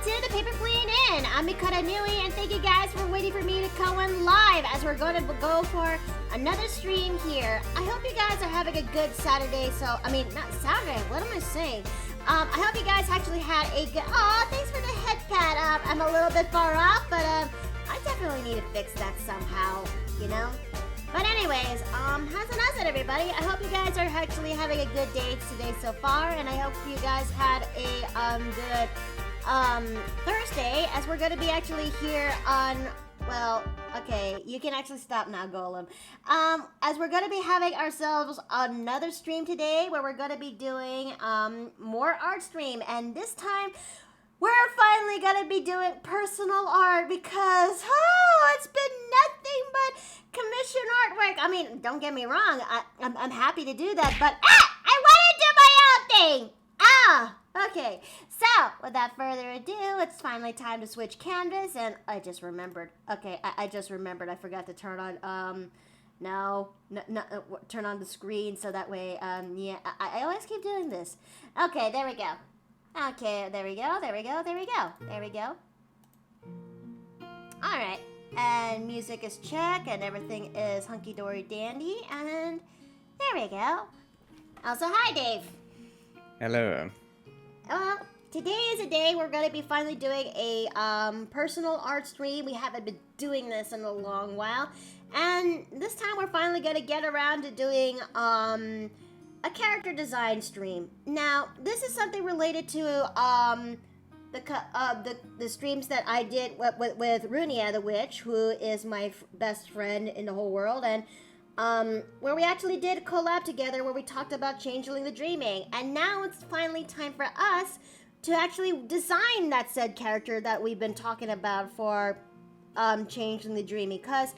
to the Paper Queen Inn. I'm Mikata Nui, and thank you guys for waiting for me to come on live as we're going to go for another stream here. I hope you guys are having a good Saturday. Not Saturday. What am I saying? I hope you guys actually had a good. Oh, thanks for the head pat. I'm a little bit far off, but I definitely need to fix that somehow. You know. But anyways, how's it, everybody? I hope you guys are actually having a good day today so far, and I hope you guys had a good Thursday, as we're gonna be actually here on. Well, okay, you can actually stop now, Golem. As we're gonna be having ourselves another stream today, where we're gonna be doing more art stream, and this time we're finally gonna be doing personal art because it's been nothing but commission artwork. I mean, don't get me wrong, I'm happy to do that, but I want to do my own thing. Okay. So without further ado, it's finally time to switch canvas, and I just remembered. Okay, I just remembered. I forgot to turn on turn on the screen so that way I always keep doing this. Okay, there we go. Okay, there we go. Alright, and music is check, and everything is hunky-dory dandy, and there we go. Also, hi, Dave. Hello. Well, today is a day we're going to be finally doing a personal art stream. We haven't been doing this in a long while, and this time we're finally going to get around to doing a character design stream. Now, this is something related to the streams that I did with Runia the Witch, who is my best friend in the whole world, and where we actually did a collab together where we talked about Changeling the Dreaming. And now it's finally time for us to actually design that said character that we've been talking about for Changeling the Dreaming, because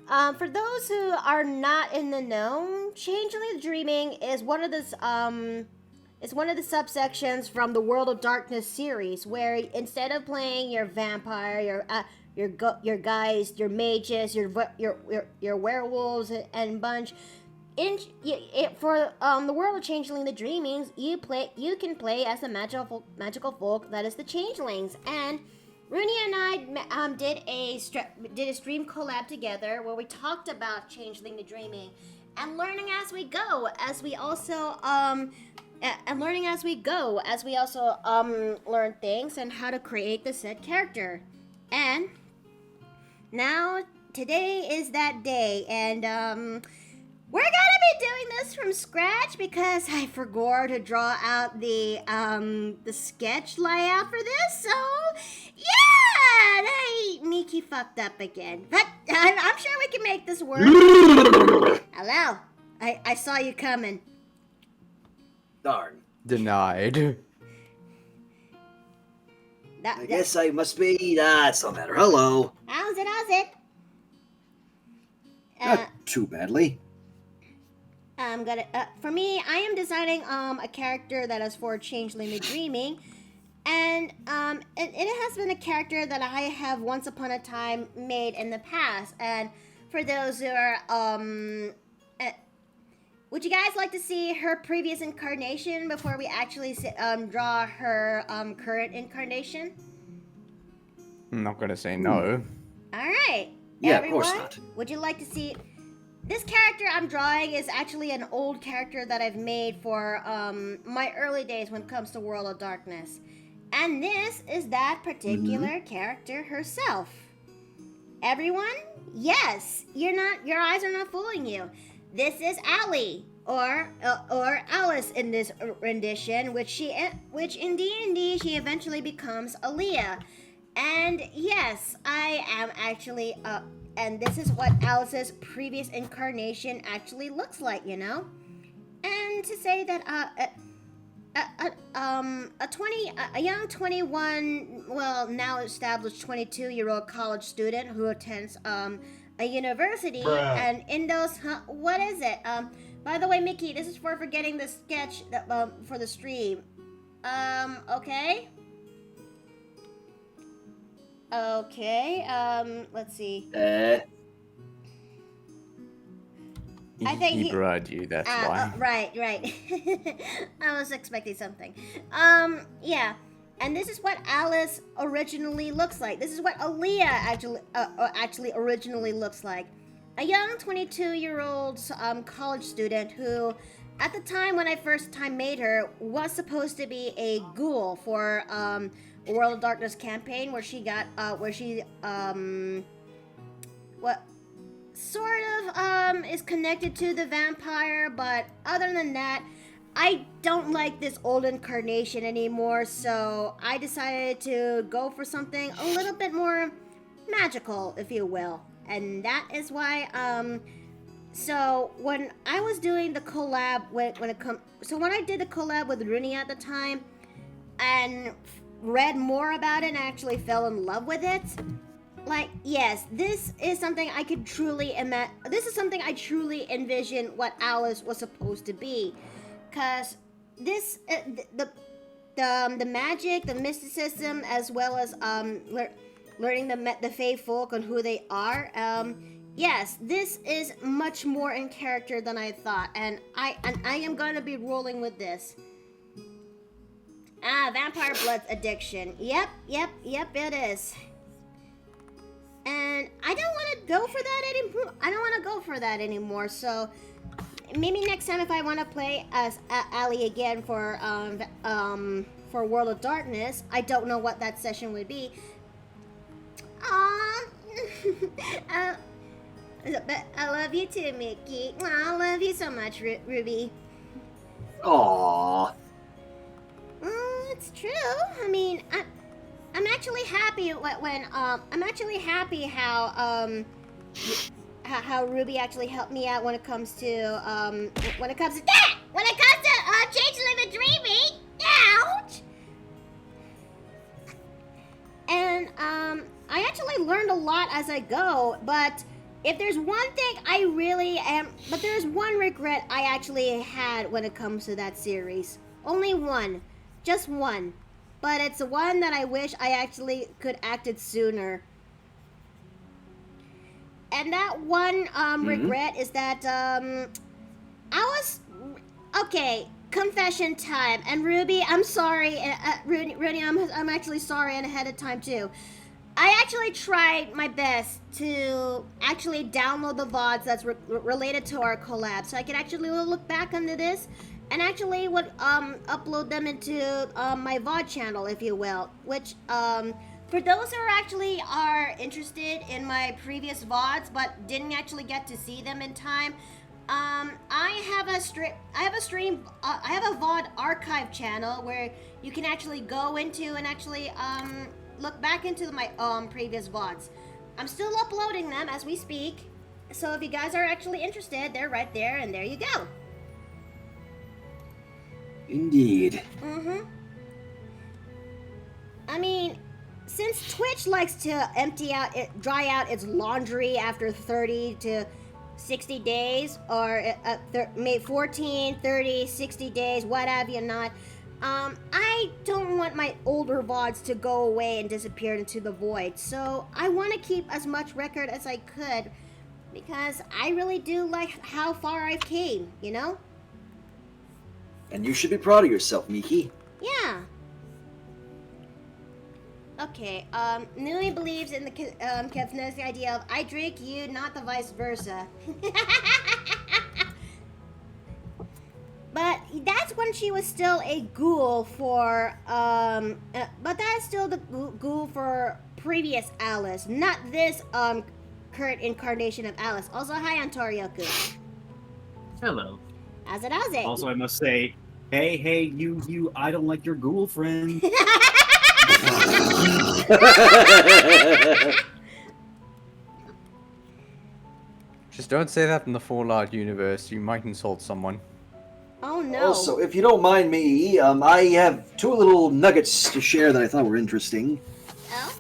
for those who are not in the know, Changeling the Dreaming is one of the subsections from the World of Darkness series, where instead of playing your vampire, your guys, your mages, your werewolves and bunch, for the World of Changeling the Dreaming, you can play as the magical folk that is the Changelings. And Rooney and I did a stream collab together where we talked about Changeling the Dreaming and learning as we go, as we also learn things and how to create the said character. And now today is that day, and we're gonna be doing this from scratch because I forgot to draw out the sketch layout for this. So yeah, Miki fucked up again, but I'm sure we can make this work. Hello, I saw you coming. Darn. Denied. I guess I must be. It's no matter. Hello. How's it? Not too badly. I'm gonna. For me, I am designing a character that is for Changeling the Dreaming, and it has been a character that I have once upon a time made in the past. And for those who are would you guys like to see her previous incarnation before we actually draw her current incarnation? I'm not gonna say no. All right. Yeah, everyone, of course not. Would you like to see? This character I'm drawing is actually an old character that I've made for my early days when it comes to World of Darkness. And this is that particular character herself. Everyone? Yes, your eyes are not fooling you. This is Allie, or Alice in this rendition, which in D&D she eventually becomes Aaliyah. And yes, I am actually and this is what Alice's previous incarnation actually looks like, you know? And to say that a young 21, well, now established 22-year-old college student who attends a university, and in those, what is it? By the way, Mickey, this is for forgetting the sketch that for the stream. Okay. Okay, let's see. I think he brought you, that's why. Right. I was expecting something. Yeah. And this is what Alice originally looks like. This is what Aaliyah actually originally looks like. A young 22-year-old college student who, at the time when I first time made her, was supposed to be a ghoul for World of Darkness campaign, where she got what sort of is connected to the vampire, but other than that, I don't like this old incarnation anymore, so I decided to go for something a little bit more magical, if you will. And that is why, so when I was doing the collab when I did the collab with Rooney at the time and read more about it and actually fell in love with it, like, yes, this is something I could truly this is something I truly envision what Alice was supposed to be. Cause this, the magic, the mysticism, as well as learning the Fae folk and who they are. Yes, this is much more in character than I thought, and I am gonna be rolling with this. Vampire blood addiction. Yep, it is. And I don't want to go for that anymore. I don't want to go for that anymore. So maybe next time, if I want to play as Allie again for World of Darkness, I don't know what that session would be. Aww. But I love you too, Mickey. I love you so much, Ruby. Aww. It's true. I mean, I'm actually happy when I'm actually happy how Ruby actually helped me out when it comes to Changeling the Dreaming. Ouch. And I actually learned a lot as I go, but if there's one thing there's one regret I actually had when it comes to that series. Only one. Just one. But it's the one that I wish I actually could acted sooner. And that one regret is that okay, confession time. And Ruby, I'm sorry. Rudy, I'm actually sorry and ahead of time too. I actually tried my best to actually download the VODs that's related to our collab, so I could actually look back into this and actually would upload them into my VOD channel, if you will. Which for those who are interested in my previous VODs but didn't actually get to see them in time, I have a VOD archive channel where you can actually go into and actually look back into my previous VODs. I'm still uploading them as we speak, so if you guys are actually interested, they're right there, and there you go. Indeed. I mean, since Twitch likes to dry out its laundry after 30 to 60 days, or 14, 30, 60 days, what have you not, I don't want my older VODs to go away and disappear into the void, so I want to keep as much record as I could, because I really do like how far I've came, you know? And you should be proud of yourself, Miki. Yeah. Okay, Nui believes in the Kevn's idea of I drink you, not the vice versa. But that's when she was still a ghoul for, but that's still the ghoul for previous Alice, not this, current incarnation of Alice. Also, hi, Antorioku. Hello. How's it? Also, I must say, hey, you, I don't like your ghoul friend. Just don't say that in the Fallout universe. You might insult someone. Oh no. Also, if you don't mind me, I have two little nuggets to share that I thought were interesting. Oh?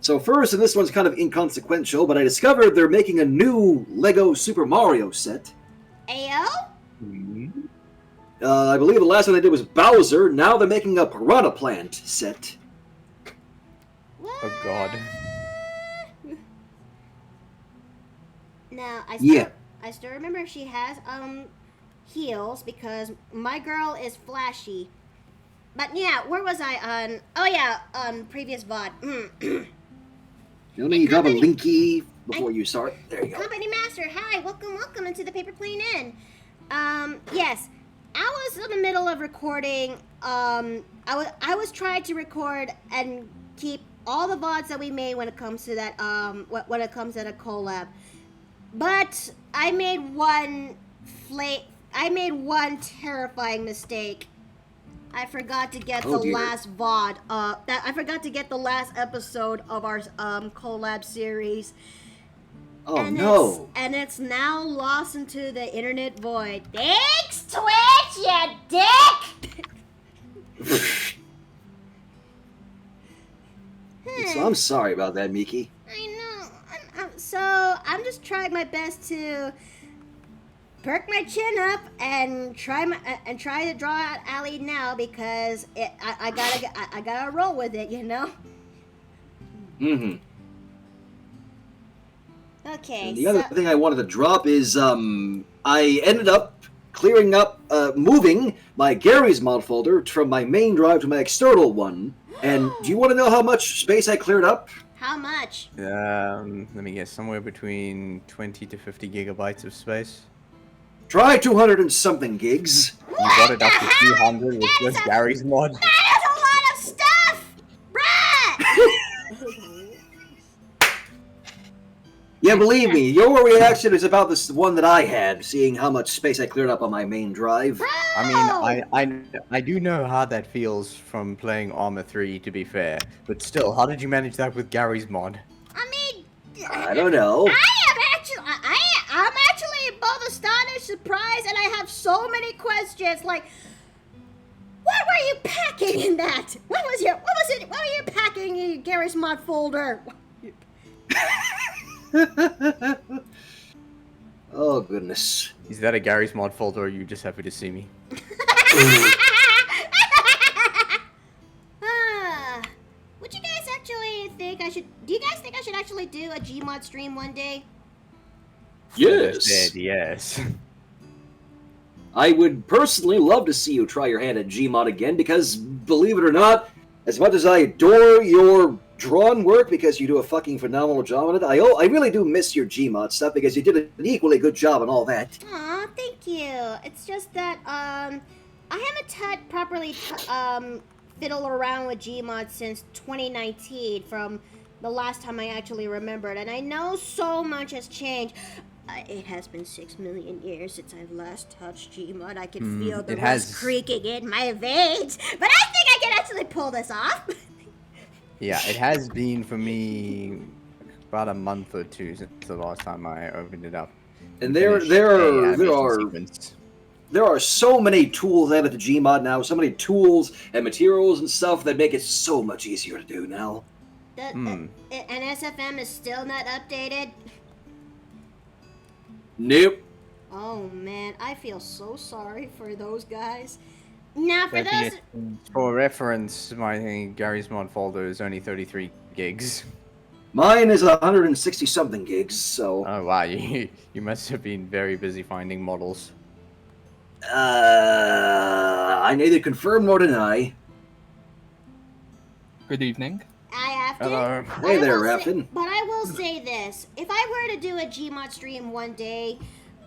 So first, and this one's kind of inconsequential, but I discovered they're making a new Lego Super Mario set. Ayo? I believe the last one they did was Bowser. Now they're making a Piranha Plant set. What? Oh god. Now, Yeah. I still remember she has, heels, because my girl is flashy. But yeah, where was I on? Oh yeah, on previous VOD. Let me grab a Company- linky before you start. There you go. Company Master, hi, welcome into the Paper Plane Inn. Yes, I was in the middle of recording. I was trying to record and keep all the VODs that we made when it comes to that when it comes to the collab, but I made one terrifying mistake. I forgot to get Oh, the dear. last VOD. I forgot to get the last episode of our collab series. Oh and no. it's now lost into the internet void. Thanks, Twitch, you dick! So I'm sorry about that, Miki. I know. So I'm just trying my best to perk my chin up and try to draw out Ali now because I gotta roll with it, you know. Mm-hmm. Okay. And the other thing I wanted to drop is I ended up clearing up, moving my Gary's mod folder from my main drive to my external one. And do you want to know how much space I cleared up? How much? Let me guess, somewhere between 20 to 50 gigabytes of space. Try 200 and something gigs. You got it up to 200 with That just is a- Gary's mod. That is a lot of stuff, bruh. Yeah, believe me, your reaction is about this one that I had, seeing how much space I cleared up on my main drive. I mean, I do know how that feels from playing Armor 3, to be fair. But still, how did you manage that with Gary's mod? I mean, I don't know. I'm actually both astonished, surprised, and I have so many questions. Like, what were you packing in that? What were you packing in your Gary's mod folder? Oh, goodness. Is that a Gary's mod folder, or are you just happy to see me? Would you guys actually think I should? Do you guys think I should actually do a Gmod stream one day? Yes. Said yes. I would personally love to see you try your hand at Gmod again, because, believe it or not, as much as I adore your drawn work, because you do a fucking phenomenal job on it, I really do miss your Gmod stuff, because you did an equally good job on all that. Aw, thank you. It's just that I haven't properly fiddled around with Gmod since 2019, from the last time I actually remembered, and I know so much has changed. It has been 6 million years since I've last touched Gmod. I can feel the rust creaking in my veins, but I think I can actually pull this off. Yeah, it has been for me about a month or two since the last time I opened it up. And there are so many tools added to Gmod now, so many tools and materials and stuff that make it so much easier to do now. And SFM is still not updated. Nope. Oh man, I feel so sorry for those guys. Now for That'd those. For reference, my Gary's mod folder is only 33 gigs. Mine is 160 something gigs, so. Oh wow, you must have been very busy finding models. I neither confirm nor deny. Good evening. I have to. Hello. Hey there, But Rafton. I will say this: if I were to do a Gmod stream one day,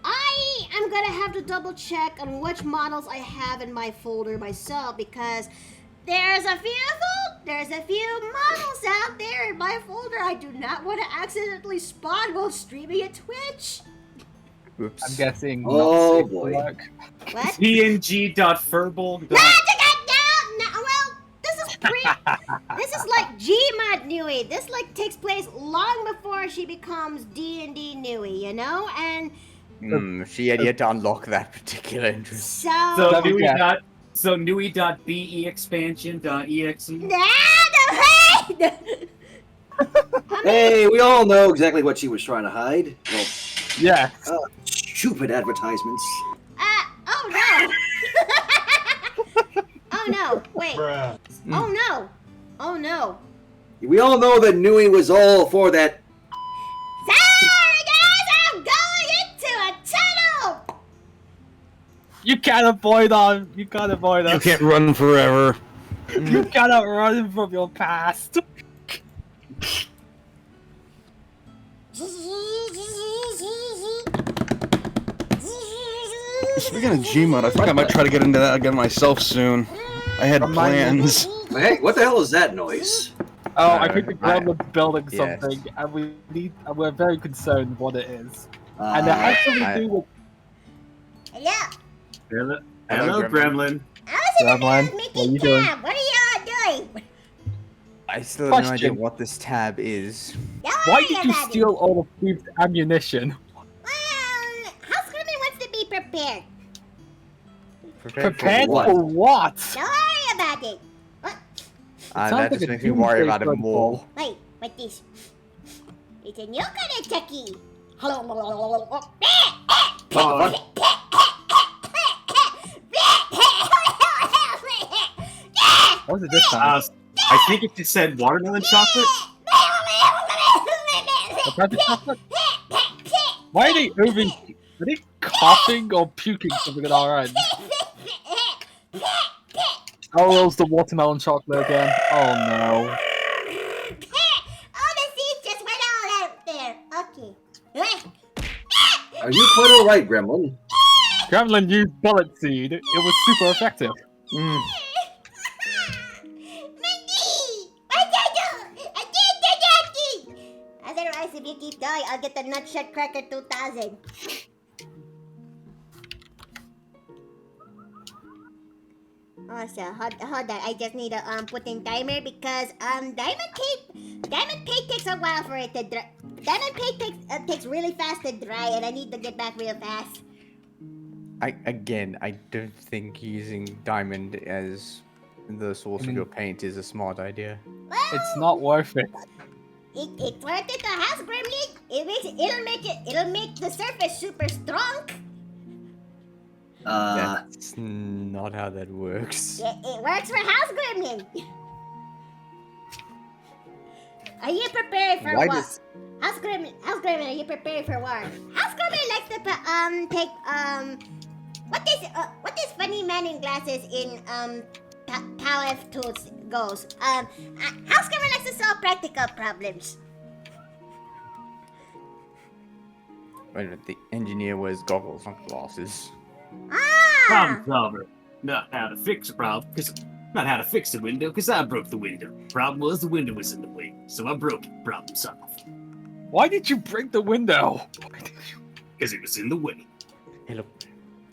I am gonna have to double check on which models I have in my folder myself, because there's a few models out there in my folder I do not want to accidentally spawn while streaming at Twitch. Oops. I'm guessing. Oh, not safe boy. for work. What? png.verbal. No, well, this is like Gmod Nui. This like takes place long before she becomes D&D Nui, you know? And She had yet to unlock that particular interest. So Yeah. Nui.be expansion.exe. No, hey! Hey, we all know exactly what she was trying to hide. Well, Yeah. stupid advertisements. Oh no! Oh no, wait. Oh no! Oh no. We all know that Nui was all for that. Sorry guys, I'm going into a tunnel! You can't avoid them. You can't avoid You us. can't run forever. You cannot run from your past. Speaking of Gmod, I think I might try to get into that again myself soon. I had plans. Hey, what the hell is that noise? Oh, I think the I- gremlin's building yes. something, and we're very concerned what it is. And it has something to do with Hello. Hello, Hello, Gremlin. I was in the middle Gremlin, of what are making you doing? tab. What are y'all doing? I still have no idea Question. what this tab is. Don't why worry did you about steal it. all of Steve's ammunition? Well, House Gremlin wants to be prepared. Prepared what? for what? Don't worry about it. What? That sounds just like a makes me worry doomsday about it more. protocol. Wait, what this? It's a new kind of turkey. What was it this time? I think it just said watermelon chocolate. What type of chocolate? Why are they moving? Are they coughing or puking something at our end? Oh, it was the watermelon chocolate again. Oh no. Oh, the seeds just went all out there. Okay. Are you quite alright, Gremlin? Gremlin used bullet seed. It was super effective. Mm. Mindy! What did I do? I didn't do nothing! Otherwise, if you keep dying, I'll get the Nutshot Cracker 2000. Also, hold on. I just need to put in timer because diamond paint takes a while for it to dry. Diamond paint takes really fast to dry, and I need to get back real fast. I don't think using diamond as the source of your paint is a smart idea. Well, It's not worth it. It's worth it to House Gremlin. It'll make the surface super strong. That's not how that works. It works for House Gremlin. Are you prepared for Why war? does- House Gremlin, are you prepared for war? House Gremlin likes to take what this funny man in glasses in Tower of Tools goes. House Gremlin likes to solve practical problems. Wait a minute, the engineer wears goggles, not glasses. Problem solver. Not how to fix a problem, not how to fix the window, because I broke the window. Problem was the window was in the way, so I broke it. Problem solved. Why did you break the window? Because it was in the way. Hey, look,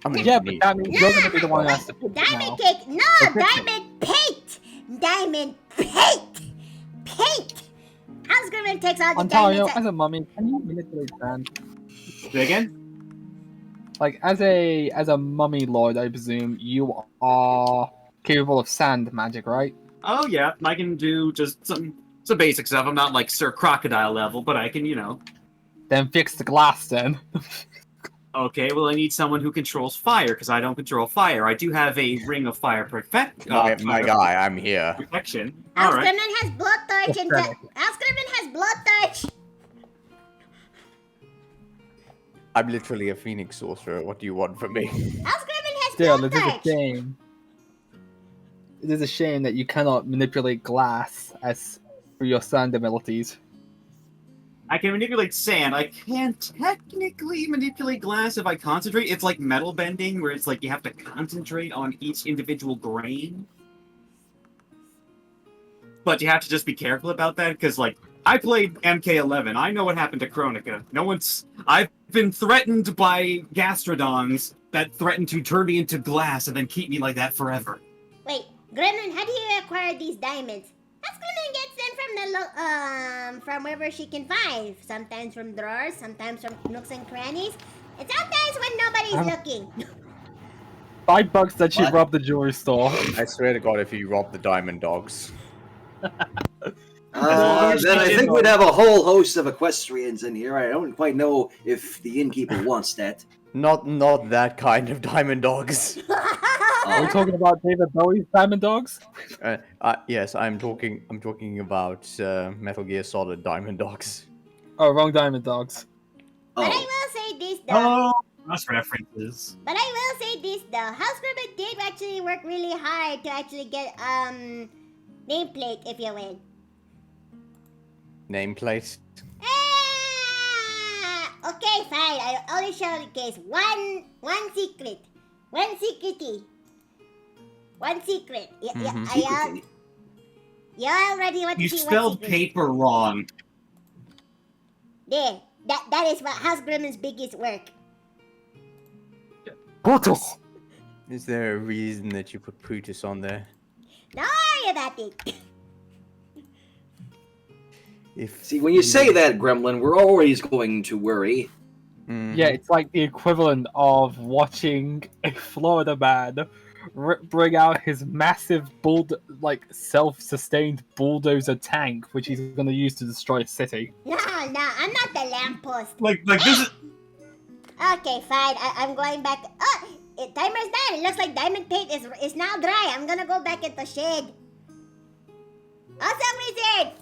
I'm an Yeah, but engineer. that means you're gonna be the one who has to fix it now. Diamond cake, no, diamond paint, diamond paint, paint. House Gremlin takes all the Ontario, diamonds. as a mummy, can you manipulate sand? Say again? Like, as a mummy lord, I presume you are capable of sand magic, right? Oh yeah, I can do just some basic stuff. I'm not like Sir Crocodile level, but I can, Then fix the glass then. Okay, well I need someone who controls fire, because I don't control fire. I do have a ring of fire My fire guy, I'm here. protection. House Alright. Gremlin has blowtorch and House Gremlin has blowtorch. I'm literally a phoenix sorcerer. What do you want from me? House Gremlin has Still, it is a blowtorch. shame. It is a shame that you cannot manipulate glass as for your sand abilities. I can manipulate sand. I can technically manipulate glass if I concentrate. It's like metal bending, where it's like you have to concentrate on each individual grain. But you have to just be careful about that, because, like, I played MK11. I know what happened to Chronica. I've been threatened by gastrodons that threaten to turn me into glass and then keep me like that forever. Wait, Gremlin, how do you acquire these diamonds? House Gremlin gets them from wherever she can find. Sometimes from drawers, sometimes from nooks and crannies, and sometimes when nobody's looking. 5 bucks that she What? robbed the jewelry store. I swear to God, if you rob the diamond dogs. Then I think we'd have a whole host of equestrians in here. I don't quite know if the innkeeper wants that. Not that kind of diamond dogs. Are we talking about David Bowie's Diamond Dogs? Yes, I'm talking about Metal Gear Solid diamond dogs. Oh, wrong Diamond Dogs. But I Oh, will say this though. Oh, that's references. But I will will say this though. House Gremlin did actually work really hard to actually get nameplate, if you will. Nameplate. Okay, fine. I only showcase one secret. One secrety. One secret. Secretly. You already want to You see one spelled secret. paper wrong. There. That is what House Gremlin's biggest work. Brutus! Is there a reason that you put Brutus on there? Don't worry about it. If See, when you say that, Gremlin, we're always going to worry. Mhm. Yeah, it's like the equivalent of watching a Florida man bring out his massive self-sustained bulldozer tank, which he's going to use to destroy a city. No, I'm not the lamppost. Like this is. Okay, fine. I'm going back. Oh, timer's done. It looks like diamond paint is now dry. I'm gonna go back into shed. Awesome wizard.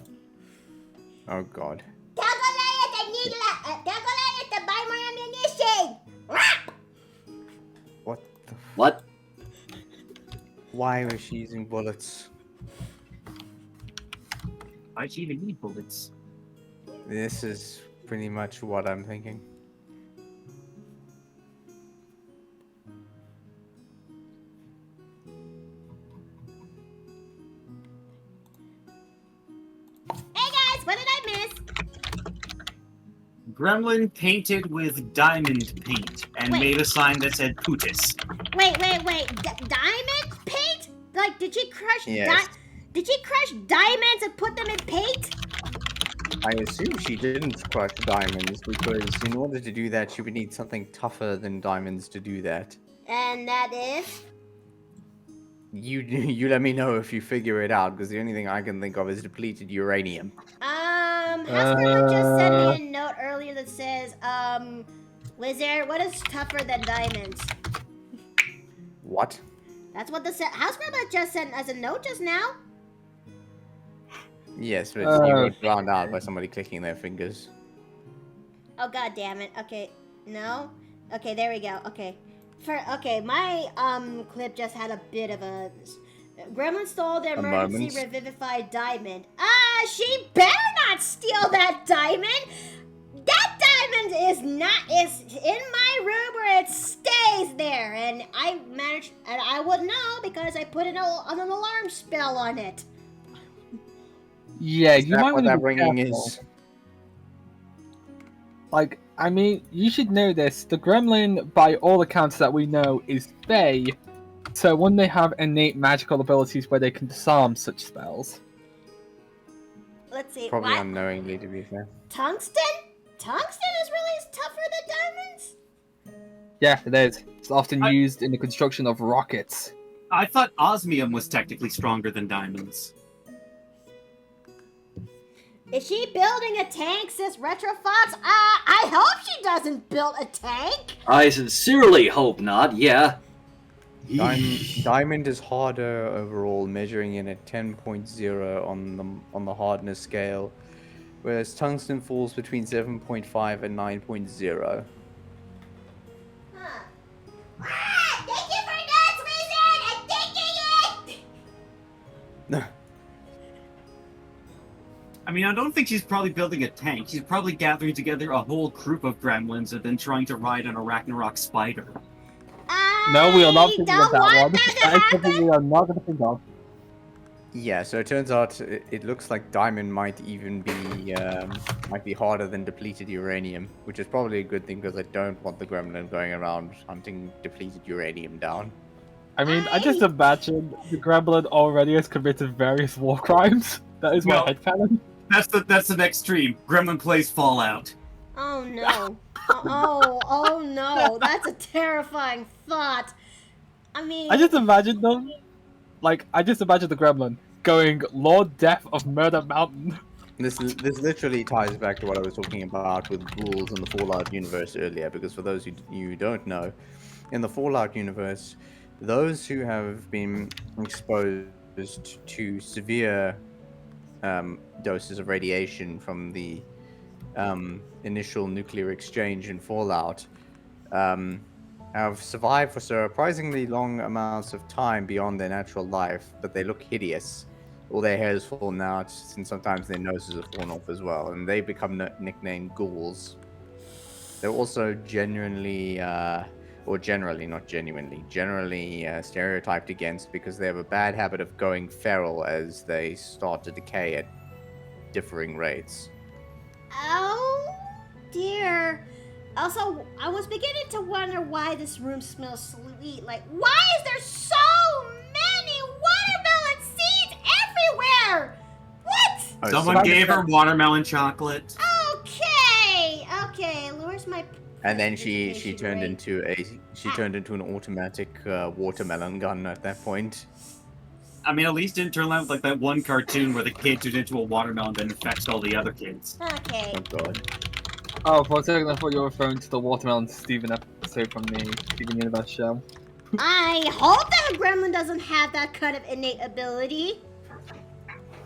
Oh god. Tell Goliath I need tell Goliath to buy more ammunition. What the What? Why was she using bullets? Why'd she even need bullets? This is pretty much what I'm thinking. Hey guys, what did I miss? Gremlin painted with diamond paint and Wait. made a sign that said Putis. Wait. Diamond paint? Like, did she crush Yes. Did she crush diamonds and put them in paint? I assume she didn't crush diamonds because in order to do that, she would need something tougher than diamonds to do that. And that is? You let me know if you figure it out, because the only thing I can think of is depleted uranium. Husband just sent me a note earlier that says, Wizard, what is tougher than diamonds? What? That's what the House Gremlin just sent as a note just now. Yes, but you got drowned out by somebody clicking their fingers. Oh god damn it. Okay. No? Okay, there we go. Okay. My clip just had a bit of a Gremlin stole the emergency moment. revivified diamond. She better not steal that diamond! That diamond is in my room where it stays there, and I would know because I put an alarm spell on it. Yeah, Is you that might what want to that be ringing careful. is? Like, I mean, you should know this. The Gremlin, by all accounts that we know, is Fey. So wouldn't they have innate magical abilities where they can disarm such spells? Let's see. Probably What? unknowingly, to be fair. Tungsten? Tungsten is really tougher than diamonds? Yeah, it is. It's often I- used in the construction of rockets. I thought osmium was technically stronger than diamonds. Is she building a tank, sis Retrofox? I hope she doesn't build a tank. I sincerely hope not, yeah. Diamond is harder overall, measuring in at 10.0 on the hardness scale, whereas tungsten falls between 7.5 and 9.0. Huh. Thank you for that, Wizard! I'm taking it! I mean, I don't think she's probably building a tank. She's probably gathering together a whole group of gremlins and then trying to ride an Arachnarok spider. No, we are not thinking don't of that want one. that to That is something happen. we are not going to think of. Yeah, so it turns out it looks like diamond might even be harder than depleted uranium, which is probably a good thing because I don't want the gremlin going around hunting depleted uranium down. I mean, I just imagine the Gremlin already has committed various war crimes. That is my Well- headcanon. That's the next stream. Gremlin plays Fallout. Oh no. oh no. That's a terrifying thought. I mean, I just imagine them, I just imagine the Gremlin going Lord Death of Murder Mountain. This literally ties back to what I was talking about with ghouls in the Fallout universe earlier, because for those who don't know, in the Fallout universe, those who have been exposed to severe doses of radiation from the initial nuclear exchange in Fallout have survived for surprisingly long amounts of time beyond their natural life, but they look hideous. All their hair is fallen out, and sometimes their noses are fallen off as well, and they become nicknamed ghouls. They're also genuinely, or generally, not genuinely, generally stereotyped against because they have a bad habit of going feral as they start to decay at differing rates. Oh dear. Also, I was beginning to wonder why this room smells sweet. Like, why is there so many watermelon seeds everywhere? What? Oh, Someone gave her watermelon chocolate. Okay. Where's my? And then she presentation turned rate? into an automatic watermelon gun at that point. I mean, at least didn't turn out like that one cartoon where the kid turned into a watermelon and infects all the other kids. Okay. Oh god. Oh, for a second I thought you were referring to the Watermelon Steven episode from the Steven Universe show. I hope that gremlin doesn't have that kind of innate ability.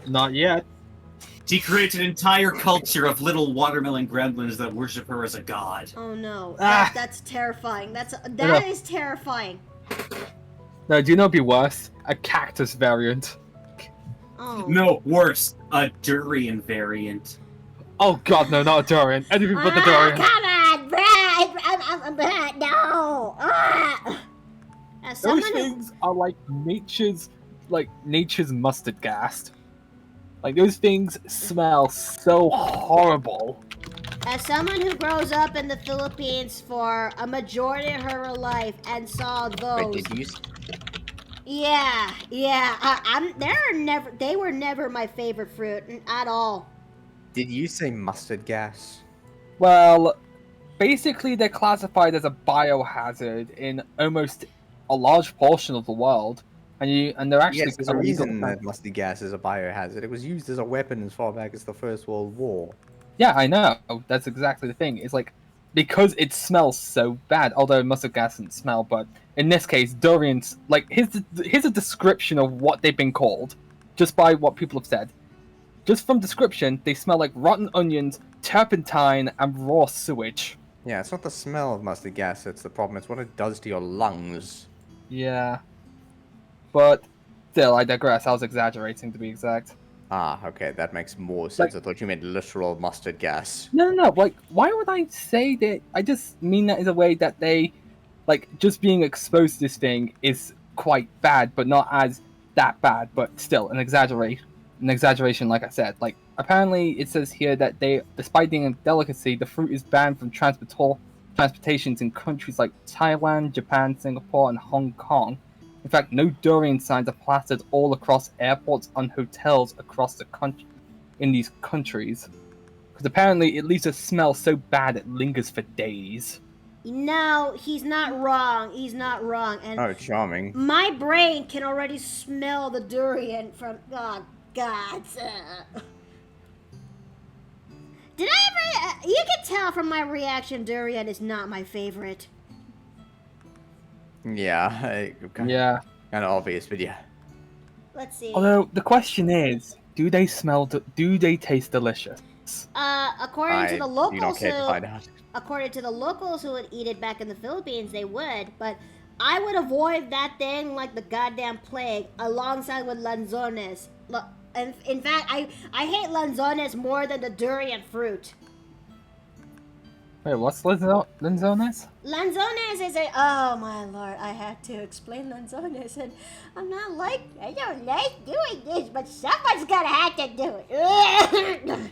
Not yet. She creates an entire culture of little watermelon gremlins that worship her as a god. Oh no, Ah. that's terrifying. That No. is terrifying. No, do you know what'd be worse? A cactus variant. Oh. No, worse, a durian variant. Oh god, no, not a durian. Anything but the durian. Come on, Brad! No! As Those someone who, things are like nature's mustard gas. Like those things smell so horrible. as someone who grows up in the Philippines for a majority of her life and saw those, Wait, did you? yeah, they were never my favorite fruit at all. Did you say mustard gas? Well, basically they're classified as a biohazard in almost a large portion of the world, and they're actually Yes, there's a illegal. reason that mustard gas is a biohazard. It was used as a weapon as far back as the First World War. Yeah, I know. That's exactly the thing. It's like because it smells so bad. Although mustard gas doesn't smell, but in this case, durians. Like here's a description of what they've been called, just by what people have said. Just from description, they smell like rotten onions, turpentine, and raw sewage. Yeah, it's not the smell of mustard gas that's the problem. It's what it does to your lungs. Yeah. But still, I digress. I was exaggerating, to be exact. Ah, okay, that makes more sense. I thought you meant literal mustard gas. No. Like, why would I say that? I just mean that in a way that they, like, just being exposed to this thing is quite bad, but not as that bad. But still, an exaggeration, like I said. Like, apparently, it says here that despite being a delicacy, the fruit is banned from transportations in countries like Thailand, Japan, Singapore, and Hong Kong. In fact, no durian signs are plastered all across airports and hotels across the country in these countries. Because apparently it leaves a smell so bad it lingers for days. No, he's not wrong. He's not wrong. And Oh, charming. my brain can already smell the durian from. Oh, God. Did I ever. You can tell from my reaction, durian is not my favorite. Yeah, Yeah. kind of obvious, but yeah. Let's see. Although the question is, do they taste delicious? According to the I do not locals care to who. find out. According to the locals who would eat it back in the Philippines, they would, but I would avoid that thing like the goddamn plague alongside with lanzones. And in fact, I hate lanzones more than the durian fruit. Wait, what's lanzones? Lanzones is a oh my lord, I had to explain lanzones, and I don't like doing this, but someone's gonna have to do it.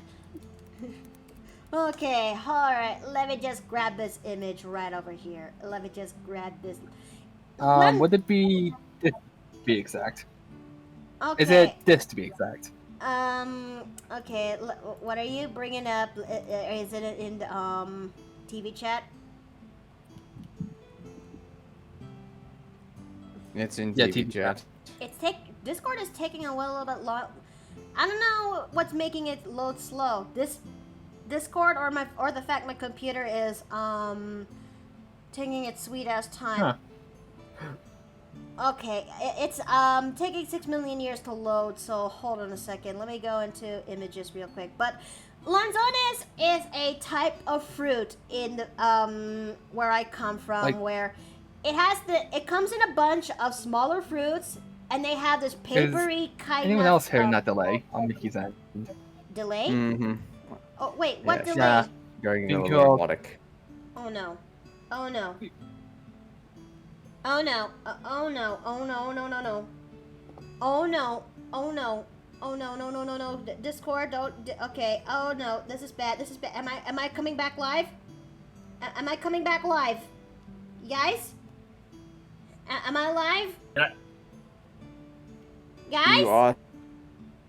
Okay, alright, let me just grab this image right over here. Let me just grab this. Would it be this to be exact? Okay. Is it this to be exact? Okay, what are you bringing up? Is it in the, TV chat? It's in Yeah, TV TV chat. Discord is taking a little bit long. I don't know what's making it load slow. This Discord or the fact my computer is taking its sweet ass time. Huh. Okay, it's taking 6 million years to load, so hold on a second. Let me go into images real quick. But lanzones is a type of fruit in the, where I come from, Like- where it comes in a bunch of smaller fruits, and they have this papery kind Anyone of. else hearing that delay on Mickey's end? Delay? Mm-hmm. Oh wait, what Yes. delay? Yeah. Going a Think little of- robotic. Oh no. Oh no. Oh no. Oh no. Oh no. No no no. Oh no. Oh no. Oh no no no no no. Discord don't. Okay. Oh no. This is bad. This is bad. Am I coming back live? Am I coming back live? You guys? Am I live? Guys? You are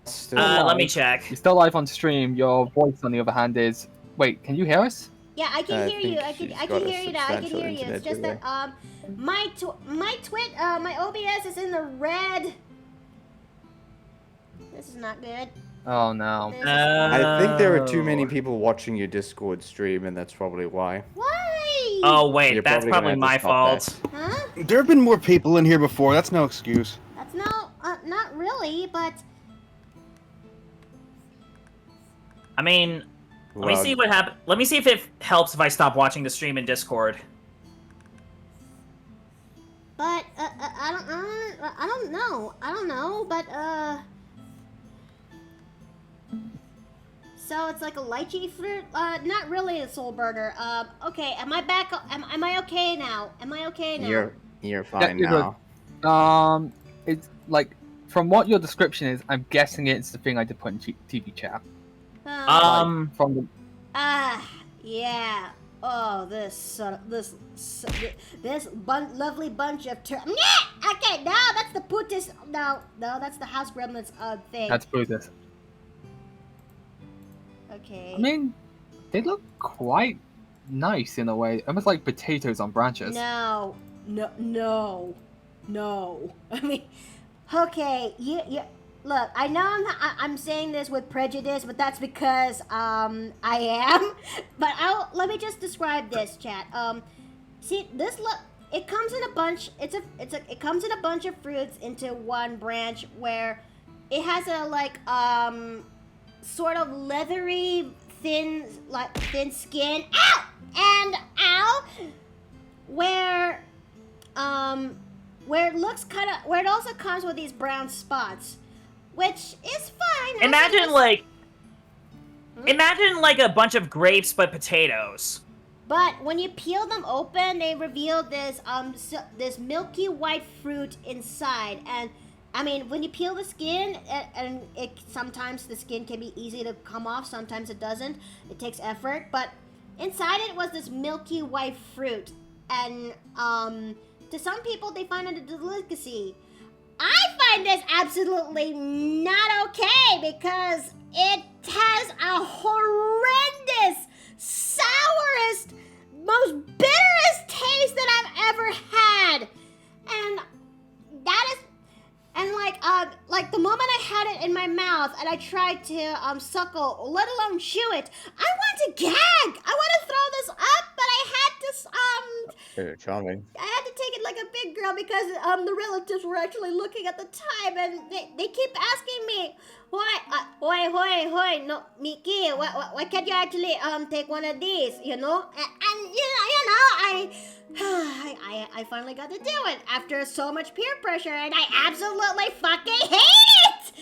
still Let me check. You're still live on stream. Your voice, on the other hand, is. Wait, can you hear us? Yeah, I can I hear you. think I can she's I got can a hear you now. I can substantial hear you. It's internet just delay. that my OBS is in the red. This is not good. Oh no. This is- I think there are too many Oh. people watching your Discord stream, and that's probably why. Why? Oh wait, You're that's probably gonna probably have to my stop fault. Huh? There have been more people in here before. That's no excuse. That's not really, but I mean, let me Well, see what happens. Let me see if it helps if I stop watching the stream in Discord. I don't know. I don't know, but so it's like a lychee fruit? Not really a soul burner. Okay, am I back? Am I okay now? Am I okay now? You're fine you're good. now. It's like from what your description is, I'm guessing it's the thing I did put in TV chat. From the Yeah. Oh, this lovely bunch of Okay, no, that's the putis. No, that's the house gremlins thing. that's Buddhist. Okay. I mean, they look quite nice in a way, almost like potatoes on branches. No. I mean, okay, you. Look, I know I'm saying this with prejudice, but that's because I am. But let me just describe this, chat. See this look. It comes in a bunch. It comes in a bunch of fruits into one branch where it has a sort of leathery thin skin. Ow! And ow! Where it also comes with these brown spots, which is fine. Imagine like a bunch of grapes but potatoes. But when you peel them open, they reveal this this milky white fruit inside, and I mean, when you peel the skin, and sometimes the skin can be easy to come off, sometimes it doesn't. It takes effort, but inside it was this milky white fruit, and to some people they find it a delicacy. I find this absolutely not okay because it has a horrendous, sourest, most bitterest taste that I've ever had, and that is. And like the moment I had it in my mouth and I tried to suckle, let alone chew it, I want to gag. I want to throw this up, but I had to Charming. I had to take it like a big girl because the relatives were actually looking at the time and they keep asking me, why, no, Mickey, why can't you actually take one of these, you know? And I finally got to do it after so much peer pressure, and I absolutely fucking hate it!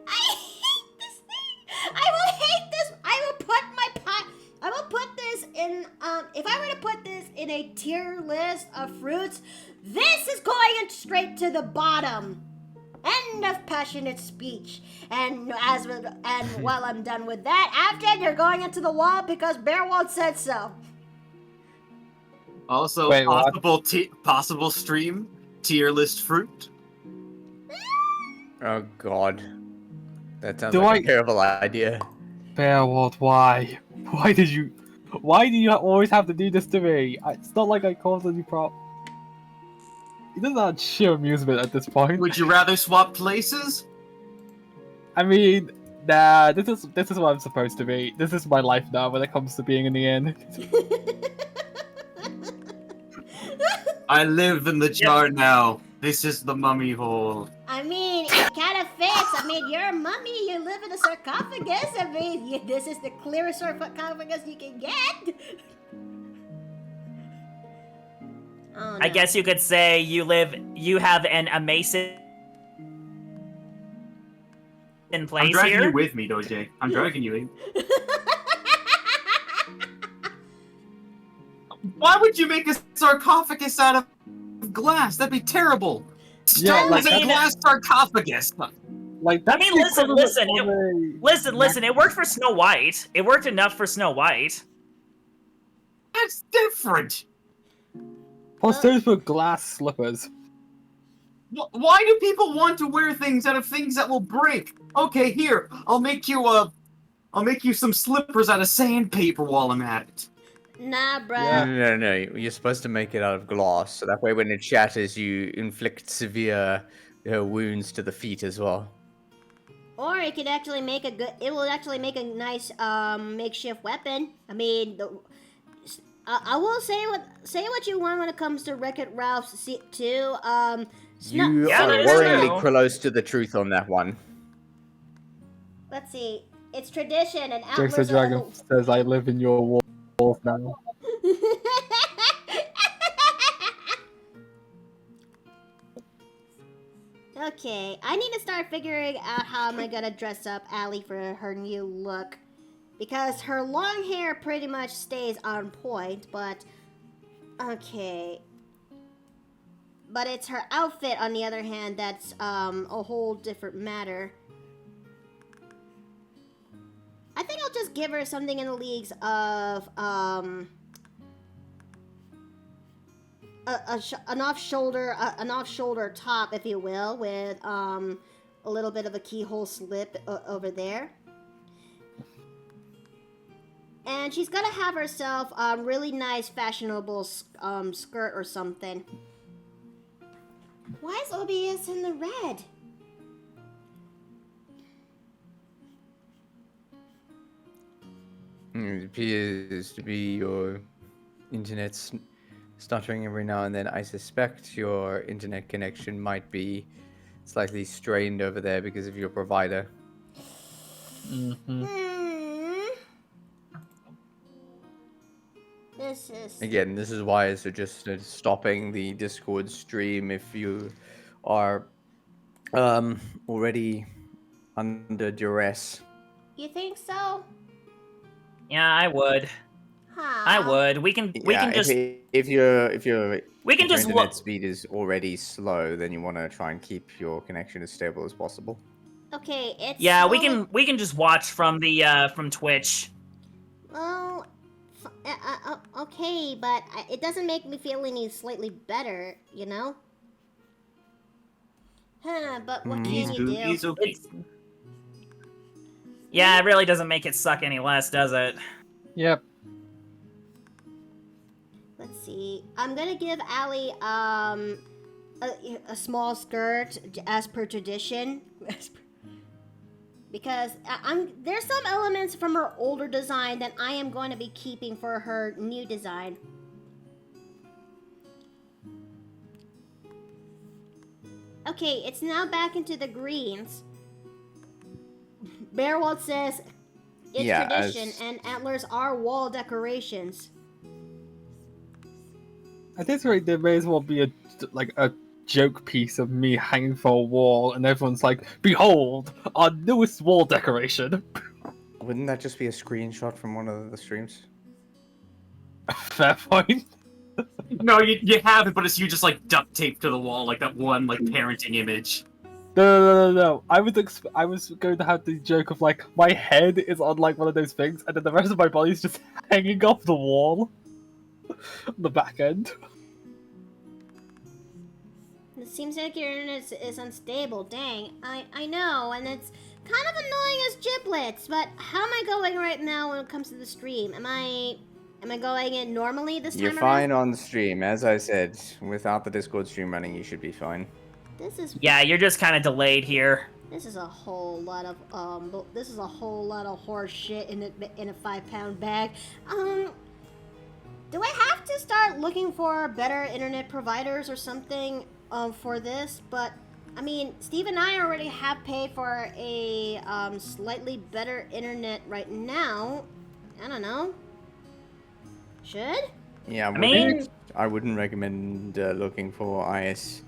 I hate this thing! I will hate this! I will put this in, if I were to put this in a tier list of fruits, this is going straight to the bottom. End of passionate speech. And while I'm done with that, after you're going into the wall because Bearwald said so. Also, Wait, what? possible stream tier list fruit. Oh God. That sounds Do like a I- terrible idea. Beowulf, why? Why do you always have to do this to me? It's not like I caused any problem. It doesn't have sheer amusement at this point. Would you rather swap places? I mean, nah, this is what I'm supposed to be. This is my life now when it comes to being in the inn. I live in the jar now. This is the mummy hole. I mean, it kind of fits. I mean, you're a mummy. You live in a sarcophagus. I mean, this is the clearest sarcophagus you can get. Oh, I no. guess you could say you have an amazing I'm place dragging here. you with me, though, Jay. I'm dragging you in. Why would you make a sarcophagus out of glass? That'd be terrible. Yeah, Stone like, is a I mean- glass sarcophagus. Like, I that's mean, the listen, equivalent listen, of a- listen. It worked for Snow White. It worked enough for Snow White. That's different. Plus, those were glass slippers. Why do people want to wear things out of things that will break? Okay, here, I'll make you some slippers out of sandpaper while I'm at it. Nah, bruh. Yeah. No. You're supposed to make it out of glass, so that way when it shatters, you inflict severe wounds to the feet as well. Or it could actually make a good. It will actually make a nice makeshift weapon. I mean, I will say what you want when it comes to Wreck-It Ralph's too. You Yeah, are that is worryingly true. close to the truth on that one. Let's see. It's tradition and Jax the antlers Dragon says, I live in your walls now. Okay, I need to start figuring out how am I gonna dress up Allie for her new look. Because her long hair pretty much stays on point, but... Okay. But it's her outfit, on the other hand, that's a whole different matter. I think I'll just give her something in the leagues of, an off-shoulder top, if you will, with a little bit of a keyhole slip over there. And she's gonna have herself a really nice, fashionable skirt or something. Why is OBS in the red? It appears to be your internet's stuttering every now and then. I suspect your internet connection might be slightly strained over there because of your provider. Mm-hmm. This is... Again, this is why I suggested stopping the Discord stream if you are already under duress. You think so? Yeah, I would. Huh. I would. We can just if your we can just internet look. speed is already slow, then you want to try and keep your connection as stable as possible. Okay, it's... Yeah, we slowly- can just watch from the from Twitch. Well... okay, but it doesn't make me feel any slightly better, you know? Huh, but what can you do? He's okay. Yeah, it really doesn't make it suck any less, does it? Yep. Let's see. I'm gonna give Allie, a small skirt, as per tradition. Because there's some elements from her older design that I am going to be keeping for her new design. Okay, it's now back into the greens. Bearwald says it's Yeah, tradition and antlers are wall decorations. At this rate, there may as well be a joke piece of me hanging from a wall, and everyone's like, "Behold, our newest wall decoration." Wouldn't that just be a screenshot from one of the streams? Fair point. No, you have it, but it's you just like duct taped to the wall, like that one like parenting image. No. I was going to have the joke of like my head is on like one of those things, and then the rest of my body is just hanging off the wall on the back end. It seems like your internet is unstable. Dang, I know, and it's kind of annoying as giblets. But how am I going right now when it comes to the stream? Am I going in normally this time You're around? fine on stream, as I said. Without the Discord stream running, you should be fine. This is Yeah, you're just kind of delayed here. This is a whole lot of horse shit in a 5-pound bag. Do I have to start looking for better internet providers or something for this? But I mean, Steve and I already have paid for a slightly better internet right now. I don't know. Should? Yeah, I wouldn't recommend looking for ISP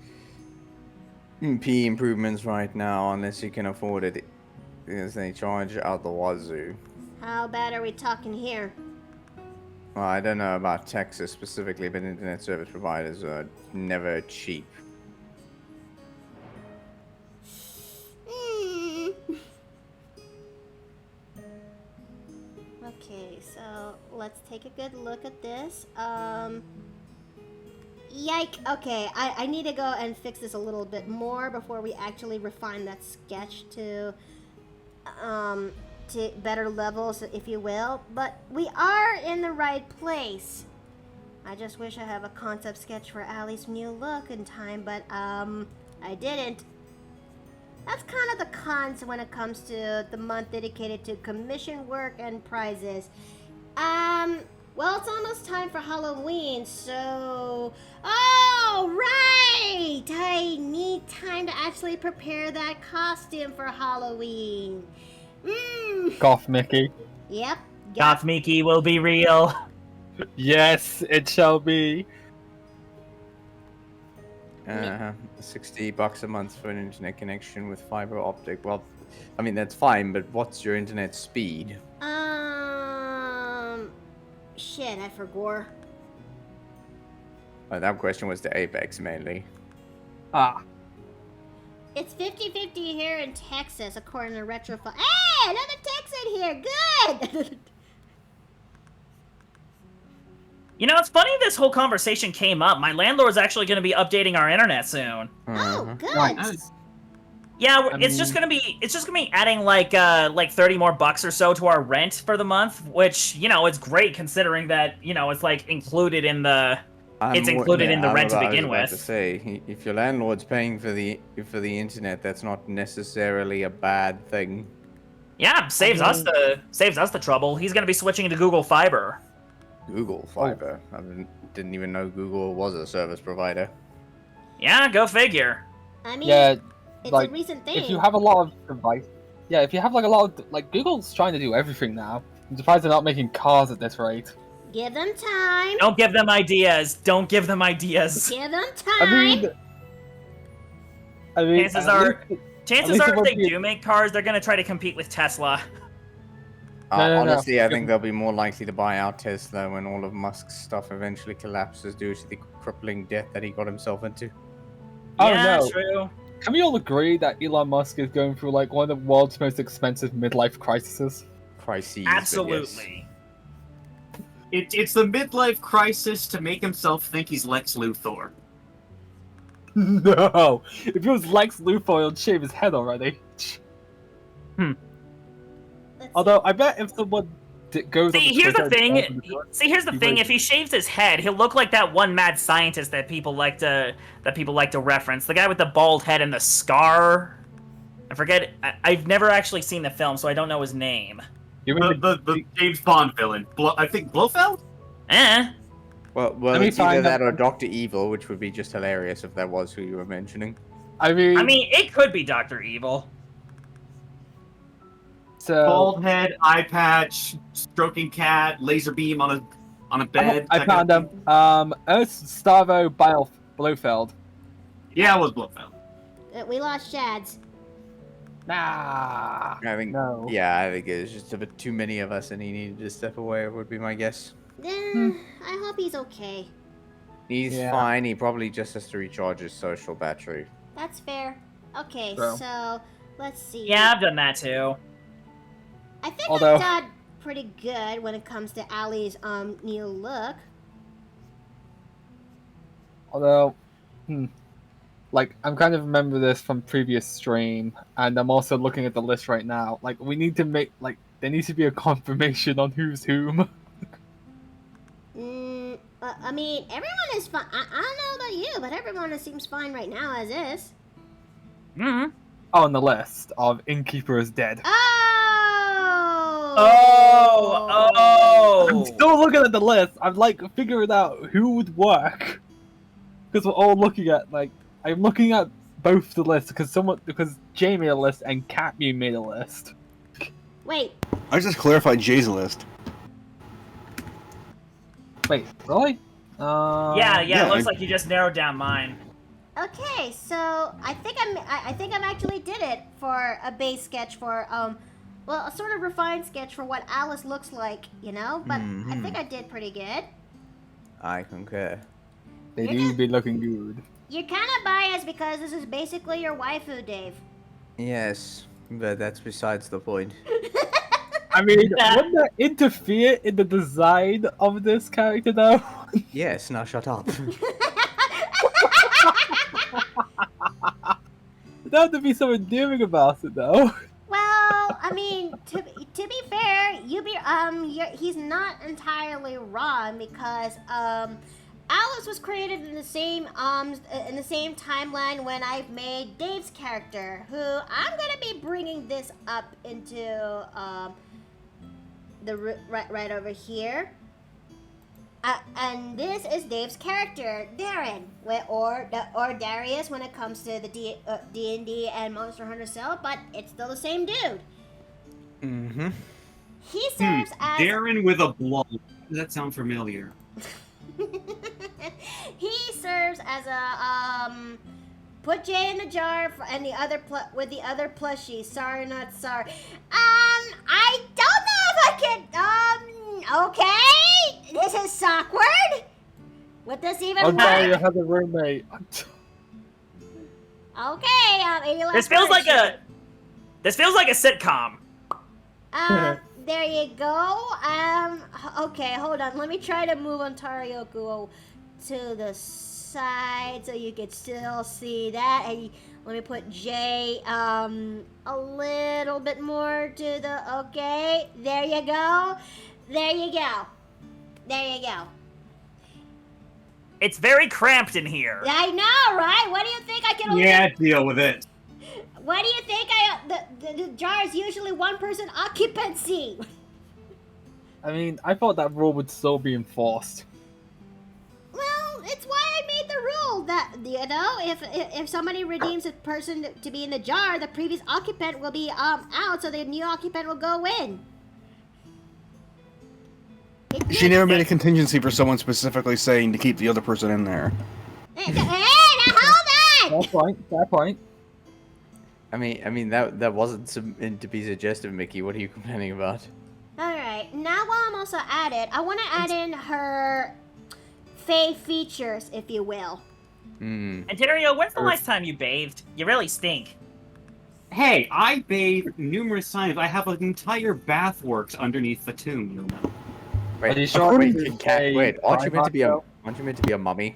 improvements right now unless you can afford it, because they charge out the wazoo. How bad are we talking here? Well, I don't know about Texas specifically, but internet service providers are never cheap. Okay, so let's take a good look at this. Yike. Okay, I need to go and fix this a little bit more before we actually refine that sketch to better levels, if you will. But we are in the right place. I just wish I have a concept sketch for Allie's new look in time, but I didn't. That's kind of the cons when it comes to the month dedicated to commission work and prizes. Well, it's almost time for Halloween, so... Oh, right! I need time to actually prepare that costume for Halloween. Goth Mickey. Yep. Goth Mickey will be real. Yes, it shall be. $60 a month for an internet connection with fiber optic. Well, I mean, that's fine, but what's your internet speed? Shit, I forgot. That question was to Apex mainly. Ah. It's 50-50 here in Texas, according to Retrofile. Hey, another Texan here. Good. You know, it's funny this whole conversation came up. My landlord's actually going to be updating our internet soon. Oh, good. Nice. Yeah, it's just gonna be adding like 30 more bucks or so to our rent for the month, which, you know, it's great considering that, you know, it's like included in the rent to begin with. To say, if your landlord's paying for the internet, that's not necessarily a bad thing. Yeah, saves us the trouble. He's gonna be switching to Google Fiber. Google Fiber. I didn't even know Google was a service provider. Yeah, go figure. I mean, Yeah, it's like, a recent thing. if you have a lot of device, yeah, if you have like a lot of like Google's trying to do everything now. I'm surprised they're not making cars at this rate. Give them time. Don't give them ideas. Don't give them ideas. Give them time. I mean, Chances are if they be... do make cars, they're gonna try to compete with Tesla. No. Honestly, I think they'll be more likely to buy out Tesla when all of Musk's stuff eventually collapses due to the crippling debt that he got himself into. Oh, Yeah, no. true. Can we all agree that Elon Musk is going through like one of the world's most expensive midlife crises? Crises. Absolutely. It's the midlife crisis to make himself think he's Lex Luthor. No! If it was Lex Luthor, he'd shave his head already. Although, I bet if someone goes See, on here's the Twitter thing. Here's the thing. If he shaves his head, he'll look like that one mad scientist that people like to reference. The guy with the bald head and the scar. I forget. I've never actually seen the film, so I don't know his name. You remember The James Bond villain. I think Blofeld? Well, it's either that or Dr. Evil, which would be just hilarious if that was who you were mentioning. I mean, it could be Dr. Evil. So Bald head, eye patch, stroking cat, laser beam on a bed. I found him. Gustavo Blofeld. Yeah, it was Blofeld. We lost Shads. Nah. I think. No. Yeah, I think it's just a bit too many of us, and he needed to step away. Would be my guess. I hope he's okay. He's fine. He probably just has to recharge his social battery. That's fair. Okay, Well. so let's see. Yeah, I've done that too. I think Although- I've done pretty good when it comes to Allie's new look. Although, like, I'm kind of remember this from previous stream, and I'm also looking at the list right now. Like, we need to make, like, there needs to be a confirmation on who's whom. I mean, everyone is fine. I don't know about you, but everyone seems fine right now as is. Mm-hmm. On the list of Innkeeper is dead. Oh! I'm still looking at the list. I'm like figuring out who would work. Because we're all looking at I'm looking at both the lists because Jay made a list and Catmew made a list. Wait, I just clarified Jay's list. Wait, really? Yeah, yeah, it looks I- like you just narrowed down mine. Okay, so I think I'm actually did it for a base sketch for well, a sort of refined sketch for what Alice looks like, you know. But I think I did pretty good. I concur. They You're do just- be looking good. You're kind of biased because this is basically your waifu, Dave. Yes, but that's besides the point. I mean, wouldn't that interfere in the design of this character, though? Yes, now shut up. There'd have to be some endearing about it, though. Well, I mean, to be fair, he's not entirely wrong because Alice was created in the same timeline when I've made Dave's character, who I'm gonna be bringing this up into right over here. And this is Dave's character, Darren, or Darius when it comes to the D&D and Monster Hunter cell, but it's still the same dude. Mm-hmm. He serves as Darren with a blow. Does that sound familiar? he serves as a put Jay in the jar and the other with the other plushies. Sorry, not sorry. I don't know if I can. Okay, this is awkward. Would this even work? Daria has a roommate. Okay, any last This feels like question? This feels like a sitcom. There you go. Okay, hold on. Let me try to move Ontarioku to the side so you can still see that. And let me put J a little bit more to the. Okay, there you go. There you go. There you go. It's very cramped in here. I know, right? What do you think I can only? Yeah, deal with it. What do you think the jar is usually one person occupancy? I mean, I thought that rule would still be enforced. Well, it's why I made the rule that, you know, if somebody redeems a person to be in the jar, the previous occupant will be out, so the new occupant will go in. She never made a contingency for someone specifically saying to keep the other person in there. Hey, now hold on! Fair point. Fair point. I mean that wasn't meant to be suggestive, Mickey. What are you complaining about? Alright, now while I'm also at it, I want to add in her Fae features, if you will. And Dario, when's the last time you bathed? You really stink. Hey, I bathe numerous times. I have an entire bathworks underneath the tomb, you know. Wait, Are you sure wait, this is wait, a aren't you meant to be a Minecraft aren't you meant to be a mummy?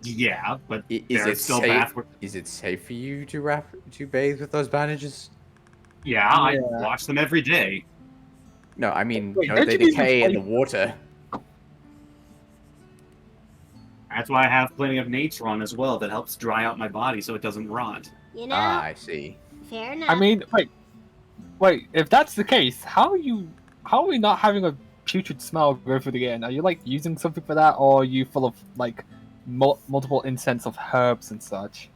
Yeah, but Is there's it still safe? bathworks. Is it safe for you to bathe with those bandages? Yeah, I Yeah. wash them every day. No, I mean, Wait, don't don't they you mean decay in the like- water? That's why I have plenty of Natron as well that helps dry out my body so it doesn't rot. You know? Ah, I see. Fair enough. I mean, wait. If that's the case, how are we not having a putrid smell go through the air? Are you like using something for that, or are you full of like multiple incense of herbs and such?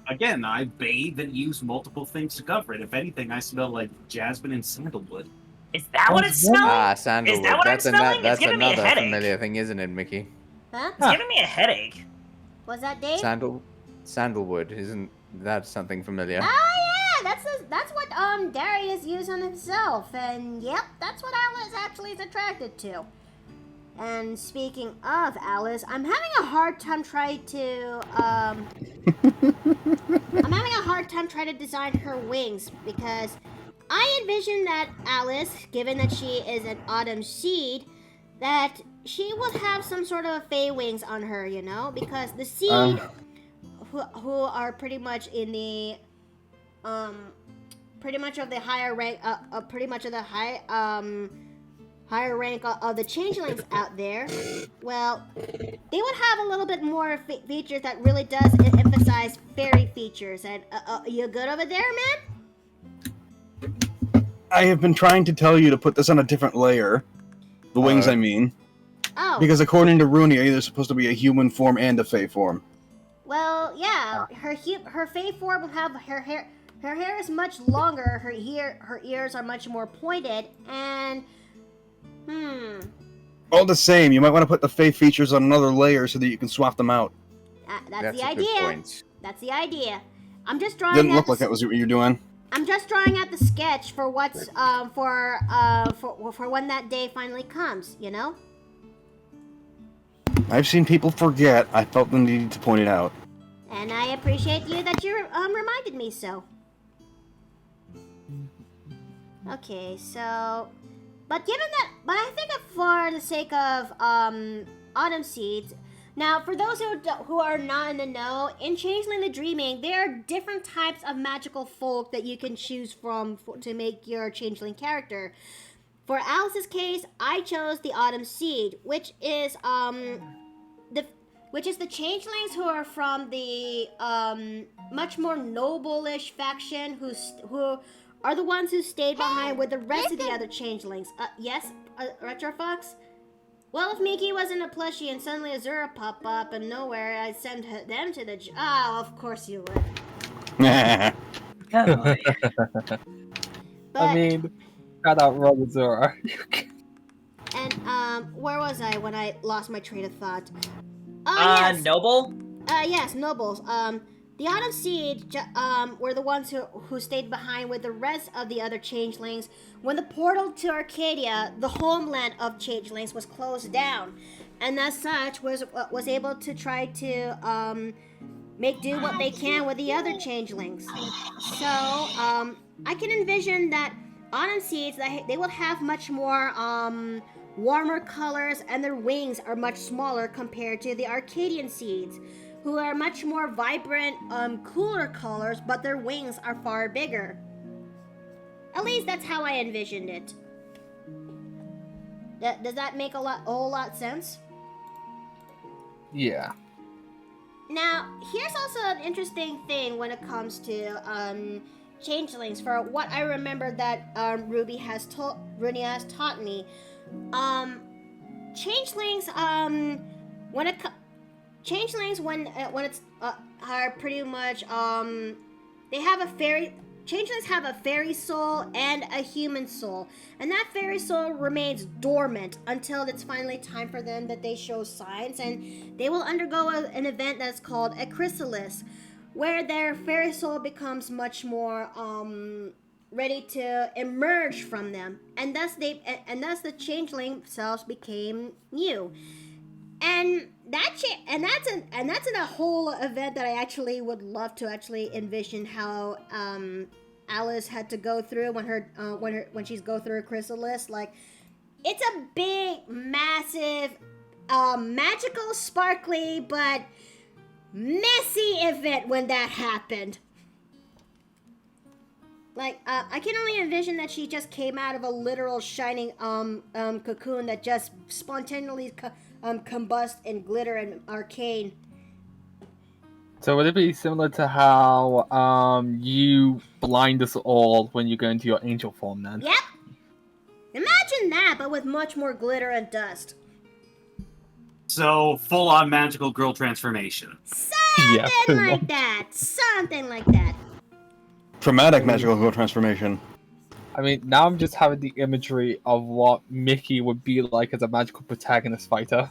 Again, I bathe and use multiple things to cover it. If anything, I smell like jasmine and sandalwood. Is that what it's Oh, smelling? Ah, sandalwood. what I'm That's smelling? It's that's giving me a another headache. familiar thing, isn't it, Mickey? Huh? It's giving me a headache. Was that Dave? Sandalwood, isn't that something familiar? Oh yeah, that's what Darius used on himself, and yep, that's what Alice actually is attracted to. And speaking of Alice, I'm having a hard time trying to design her wings because I envision that Alice, given that she is an autumn seed, that she will have some sort of Fey wings on her, you know, because the seed who are pretty much in the pretty much of the higher rank higher rank of the changelings out there, well, they would have a little bit more features that really does emphasize fairy features. And you good over there, man? I have been trying to tell you to put this on a different layer. The wings, I mean. Oh, Because according to Rooney, you're either supposed to be a human form and a Fey form. well, yeah. Her Fey form will have her hair. Her hair is much longer. Her ears are much more pointed, and All the same, you might want to put the Fae features on another layer so that you can swap them out. That's the a good idea. point. That's the idea. I'm just drawing. Didn't out look the like that was what you were doing. I'm just drawing out the sketch for what's for when that day finally comes. You know. I've seen people forget. I felt the need to point it out. And I appreciate you that you reminded me so. Okay, so, but I think for the sake of autumn seeds. Now, for those who are not in the know, in Changeling the Dreaming, there are different types of magical folk that you can choose from to make your Changeling character. For Alice's case, I chose the Autumn Seed, which is the changelings who are from the much more noble-ish faction who are the ones who stayed behind with the rest of the other changelings. Yes, Retro Fox? Well, if Mickey wasn't a plushie and suddenly Azura pop up and nowhere, I'd send them to the... Oh, of course you would. I mean, shout out Robazora. And, where was I when I lost my train of thought? Yes. Noble? Yes, nobles. The Autumn Seed were the ones who stayed behind with the rest of the other changelings when the portal to Arcadia, the homeland of changelings, was closed down, and as such was able to try to make do what they can with the other changelings. So I can envision that Autumn Seeds they will have much more warmer colors, and their wings are much smaller compared to the Arcadian Seeds, who are much more vibrant, cooler colors, but their wings are far bigger. At least that's how I envisioned it. Does that make a whole lot sense? Yeah. Now, here's also an interesting thing when it comes to changelings. For what I remember that Ruby has taught me. Changelings when it's are pretty much changelings have a fairy soul and a human soul, and that fairy soul remains dormant until it's finally time for them that they show signs, and they will undergo an event that's called a chrysalis, where their fairy soul becomes much more ready to emerge from them, and thus the changeling selves became new. And that's in a whole event that I actually would love to actually envision how Alice had to go through when she's go through a chrysalis. Like, it's a big, massive, magical, sparkly, but messy event when that happened. Like, I can only envision that she just came out of a literal shining cocoon that just spontaneously combust in glitter and arcane. So would it be similar to how you blind us all when you go into your angel form then? Yep. Imagine that, but with much more glitter and dust. So, full-on magical girl transformation. Something like that. Traumatic magical girl transformation. I mean, now I'm just having the imagery of what Mickey would be like as a magical protagonist fighter.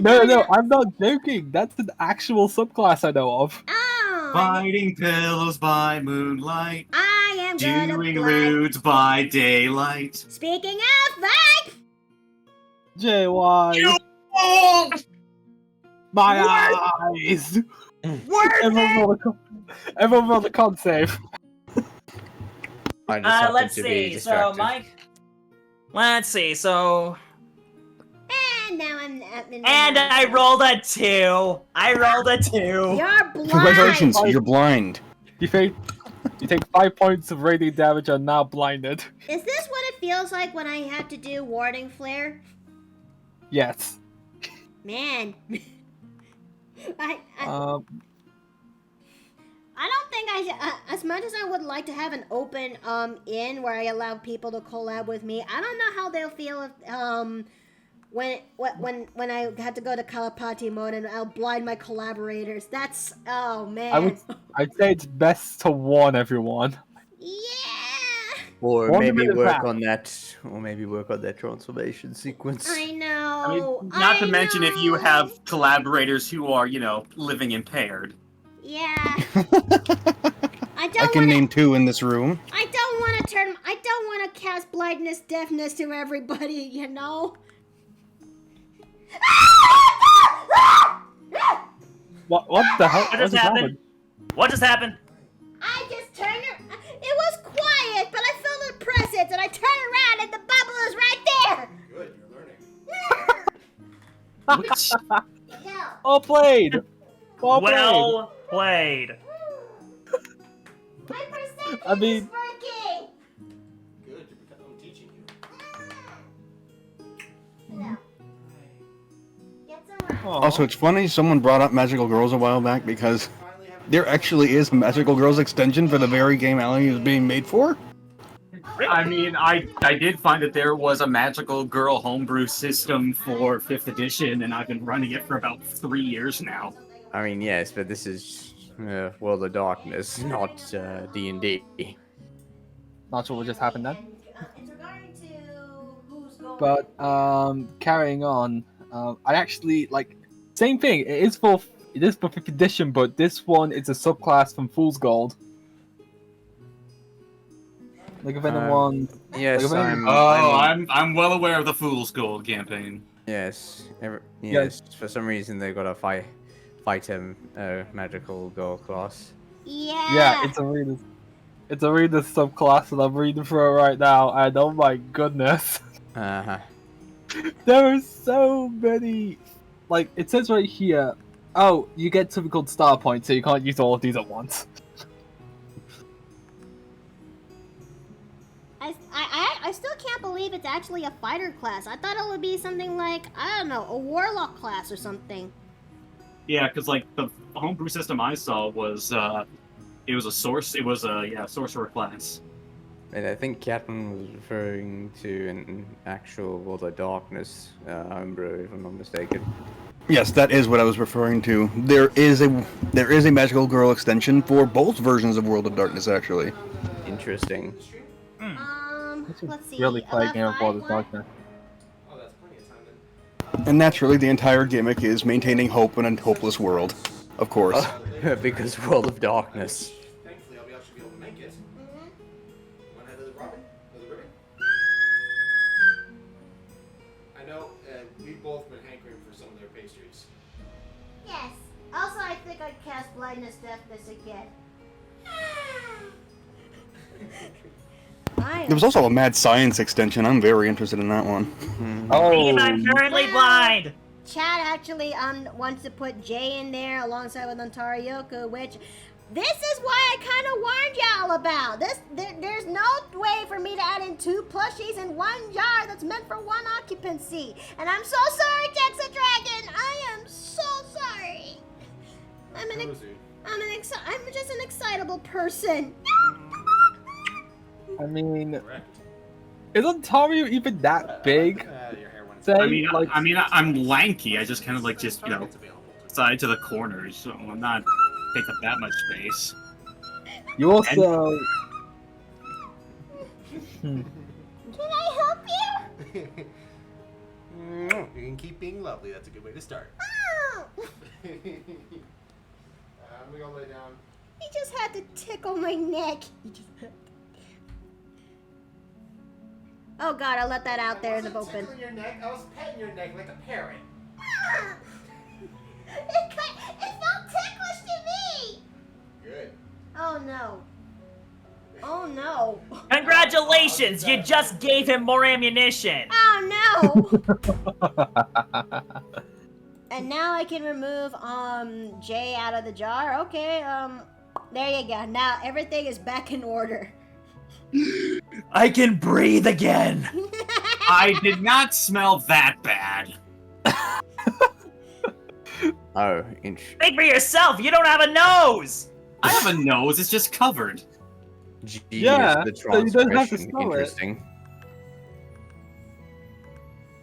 No, I'm not joking. That's an actual subclass I know of. Oh! Fighting pillows by moonlight. I am gonna doing blind. roots by daylight. Speaking of fight! JY. Oh! My eyes! Everyone roll the con save. I just happened Let's to be see. So, distracted. Mike. Let's see. So. And now I'm And I rolled a 2. I rolled a 2. You're blind! Congratulations, you're blind. You take 5 points of radiant damage and now blinded. Is this what it feels like when I have to do warding flare? Yes. Man. I Um, don't think I should, as much as I would like to have an open inn where I allow people to collab with me, I don't know how they'll feel if when I had to go to Kalapati mode and I'll blind my collaborators. That's, oh man. I'd say it's best to warn everyone. Yeah. Or 1 maybe minute work back. on that. Or maybe work on that transformation sequence. I know. I mean, not to mention if you have collaborators who are, living impaired. Yeah. I can name 2 in this room. I don't want to cast blindness, deafness to everybody, you know? What the hell? What just happened? What just happened? I just turned around. It was quiet, but I felt a presence, and I turned around, and the bubble is right there. Good, you're learning. Which, No. Well played. Well played. Well played. My perception I mean- is working. Good, I'm teaching you. No. It's alright. Aw. Also, it's funny someone brought up Magical Girls a while back because there actually is a Magical Girls extension for the very game Allie is being made for. I mean, I did find that there was a magical girl homebrew system for 5th edition, and I've been running it for about 3 years now. I mean, yes, but this is World of Darkness, not D&D. Not sure what just happened then. It's regarding to who's going. But carrying on, I actually same thing. It is for 5th edition, but this one is a subclass from Fool's Gold. Like if anyone, Yes, Like, I'm well aware of the Fool's Gold campaign. Yes, yes. For some reason, they got a fight magical girl class. Yeah. it's a reader subclass, and I'm reading through it right now, and oh my goodness, Uh-huh. there are so many. Like it says right here, oh, you get something called star points, so you can't use all of these at once. I still can't believe it's actually a fighter class. I thought it would be something like, I don't know, a warlock class or something. Yeah, because the homebrew system I saw was it was a sorcerer class. And I think Captain was referring to an actual World of Darkness homebrew, if I'm not mistaken. Yes, that is what I was referring to. There is a Magical Girl extension for both versions of World of Darkness, actually. Interesting. Let's see. Really play about Game of World of 5 Darkness. Oh, that's plenty of time then. And naturally, the entire gimmick is maintaining hope in a hopeless world. Of course. Because World of Darkness. Thankfully, I'll actually be able to make it. Want to head to the Robin? Or the ribbon? I know we've both been hankering for some of their pastries. Yes. Also, I think I'd cast blindness, deafness again. There was also a Mad Science extension. I'm very interested in that one. Oh, I'm currently blind. Chad actually wants to put Jay in there alongside with Antaryoku, which this is why I kind of warned y'all about. There's no way for me to add in 2 plushies in 1 jar that's meant for 1 occupancy. And I'm so sorry, Dexa Dragon. I am so sorry. I'm just an excitable person. I mean, Correct. is Ontario even that big? Your hair went Say, I'm lanky. I just kind of It's available. side to the corners, so I'm not take up that much space. you also. Can I help you? You can keep being lovely. That's a good way to start. Oh, Let me go lay down. he just had to tickle my neck. Oh God, I let that out there in the open. Tickling your neck. I was petting your neck like a parrot. It felt ticklish to me. Good. Oh no. Oh no. Congratulations, you just gave him more ammunition. Oh no. And now I can remove Jay out of the jar. Okay, there you go. Now everything is back in order. I can breathe again. I did not smell that bad. Oh, Think for yourself. You don't have a nose. I have a nose. It's just covered. Yeah, the so you don't have to transgression. smell it. Interesting.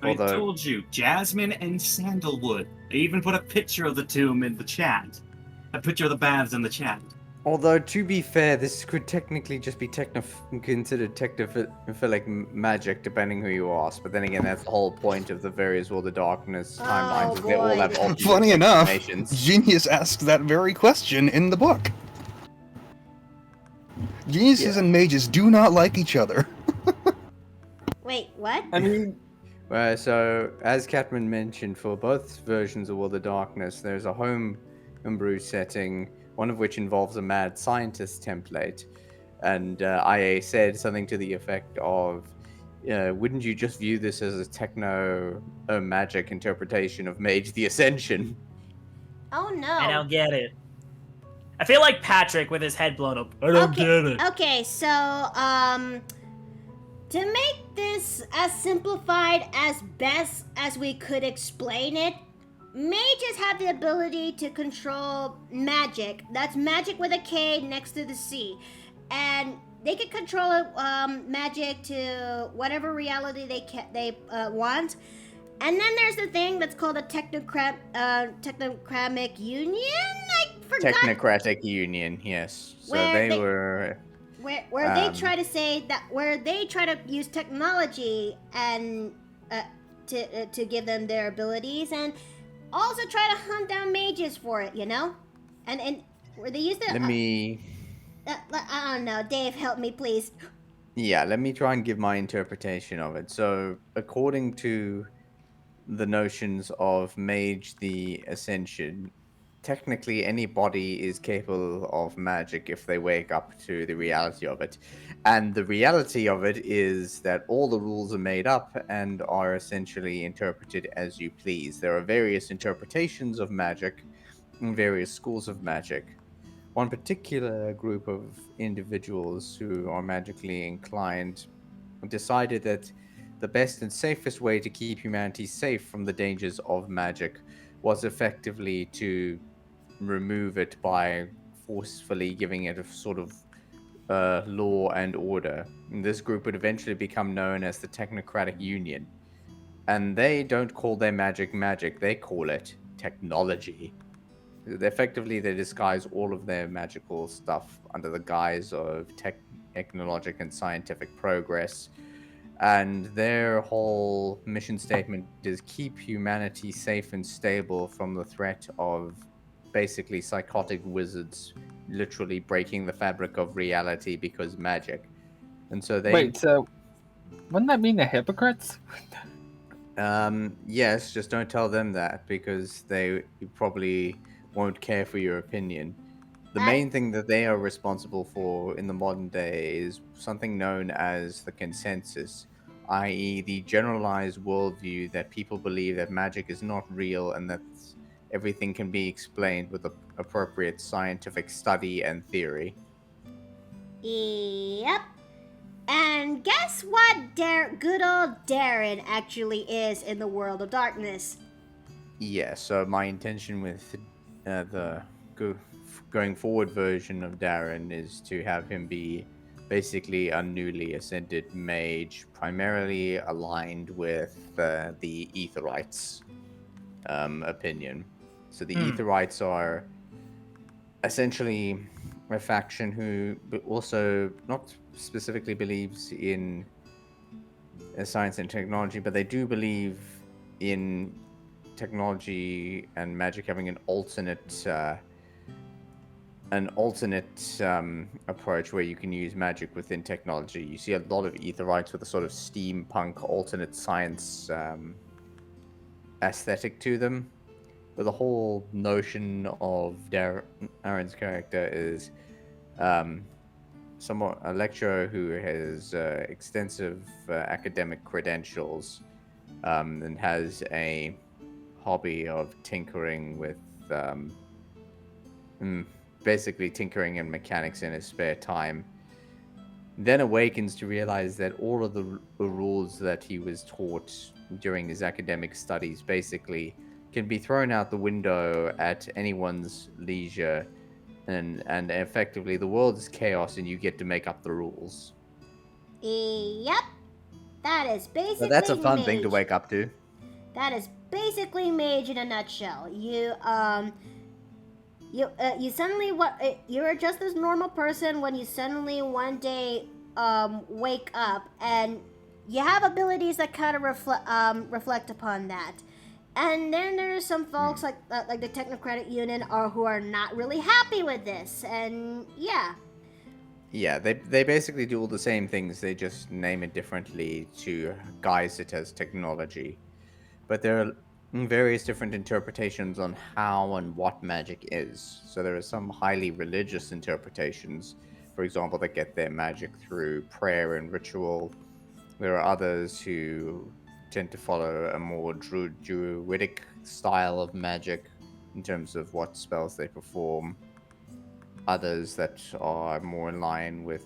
I Although- told you, jasmine and sandalwood. I even put a picture of the tomb in the chat. A picture of the baths in the chat. Although, to be fair, this could technically just be considered technophilic magic, depending who you ask. But then again, that's the whole point of the various World of Darkness timelines, is they all boy. have alternate Funny enough, explanations. Genius asks that very question in the book. Geniuses Yeah. and mages do not like each other. Wait, what? I mean, So, as Catman mentioned, for both versions of World of Darkness, there's a homebrew setting, one of which involves a mad scientist template. And IA said something to the effect of, wouldn't you just view this as a magic interpretation of Mage the Ascension? Oh no. I don't get it. I feel like Patrick with his head blown up. I don't get it. Okay, so to make this as simplified as best as we could explain it, mages have the ability to control magic. That's magic with a K next to the C. And they can control magic to whatever reality they want. And then there's the thing that's called a technocratic union. I forgot. Technocratic Union, yes. So Where they were... Where they try to say that, where they try to use technology and to give them their abilities, and also try to hunt down mages for it, you know, and where they use the. Let me... I don't know, Dave, help me, please. Yeah, let me try and give my interpretation of it. So, according to the notions of Mage the Ascension, technically anybody is capable of magic if they wake up to the reality of it. And the reality of it is that all the rules are made up and are essentially interpreted as you please. There are various interpretations of magic and various schools of magic. One particular group of individuals who are magically inclined decided that the best and safest way to keep humanity safe from the dangers of magic was effectively to remove it by forcefully giving it a sort of law and order. And this group would eventually become known as the Technocratic Union. And they don't call their magic magic, they call it technology. Effectively, they disguise all of their magical stuff under the guise of technologic and scientific progress. And their whole mission statement is keep humanity safe and stable from the threat of basically psychotic wizards literally breaking the fabric of reality because magic. And so they... wait, so wouldn't that mean they're hypocrites? Yes, just don't tell them that because they probably won't care for your opinion. The main thing that they are responsible for in the modern day is something known as the consensus, i.e. the generalized worldview that people believe that magic is not real and that everything can be explained with appropriate scientific study and theory. Yep. And guess what good old Darren actually is in the World of Darkness? Yeah, so my intention with the going forward version of Darren is to have him be basically a newly ascended mage, primarily aligned with the Aetherites opinion. So the Aetherites are essentially a faction who also not specifically believes in science and technology, but they do believe in technology and magic having an alternate approach where you can use magic within technology. You see a lot of Aetherites with a sort of steampunk alternate science aesthetic to them. But the whole notion of Darren's character is somewhat a lecturer who has extensive academic credentials and has a hobby of tinkering with basically tinkering and mechanics in his spare time, then awakens to realize that all of the rules that he was taught during his academic studies basically can be thrown out the window at anyone's leisure, and effectively the world is chaos and you get to make up the rules. Yep. That is basically So that's a fun thing to Mage. wake up to. you suddenly you're just this normal person when you suddenly one day wake up and you have abilities that kind of reflect upon that. And then there's some folks like the Technocratic Union who are not really happy with this, and yeah. Yeah, they basically do all the same things. They just name it differently to guise it as technology. But there are various different interpretations on how and what magic is. So there are some highly religious interpretations, for example, that get their magic through prayer and ritual. There are others who tend to follow a more druidic style of magic in terms of what spells they perform. Others that are more in line with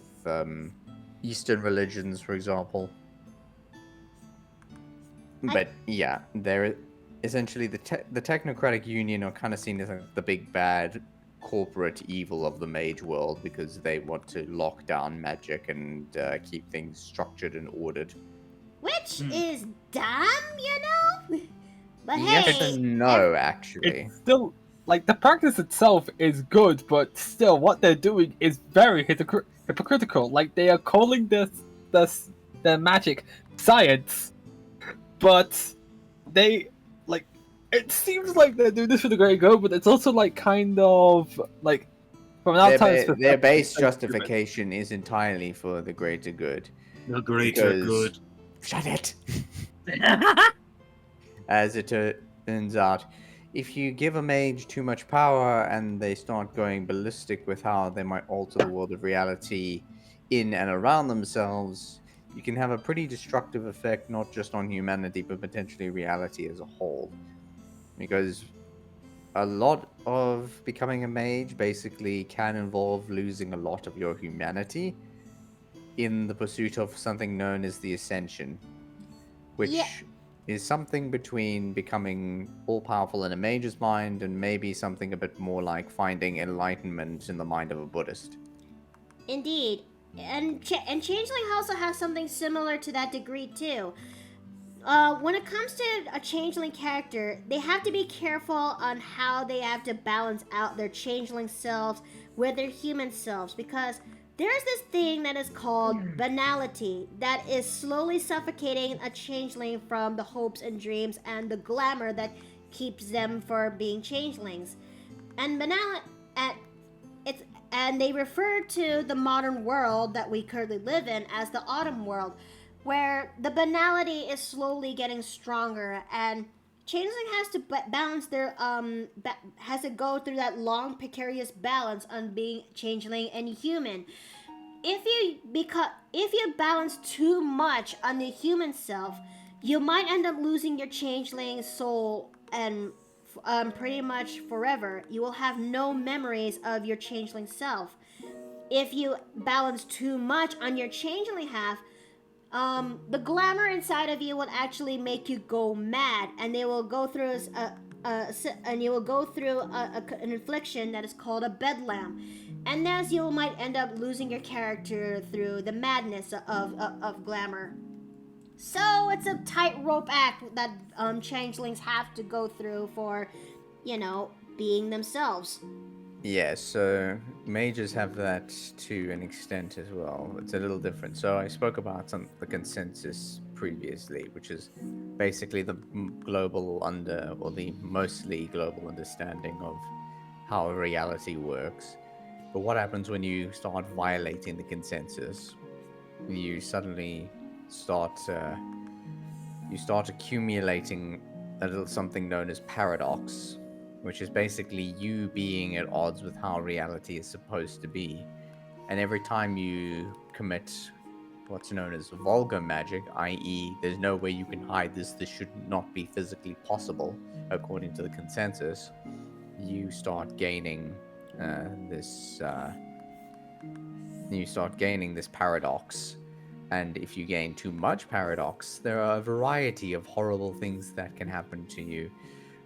Eastern religions, for example. But yeah, they're essentially the Technocratic Union are kind of seen as like the big bad corporate evil of the mage world because they want to lock down magic and keep things structured and ordered. Which is dumb, you know? But Yes hey, and no, actually. It's still like the practice itself is good, but still, what they're doing is very hypocritical. Like they are calling the magic science, but they like it seems like they're doing this for the great good, but it's also like kind of like from an outsider's perspective. Their base justification is entirely for the greater good. The greater good. Shut it. As it turns out, if you give a mage too much power and they start going ballistic with how they might alter the world of reality in and around themselves, you can have a pretty destructive effect not just on humanity but potentially reality as a whole. Because a lot of becoming a mage basically can involve losing a lot of your humanity in the pursuit of something known as the Ascension, which is something between becoming all-powerful in a mage's mind and maybe something a bit more like finding enlightenment in the mind of a Buddhist. Indeed. And Changeling also has something similar to that degree, too. When it comes to a Changeling character, they have to be careful on how they have to balance out their Changeling selves with their human selves, because there's this thing that is called banality that is slowly suffocating a Changeling from the hopes and dreams and the glamour that keeps them from being Changelings. And and they refer to the modern world that we currently live in as the autumn world, where the banality is slowly getting stronger, and Changeling has to balance their has to go through that long precarious balance on being Changeling and human. If you balance too much on the human self, you might end up losing your Changeling soul and pretty much forever. You will have no memories of your Changeling self. If you balance too much on your Changeling half, the glamour inside of you will actually make you go mad, and they will go through and you will go through an affliction that is called a bedlam, and thus you might end up losing your character through the madness of glamour. So it's a tightrope act that changelings have to go through for, being themselves. Yeah, so mages have that to an extent as well. It's a little different. So I spoke about the consensus previously, which is basically the the mostly global understanding of how reality works. But what happens when you start violating the consensus? You suddenly start accumulating a little something known as paradox, which is basically you being at odds with how reality is supposed to be. And every time you commit what's known as vulgar magic, i.e., there's no way you can hide this should not be physically possible, according to the consensus, you start gaining this paradox. And if you gain too much paradox, there are a variety of horrible things that can happen to you,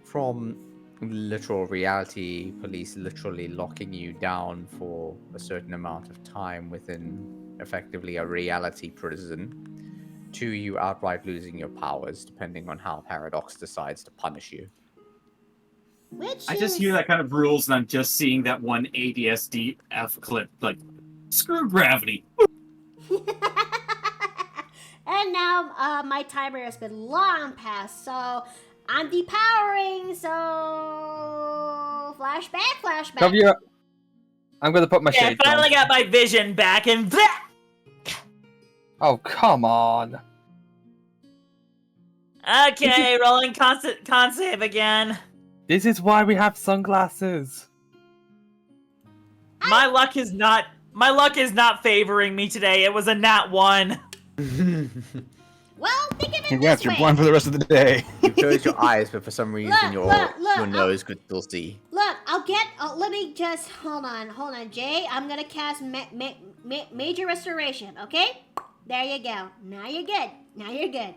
from literal reality police literally locking you down for a certain amount of time within effectively a reality prison, to you outright losing your powers depending on how Paradox decides to punish you. Which I just hear that kind of rules, and I'm just seeing that one ADSDF clip. Like, screw gravity. And now my timer has been long past, so I'm depowering. So flashback. Cover your... I'm gonna put my Yeah, I shades on. finally got my vision back, and Oh, come on. okay, rolling con save again. This is why we have sunglasses. My luck is not favoring me today. It was a nat 1. Well, think of it Congrats, this you're way. blind for the rest of the day. You closed your eyes, but for some reason Look, your nose could still see. Look, let me just, hold on, Jay. I'm gonna cast Major Restoration, okay? There you go. Now you're good.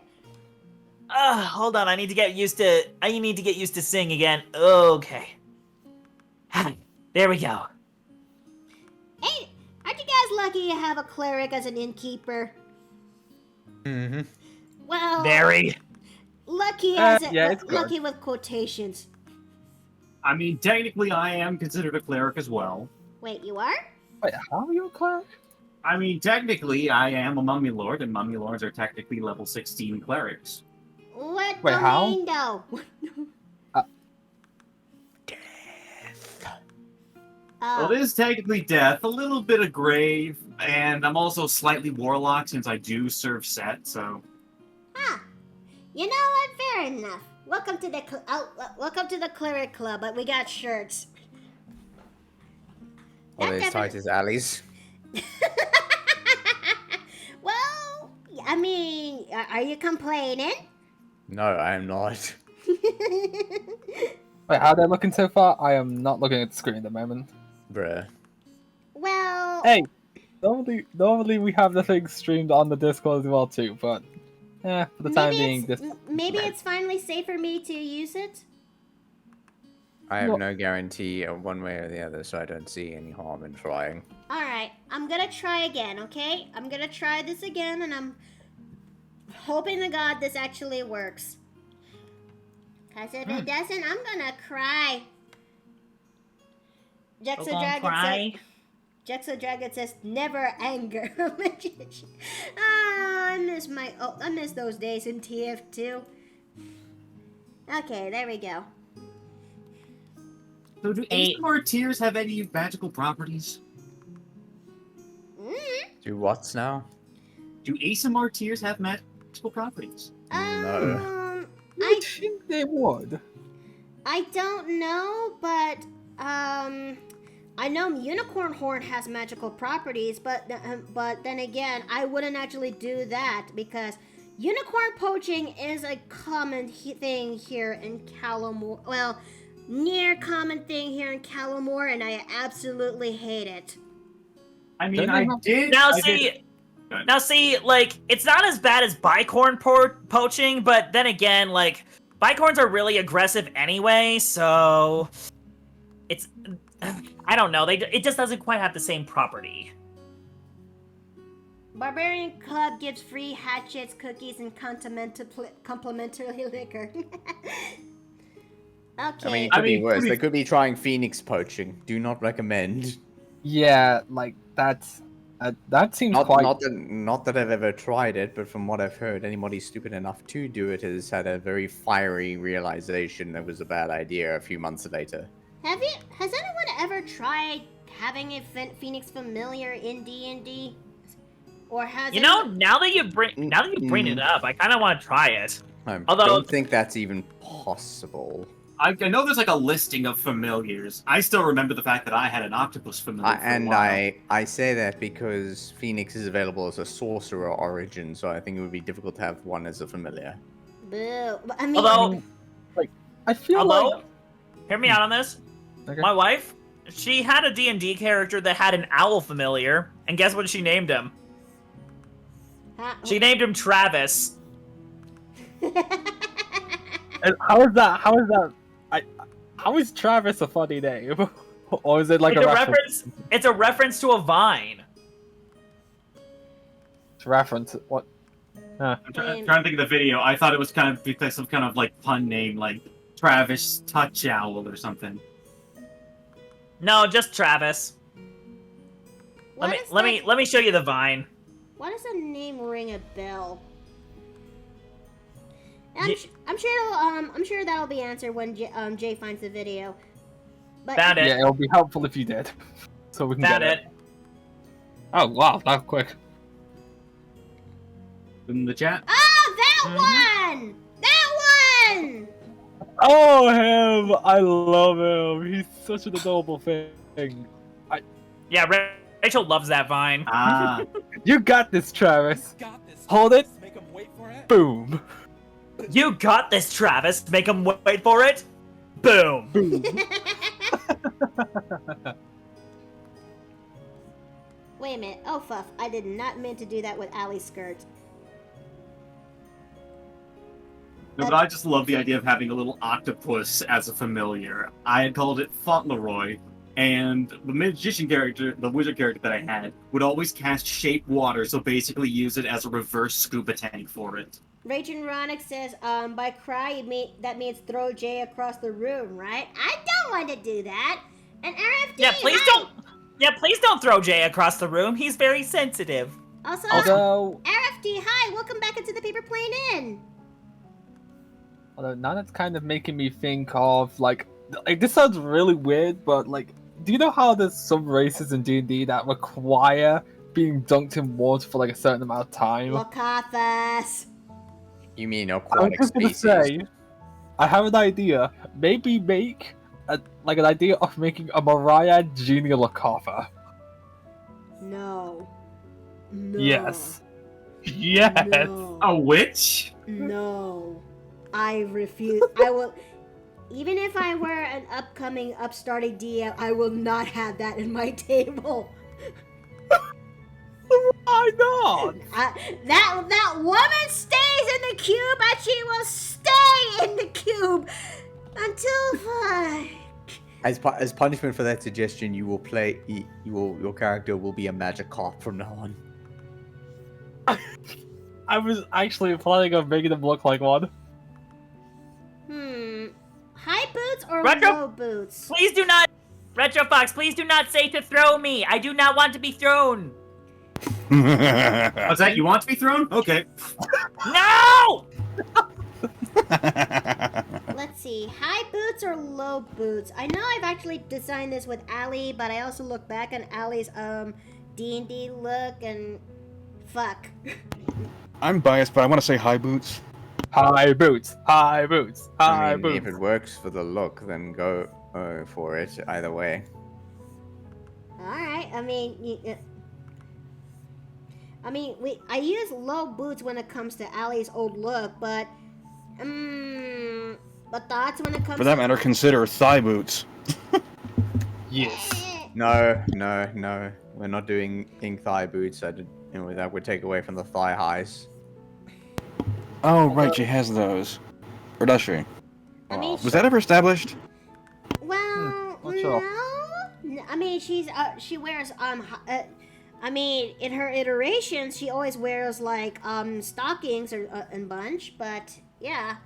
Hold on. I need to get used to seeing again. Okay. There we go. Hey, aren't you guys lucky you have a cleric as an innkeeper? Mm-hmm. Well, Very. lucky as yeah, it's lucky with quotations. I mean, technically, I am considered a cleric as well. Wait, you are? Wait, how are you a cleric? I mean, technically, I am a mummy lord, and mummy lords are technically level 16 clerics. What Wait, how? domain though? Well, it is technically death, a little bit of grave, and I'm also slightly warlock since I do serve set, so... Huh. You know what? Fair enough. Welcome to the cleric club, but we got shirts. Well, That as tight as alleys. Well, I mean, are you complaining? No, I am not. Wait, how are they looking so far? I am not looking at the screen at the moment. Bruh. Well, Hey, normally we have the thing streamed on the Discord as well too, but for the time being, this. Maybe it's finally safe for me to use it. I have no guarantee of one way or the other, so I don't see any harm in trying. All right, I'm gonna try again. Okay, I'm gonna try this again, and I'm hoping to God this actually works. Cause if it doesn't, I'm gonna cry. Dragon says never anger. I miss those days in TF2. Okay, there we go. So do ASMR tears have any magical properties? Do what's now? Do ASMR tears have magical properties? No. I think they would. I don't know, but I know Unicorn Horn has magical properties, but then again, I wouldn't actually do that because unicorn poaching is a common thing here in Calamore. Well, near common thing here in Calamore, and I absolutely hate it. I mean, I did. Now see, like, it's not as bad as bicorn poaching, but then again, like, bicorns are really aggressive anyway, so it's, I don't know, it just doesn't quite have the same property. Barbarian Club gives free hatchets, cookies, and complimentary liquor. Okay. I mean, it could be worse. They could be trying phoenix poaching. Do not recommend. Yeah, like that seems quite. Not that I've ever tried it, but from what I've heard, anybody stupid enough to do it has had a very fiery realization that was a bad idea a few months later. Has anyone ever tried having a Phoenix familiar in D&D? Or has now that you bring it up, I kind of want to try it. I Although, don't think that's even possible. I know there's like a listing of familiars. I still remember the fact that I had an octopus familiar for a while. I say that because Phoenix is available as a sorcerer origin, so I think it would be difficult to have one as a familiar. Boo. I mean, although, I feel like... hear me out on this. Okay. My wife, she had a D&D character that had an owl familiar, and guess what she named him? She named him Travis. And how is that? How is Travis a funny name? Or is it like it's a reference? It's a reference to a vine. It's a reference. What? I'm trying to think of the video. I thought it was kind of because some kind of like pun name, like Travis Touch Owl or something. No, just Travis. Let me show you the vine. Why does the name ring a bell? Ye- I'm sure that'll be answered when Jay finds the video. But Found it. Yeah, it'll be helpful if you did. So we can Found get it. Oh, wow, that quick. In the chat. Oh, that one! That one! Oh, him! I love him. He's such an adorable thing. Yeah, Rachel loves that vine. Ah. You got this, Travis. Hold it. Boom. You got this, Travis. Make him wait for it. Boom. Boom. Wait a minute. Oh, fuff. I did not mean to do that with Allie's skirt. No, but I just love the idea of having a little octopus as a familiar. I had called it Fauntleroy, and the magician character, the wizard character that I had, would always cast shape water, so basically use it as a reverse scuba tank for it. Rachel Ronick says, by cry, that means throw Jay across the room, right? I don't want to do that. And RFD, Yeah, please hi. don't. Yeah, please don't throw Jay across the room. He's very sensitive. Also, Although RFD, hi. Welcome back into the Paper Plane Inn. now that's kind of making me think of, like, this sounds really weird, but, like, do you know how there's some races in D&D that require being dunked in water for, like, a certain amount of time? Locathas. You mean I was aquatic just gonna species? say, I have an idea. Maybe make, an idea of making a Mariah Junior Lakatha. No. No. Yes. Yes! No. A witch? No. I refuse. I will. Even if I were an upcoming upstarting DM, I will not have that in my table. Why not? That woman stays in the cube, and she will stay in the cube until. As punishment for that suggestion, you will play. Your character will be a magic cop from now on. I was actually planning on making him look like one. High boots or Retro- low boots? Please do not, Retro Fox. Please do not say to throw me. I do not want to be thrown. What's that? You want to be thrown? Okay. No! Let's see. High boots or low boots? I know I've actually designed this with Allie, but I also look back on Allie's D&D look and fuck. I'm biased, but I want to say high boots. High boots, high boots, high I mean, boots. if it works for the look, then go for it. Either way. All right. I I use low boots when it comes to Allie's old look, but thoughts when it comes For that matter, consider thigh boots. Yes. No. We're not doing ink thigh boots. That would take away from the thigh highs. Oh, right, she has those. Or does she? I mean, Was that ever established? well, not sure. no. I mean, she wears in her iterations, she always wears like stockings or and bunch, but yeah.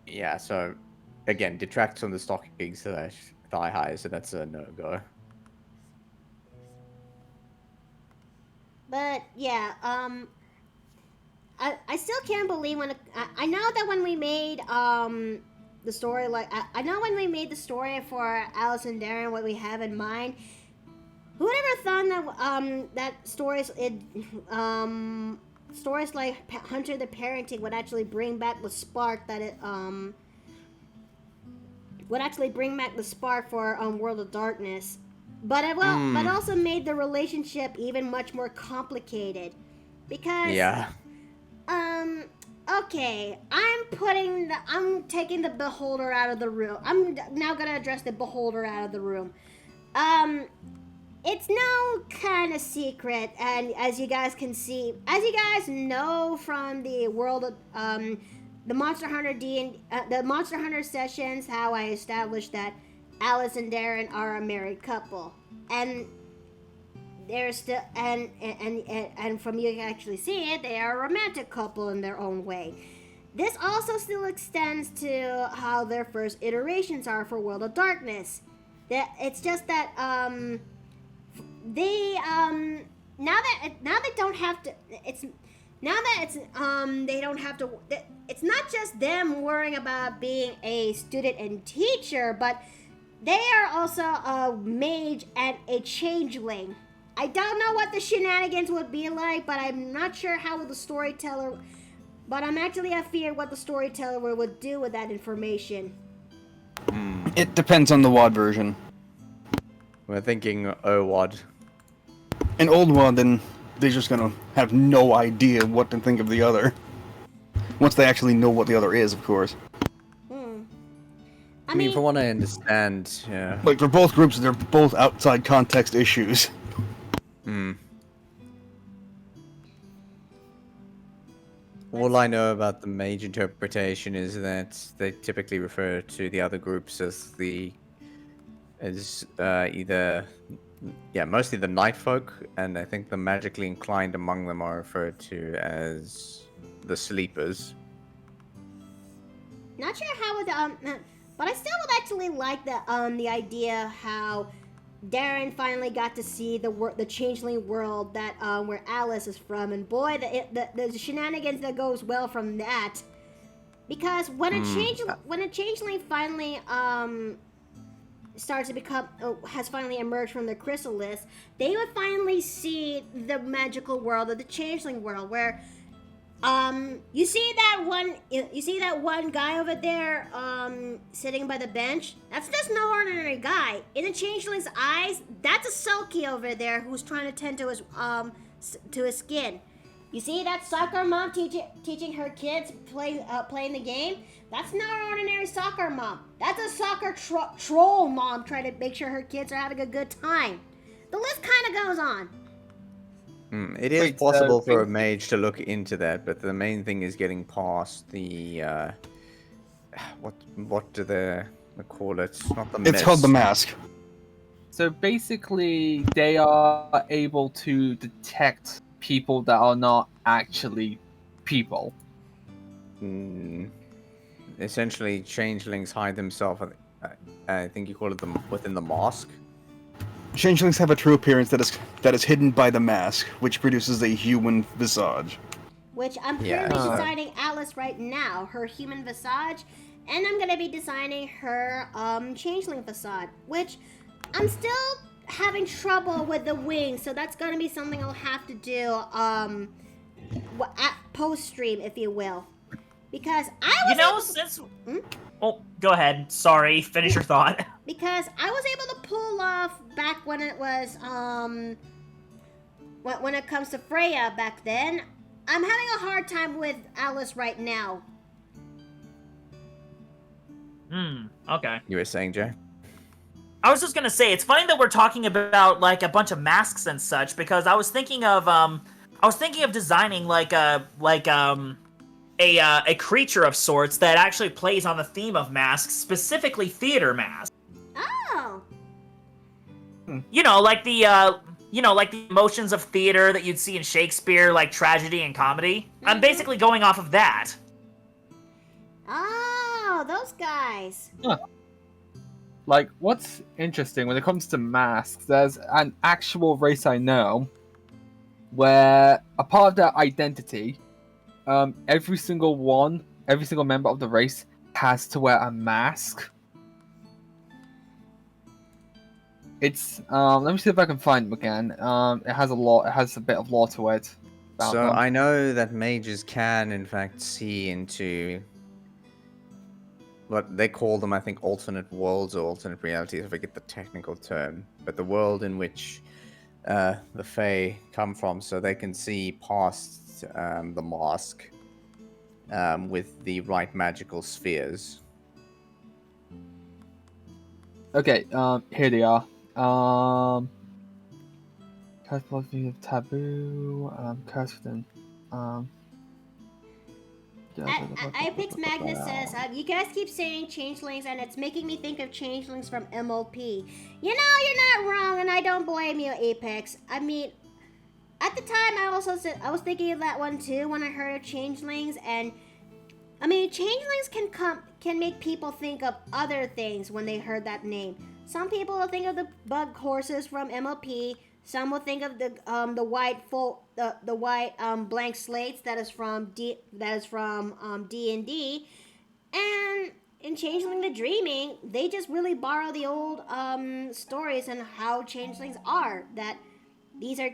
Yeah. So, again, detracts from the stockings / thigh highs, so that's a no go. But yeah, I still can't believe I know that when we made the story, like I know when we made the story for Alice and Darren, what we have in mind. Who would ever thought that that stories like Hunter the Parenting would actually bring back the spark that it would actually bring back the spark for World of Darkness. But but also made the relationship even much more complicated, because okay, I'm taking the beholder out of the room. I'm now gonna address the beholder out of the room. It's no kind of secret, and as you guys know from the world of the Monster Hunter the Monster Hunter sessions, how I established that Alice and Darren are a married couple, and they're still and from you can actually see it, they are a romantic couple in their own way. this also still extends to how their first iterations are for World of Darkness. That it's just that they now they don't have to. They don't have to. It's not just them worrying about being a student and teacher, but they are also a mage and a changeling. I don't know what the shenanigans would be like, but I'm not sure how the storyteller. But I'm actually afraid what the storyteller would do with that information. It depends on the WAD version. We're thinking OWAD. An old WAD, then they're just gonna have no idea what to think of the other. Once they actually know what the other is, of course. I mean, from what I understand, yeah. Like, for both groups, they're both outside context issues. All I know about the mage interpretation is that they typically refer to the other groups as mostly the night folk, and I think the magically inclined among them are referred to as the sleepers. Not sure how but I still would actually like the idea how Darren finally got to see the changeling world that where Alice is from, and boy, the shenanigans that goes well from that. Because when a changeling finally starts to become has finally emerged from the chrysalis, they would finally see the magical world of the changeling world, where you see that one guy over there sitting by the bench? That's just no ordinary guy. In the changeling's eyes, that's a Selkie over there who's trying to tend to his skin. You see that soccer mom teaching her kids playing the game? That's not an ordinary soccer mom. That's a soccer troll mom trying to make sure her kids are having a good time. The list kind of goes on. It is possible for a mage to look into that, but the main thing is getting past the what do they call it? Not the It's called the mask. So basically, they are able to detect people that are not actually people. Essentially, changelings hide themselves. I think you call it within the mask. Changelings have a true appearance that is hidden by the mask, which produces a human visage. Which I'm currently designing Alice right now, her human visage, and I'm gonna be designing her changeling facade, which I'm still having trouble with the wings, so that's gonna be something I'll have to do at post stream, if you will, because I was Oh, go ahead. Sorry, finish your thought. Because I was able to pull off back when it was when it comes to Freya back then. I'm having a hard time with Alice right now. Okay. You were saying, Jay? I was just gonna say, it's funny that we're talking about like a bunch of masks and such, because I was thinking of designing a creature of sorts that actually plays on the theme of masks, specifically theater masks. Oh. You know, like the emotions of theater that you'd see in Shakespeare, like tragedy and comedy. I'm basically going off of that. Oh, those guys. Huh. Like, what's interesting when it comes to masks, there's an actual race I know where a part of their identity, every single member of the race has to wear a mask. It's let me see if I can find them again. It has a bit of lore to it. So them. I know that mages can, in fact, see into what they call them, I think, alternate worlds or alternate realities. I forget the technical term, but the world in which the Fae come from, so they can see past the mask with the right magical spheres. Okay, here they are. Curse philosophy of taboo. Curse within. Apex Magnus says, you guys keep saying changelings, and it's making me think of changelings from MOP. You know, you're not wrong, and I don't blame you, Apex. I mean, at the time, I was thinking of that one too when I heard of changelings, and I mean, changelings can make people think of other things when they heard that name. Some people will think of the bug horses from MLP. Some will think of the white blank slates that is from D&D. And in Changeling the Dreaming, they just really borrow the old stories and how changelings are. That these are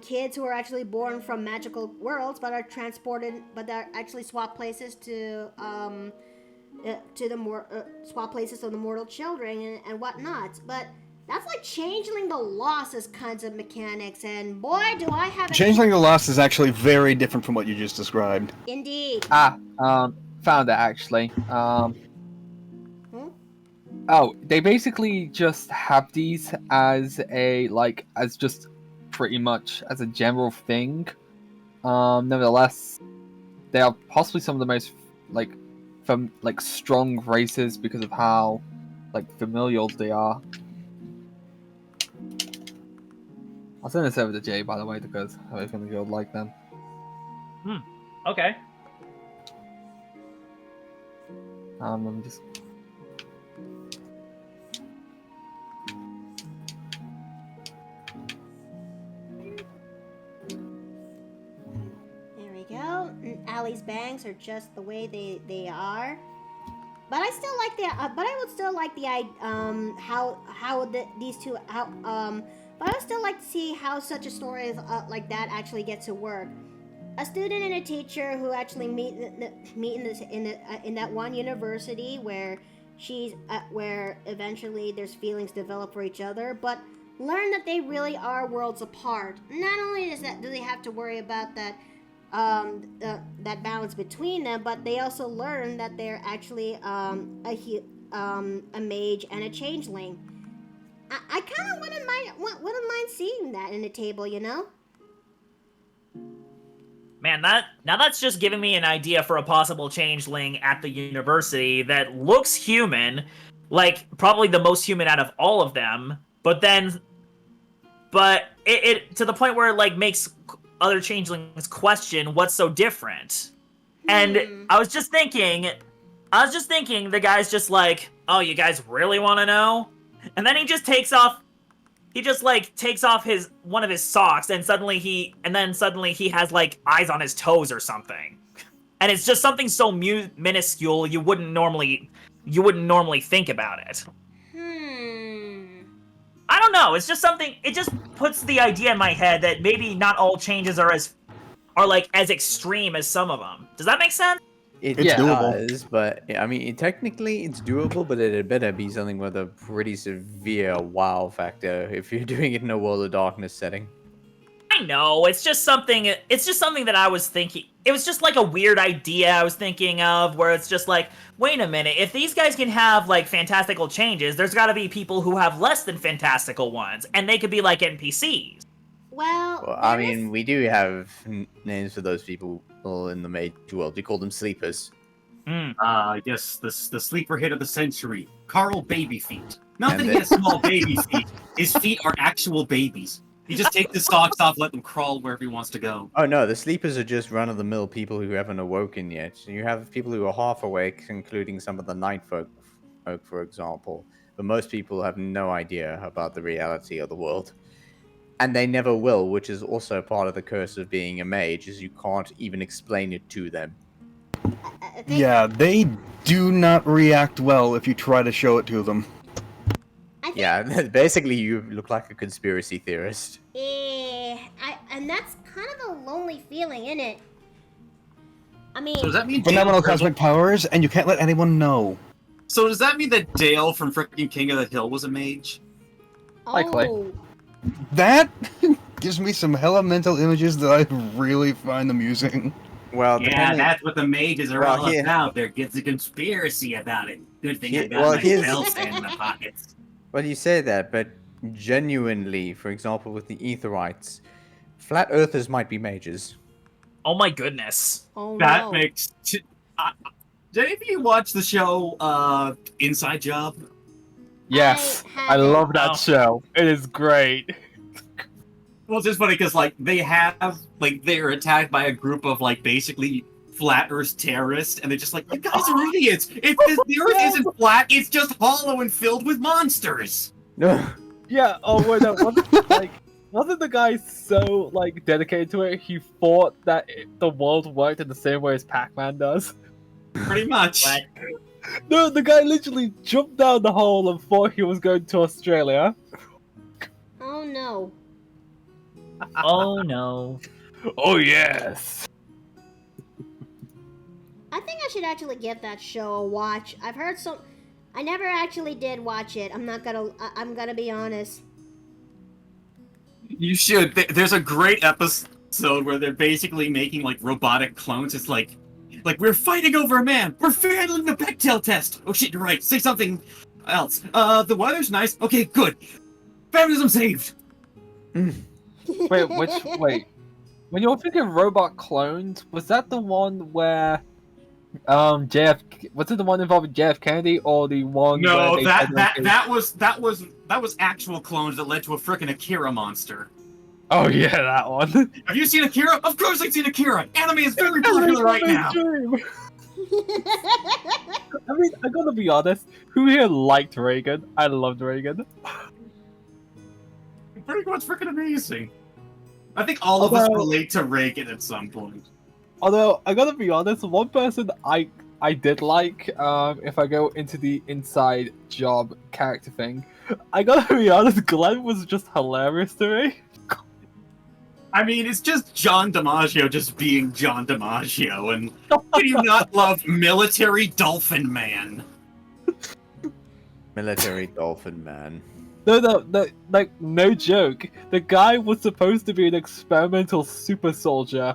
kids who are actually born from magical worlds, but are transported, but they're actually swap places to swap places of the mortal children and whatnot. But that's like Changeling the Lost's kinds of mechanics, and boy, do I have Changeling the Lost is actually very different from what you just described. Indeed. Found it actually. Oh, they basically just have these as as just pretty much as a general thing. Nevertheless, they are possibly some of the most strong races because of how familial they are. I'll send this over to Jay, by the way, because I think you'll like them. Okay. Let me just. There we go. Allie's bangs are just the way they are. But I still like but I would still like these two but I would still like to see how such a story like that actually gets to work. A student and a teacher who actually meet in that one university where where eventually there's feelings develop for each other, but learn that they really are worlds apart. Not only do they have to worry about that balance between them, but they also learn that they're actually a mage and a changeling. I kind of wouldn't mind seeing that in a table, you know? Man, that's just giving me an idea for a possible changeling at the university that looks human, like probably the most human out of all of them, but it to the point where it makes other changelings question what's so different. And I was just thinking the guy's just like, oh, you guys really want to know? And then he just takes off one of his socks, and suddenly he has eyes on his toes or something. And it's just something so minuscule you wouldn't normally think about it. I don't know, it's just something, it just puts the idea in my head that maybe not all changes are as extreme as some of them. Does that make sense? It doable. does, but I mean, technically it's doable, but it had better be something with a pretty severe wow factor if you're doing it in a World of Darkness setting. I know, it's just something that I was thinking, it was just a weird idea I was thinking of, where it's just wait a minute, if these guys can have fantastical changes, there's gotta be people who have less than fantastical ones, and they could be NPCs. Well, I mean, we do have names for those people in the mage world. We call them sleepers. Yes, the sleeper hit of the century, Carl Babyfeet. Not that he has small baby feet. His feet are actual babies. He just takes his socks off, let them crawl wherever he wants to go. Oh no, the sleepers are just run-of-the-mill people who haven't awoken yet. You have people who are half awake, including some of the night folk, for example. But most people have no idea about the reality of the world. And they never will, which is also part of the curse of being a mage, is you can't even explain it to them. Yeah, they do not react well if you try to show it to them. Yeah, basically you look like a conspiracy theorist. And that's kind of a lonely feeling, isn't it? I mean... So does that mean Phenomenal cosmic powers, and you can't let anyone know. So does that mean that Dale from frickin' King of the Hill was a mage? Likely. Oh. That gives me some hella mental images that I really find amusing. Well, Yeah, that's what the mages are all about. There gets a conspiracy about it. Good thing I got my belts in my pockets. Well, you say that, but genuinely, for example, with the Etherites, flat earthers might be mages. Oh my goodness. Oh, That no. makes... Did any of you watch the show Inside Job? Yes, I haven't. love that show. It is great. Well, it's just funny because they're attacked by a group of basically flat Earth terrorists, and they're just like, you guys are idiots. The Earth isn't flat; it's just hollow and filled with monsters. No. Yeah. Oh wait, no. Wasn't the guy so like dedicated to it? He thought that the world worked in the same way as Pac-Man does. Pretty much. What? No, the guy literally jumped down the hole and thought he was going to Australia. Oh no. Oh no. Oh yes. I think I should actually give that show a watch. I've heard so. I never actually did watch it. I'm gonna be honest. You should. There's a great episode where they're basically making like robotic clones. It's like we're fighting over a man. We're failing the Bechdel test. Oh shit, you're right. Say something else. The weather's nice. Okay, good. Feminism saved. Wait. When you're thinking robot clones, was that the one where was it the one involving JF Kennedy or the one No, where that was actual clones that led to a frickin' Akira monster. Oh yeah, that one. Have you seen Akira? Of course I've seen Akira. Anime is very popular right now. I mean, I gotta be honest. Who here liked Reagan? I loved Reagan. Pretty much freaking amazing. I think all of us relate to Reagan at some point. Although I gotta be honest, one person I did like, if I go into the inside job character thing, I gotta be honest, Glenn was just hilarious to me. I mean, it's just John DiMaggio just being John DiMaggio, and can you not love Military Dolphin Man? Military Dolphin Man. No, like, no joke. The guy was supposed to be an experimental super soldier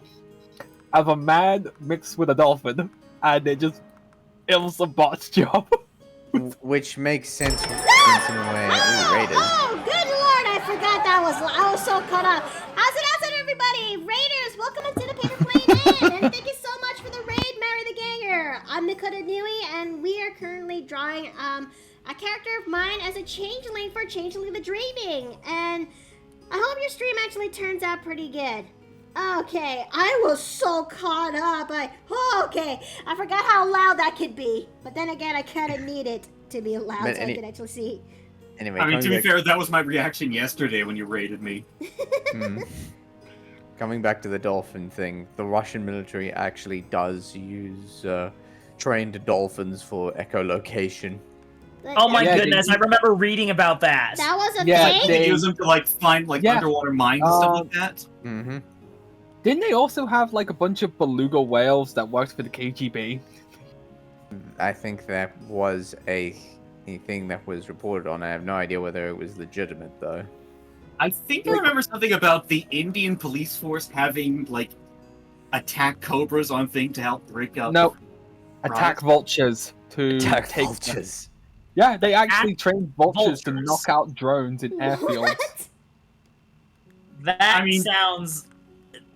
of a man mixed with a dolphin, and it was a bot's job. Which makes sense in a way. Ooh, Raiders. Oh, good lord, I forgot I was so caught up. How's it, everybody? Raiders, welcome into the Paper Plane Inn, and thank you so much for the raid, Mary the Ganger. I'm Mikota Nui, and we are currently drawing a character of mine as a changeling for Changeling the Dreaming, and I hope your stream actually turns out pretty good. Okay, I was so caught up. I forgot how loud that could be. But then again, I kind of need it to be loud so I can actually see. Anyway, I mean, to be fair, that was my reaction yesterday when you raided me. Coming back to the dolphin thing, the Russian military actually does use trained dolphins for echolocation. Oh my goodness, I remember reading about that. That was a thing? They use them to like find like underwater mines and stuff like that. Mm-hmm. Didn't they also have like a bunch of beluga whales that worked for the KGB? I think that was a thing that was reported on. I have no idea whether it was legitimate though. I think I remember something about the Indian police force having like attack cobras on thing to help break up. No, attack vultures to Attack take vultures. Yeah, they actually trained vultures to knock out drones in airfields. That sounds...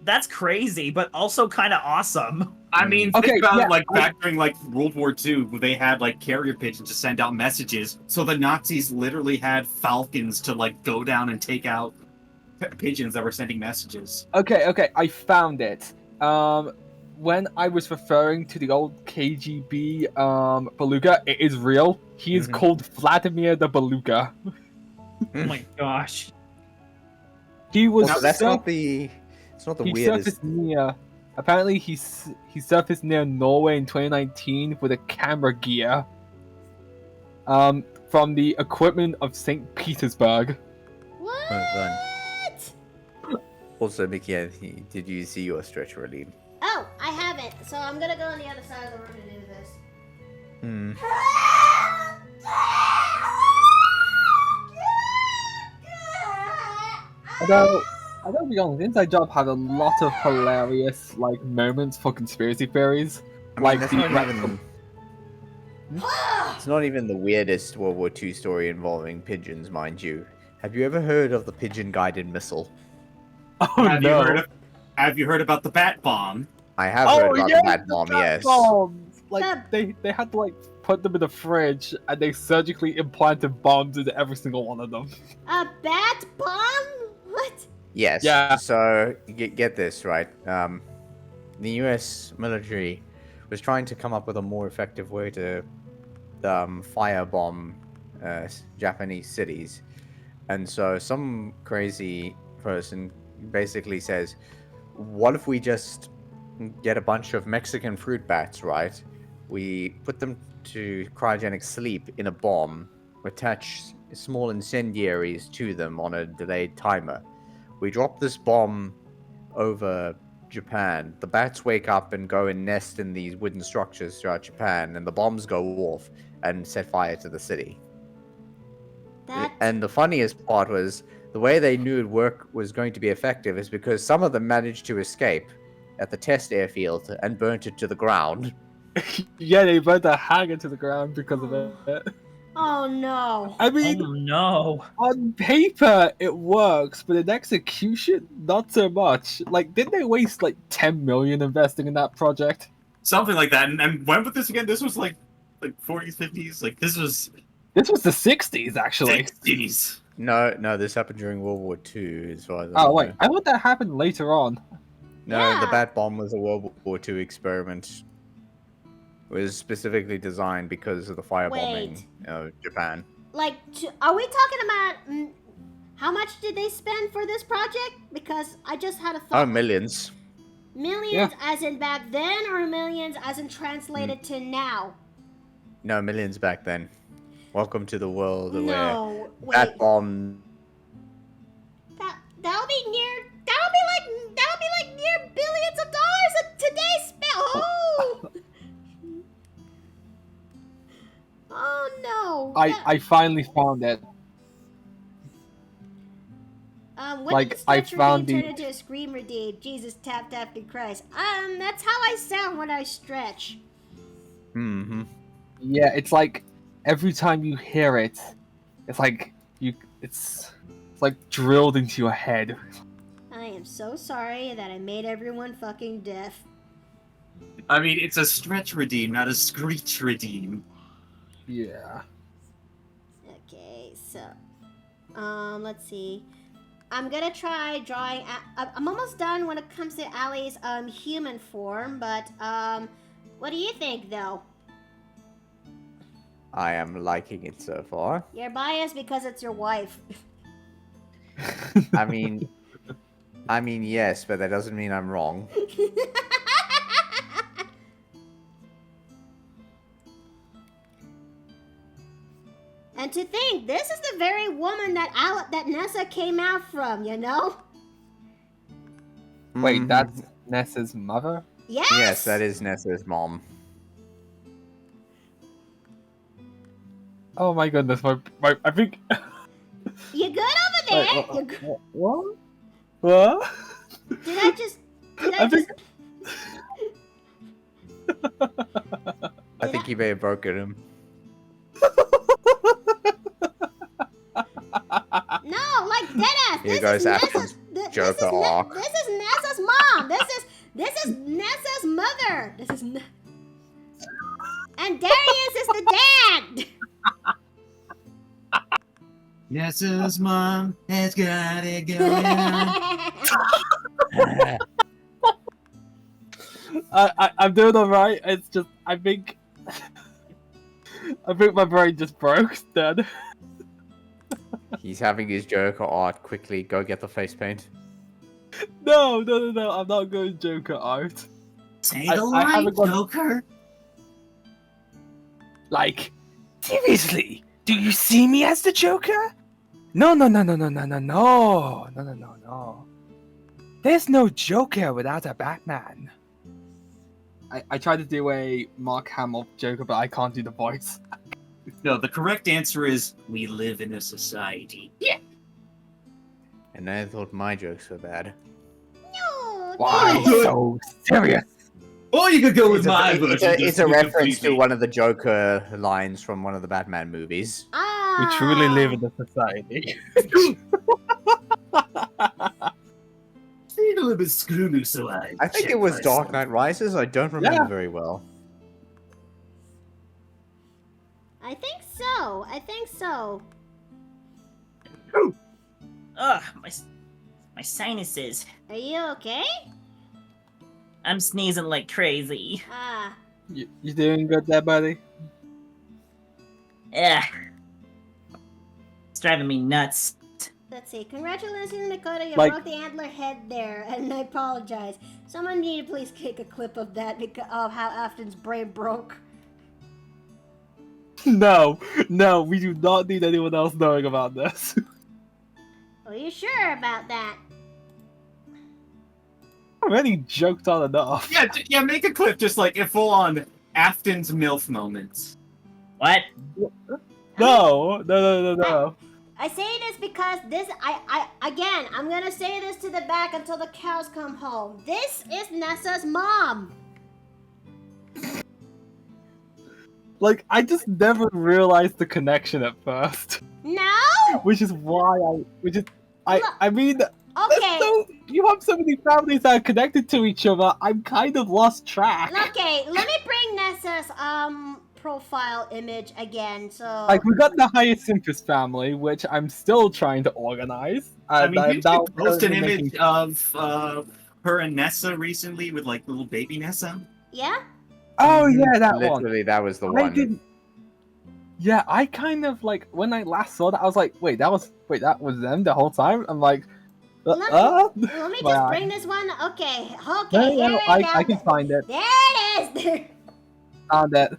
That's crazy, but also kind of awesome. I mean, think about it, like back during like World War II, where they had like carrier pigeons to send out messages. So the Nazis literally had falcons to like go down and take out pigeons that were sending messages. Okay, I found it. When I was referring to the old KGB beluga, it is real. He is called Vladimir the Beluga. Oh my gosh. He was. No, that's not the. It's not the he weirdest. Surfaced near. Apparently, he surfaced near Norway in 2019 with a camera gear. From the equipment of St. Petersburg. What? Also, Mickey, did you see your stretch relief? Oh, I haven't. So I'm gonna go on the other side of the room to do this. Although, I gotta be honest, Inside Job had a lot of hilarious like moments for conspiracy theories. It's not even the weirdest World War II story involving pigeons, mind you. Have you ever heard of the pigeon-guided missile? Oh no! Have you heard about the bat bomb? I have heard about the bat bomb. Yes. Bombs. Like they had to like put them in the fridge and they surgically implanted bombs into every single one of them. A bat bomb? What? Yes. Yeah. So get this right. the U.S. military was trying to come up with a more effective way to firebomb Japanese cities, and so some crazy person basically says, "What if we just get a bunch of Mexican fruit bats, right? We put them to cryogenic sleep in a bomb, attach small incendiaries to them on a delayed timer. We drop this bomb over Japan. The bats wake up and go and nest in these wooden structures throughout Japan, and the bombs go off and set fire to the city." And the funniest part was the way they knew was going to be effective is because some of them managed to escape at the test airfield and burnt it to the ground. Yeah, they burnt the hangar to the ground because of it. Oh no. I mean, Oh no. on paper it works, but in execution, not so much. Like, didn't they waste like 10 million investing in that project? Something like that. And when was this again? This was like 40s, 50s. Like this was This was the 60s, actually. 60s. No, this happened during World War II, as far as I Oh know. wait, I thought that happened later on. No, Yeah. the bat bomb was a World War II experiment. It was specifically designed because of the firebombing of Japan. Like, are we talking about how much did they spend for this project? Because I just had a Oh, thought. millions. Millions as in back then, or millions as in translated to now? No, millions back then. Welcome to the world where No, bat wait. bomb. That'll be like near billions of dollars at today's spell. Oh. Oh no. I finally found it. When like, did the I stretch found redeem the- turn into a scream redeem? Jesus, tap the Christ. That's how I sound when I stretch. Mm-hmm. Yeah, it's like every time you hear it, it's like it's like drilled into your head. I am so sorry that I made everyone fucking deaf. I mean, it's a stretch redeem, not a screech redeem. Yeah. Okay, so, let's see. I'm gonna try drawing. I'm almost done when it comes to Allie's human form, but what do you think though? I am liking it so far. You're biased because it's your wife. I mean, yes, but that doesn't mean I'm wrong. And to think, this is the very woman that Nessa came out from, you know? Wait, Mhm. that's Nessa's mother? Yes. Yes, that is Nessa's mom. Oh my goodness, my I think. You good over there? Wait, You good? What? What? Did I just? I think. I think he may have broken him. No, like deadass. Here This goes is Ashton's Nessa's. Joker arc. This is Nessa's mom. This is Nessa's mother. And Darius is the dad. Nessa's mom has got it going on. I'm doing alright. It's just I think my brain just broke then. He's having his Joker art. Quickly, go get the face paint. No, I'm not going Joker art. Say I the line, haven't got- Joker. Like, seriously, do you see me as the Joker? No. There's no Joker without a Batman. I tried to do a Mark Hamill Joker, but I can't do the voice. No, the correct answer is we live in a society. Yeah. And I thought my jokes were bad. No. Why so serious? Or you could go with It's my a, version. it's just a to be reference to completely- one of the Joker lines from one of the Batman movies. We truly live in a society. Say a little bit screwy, so I. I think check it was myself. Dark Knight Rises. I don't remember Yeah. very well. I think so. Ugh, my sinuses. Are you okay? I'm sneezing like crazy. Ah, You doing good there, buddy? Ugh. It's driving me nuts. let's see. Congratulations, Makoto. You Like- broke the antler head there, and I apologize. Someone need to please kick a clip of that because of how Afton's brain broke. No, we do not need anyone else knowing about this. Are you sure about that? I've already joked on enough. Yeah, make a clip just like if full on Afton's MILF moments. What? No. I say this because again, I'm gonna say this to the back until the cows come home. This is Nessa's mom. Like, I just never realized the connection at first. No? Which is why I mean, Okay. you have so many families that are connected to each other, I'm kind of lost track. Okay, let me bring Nessa's profile image again. So Like, we got the Hyacinthus family, which I'm still trying to organize. I And mean, I'm you now did post an currently image making- of her and Nessa recently with like little baby Nessa. yeah? Oh yeah, that one. Literally, that was the I one. didn't. Yeah, I kind of like when I last saw that, I was like, wait, that was them the whole time. I'm like, Let me My just eye. bring this one. Okay, No, here no, we go. I can find it. There it is. Found it.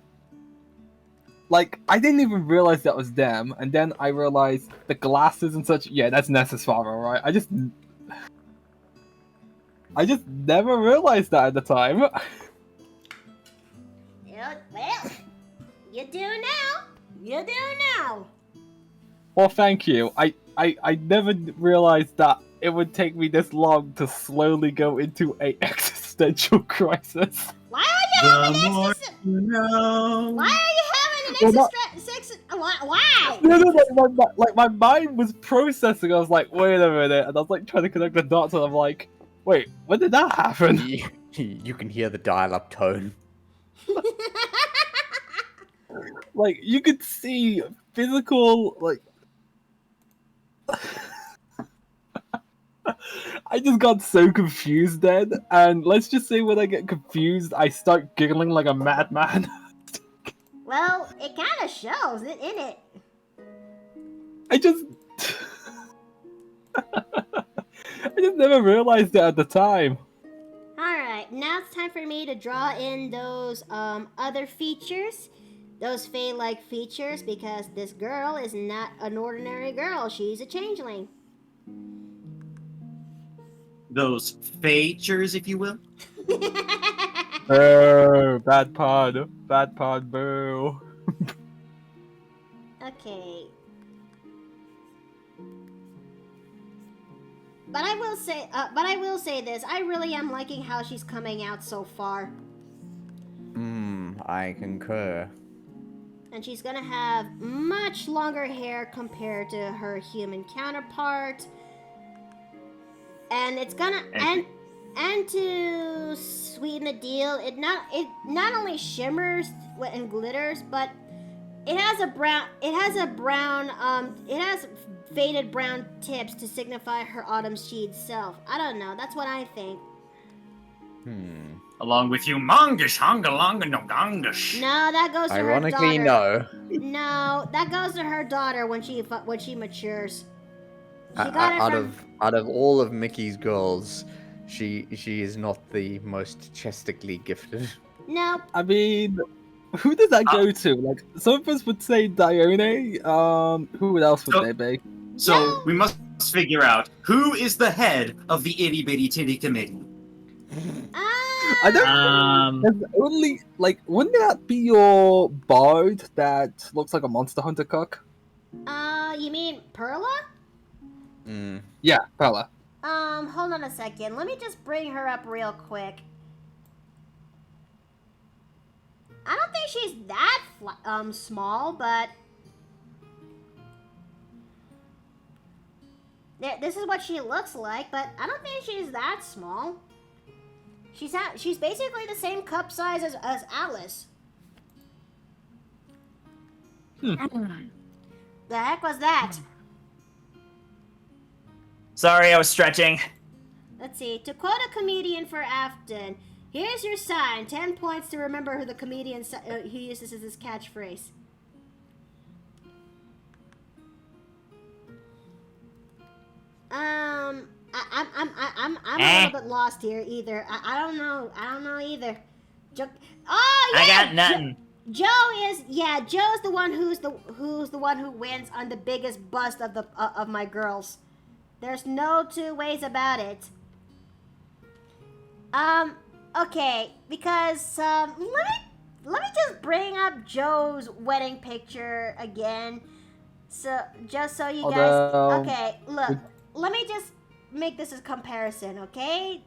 Like, I didn't even realize that was them, and then I realized the glasses and such. Yeah, that's Nessa's father, right? I just never realized that at the time. Yeah, well, you do now. You do now. Well, thank you. I never realized that it would take me this long to slowly go into a existential crisis. Why are you having The more extra? you know. Why are you having an Well, extra sex? Why? No, like my mind was processing. I was like, wait a minute, and I was like trying to connect the dots, and I'm like, wait, when did that happen? You can hear the dial-up tone. Like, you could see physical, like. I just got so confused then, and let's just say when I get confused, I start giggling like a madman. Well, it kind of shows it in it. I just. I just never realized it at the time. Alright, now it's time for me to draw in those other features. Those Fae-like features, because this girl is not an ordinary girl. She's a changeling. Those features, if you will. Oh, bad pod, boo. Okay. But I will say this. I really am liking how she's coming out so far. I concur. And she's gonna have much longer hair compared to her human counterpart. And it's gonna and to sweeten the deal, it not only shimmers and glitters, but it has faded brown tips to signify her autumn shade self. I don't know, that's what I think. Along with humongous hongalonga no gangash. No, that goes to Ironically, her daughter. no. No, that goes to her daughter when she matures. She got it from... Out of all of Mickey's girls, she is not the most chestically gifted. Nope. I mean, who does that go to? Like, some of us would say Dione. Who else would they be? So we must figure out who is the head of the itty bitty titty committee. I don't. There's only like, wouldn't that be your bard that looks like a Monster Hunter cook? You mean Perla? Yeah, Perla. Hold on a second. Let me just bring her up real quick. I don't think she's that small, but this is what she looks like. But I don't think she's that small. She's basically the same cup size as Alice. The heck was that? Sorry, I was stretching. Let's see. To quote a comedian for Afton, Here's your sign. 10 points to remember who the comedian he uses as his catchphrase. I'm a little bit lost here either. I don't know. I don't know either. Oh yeah. I got nothing. Joe's the one who's the one who wins on the biggest bust of my girls. There's no two ways about it. Okay, because let me just bring up Joe's wedding picture again. So just so you guys, okay, look, let me just make this a comparison, okay?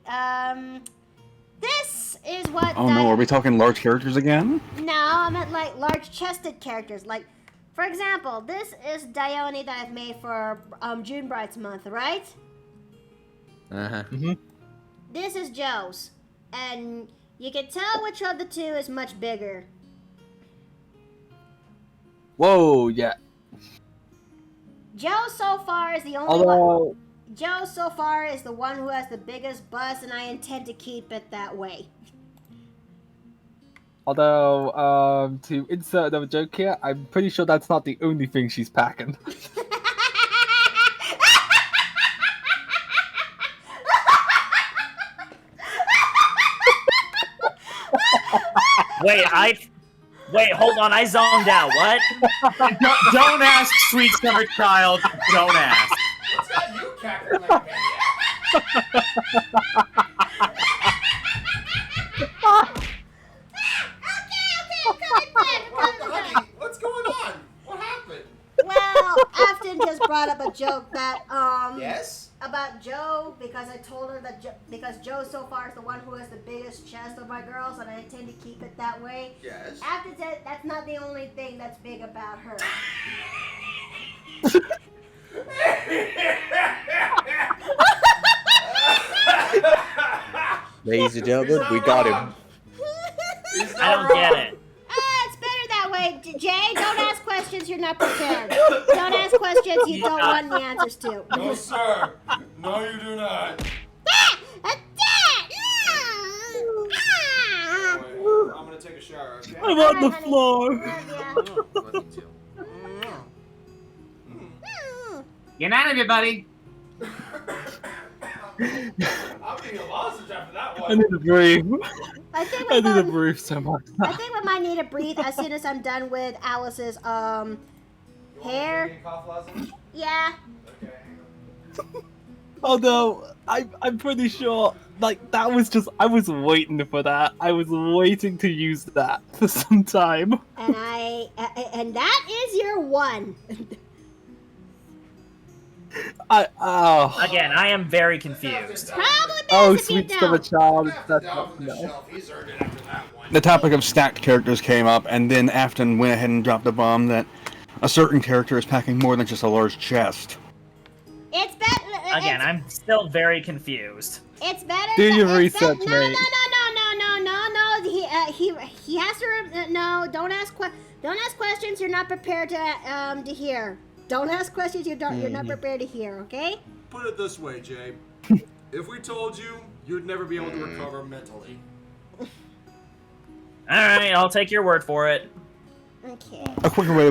This is what. Oh no, are we talking large characters again? No, I meant like large-chested characters. Like, for example, this is Dione that I've made for June Bride's month, right? Uh-huh. Mm-hmm. This is Joe's, and you can tell which of the two is much bigger. Whoa, yeah. Joe so far is the only one. Although, Joe so far is the one who has the biggest bust, and I intend to keep it that way. to insert another joke here, I'm pretty sure that's not the only thing she's packing. Wait, hold on, I zoned out. What? Don't ask, sweet summer child. Don't ask. What's got you cackling like a maniac? Honey, what's going on? What happened? Well, Afton just brought up a joke that Yes? about Joe, because I told her that because Joe so far is the one who has the biggest chest of my girls, and I intend to keep it that way. Yes. Afton said that's not the only thing that's big about her. Ladies and gentlemen, we got him. I don't get it. It's better that way, Jay. Don't ask questions you're not prepared. Don't ask questions you don't want the answers to. No, sir. No, you do not. I'm gonna take a shower, okay? I'm on the floor. Love you too. Good night, everybody. I'm being a lozenge after that I one. need to breathe. I think I we need to might, breathe so much. I think we might need to breathe as soon as I'm done with Alice's You want hair. me to cough lozenge? Yeah. Okay, hang on. Although I'm pretty sure like that was just I was waiting for that. I was waiting to use that for some time. And that is your one. Again, I am very confused. Probably best Oh, if you sweet don't. summer child. Have to That's down from the no. shelf. He's earned it after that one. The topic of stacked characters came up, and then Afton went ahead and dropped a bomb that a certain character is packing more than just a large chest. It's better. Again, I'm still very confused. It's better. Do your it's research, no, mate. No. He has to. No, don't ask questions you're not prepared to hear. Don't ask questions you're not prepared to hear. Okay? Put it this way, Jay. If we told you, you'd never be able to recover mentally. Alright, I'll take your word for it. Okay. A quicker way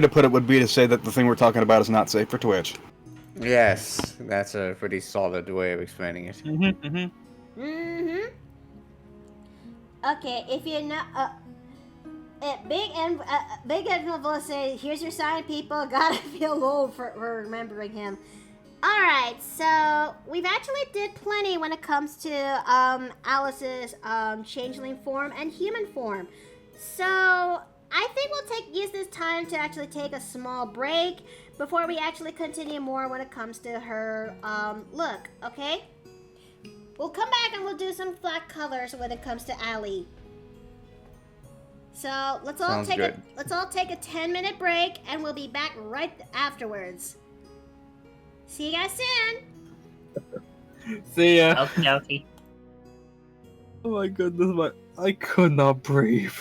to put it would be to say that the thing we're talking about is not safe for Twitch. Yes, that's a pretty solid way of explaining it. Okay, if you're not Big and will say, "Here's your sign, people." Gotta feel old for remembering him. All right, so we've actually did plenty when it comes to Alice's changeling form and human form. So I think we'll use this time to actually take a small break before we actually continue more when it comes to her look. Okay? We'll come back and we'll do some flat colors when it comes to Ali. So let's all take a 10-minute break, and we'll be back right afterwards. See you guys soon. See ya. Okie dokie. Oh my goodness, I could not breathe.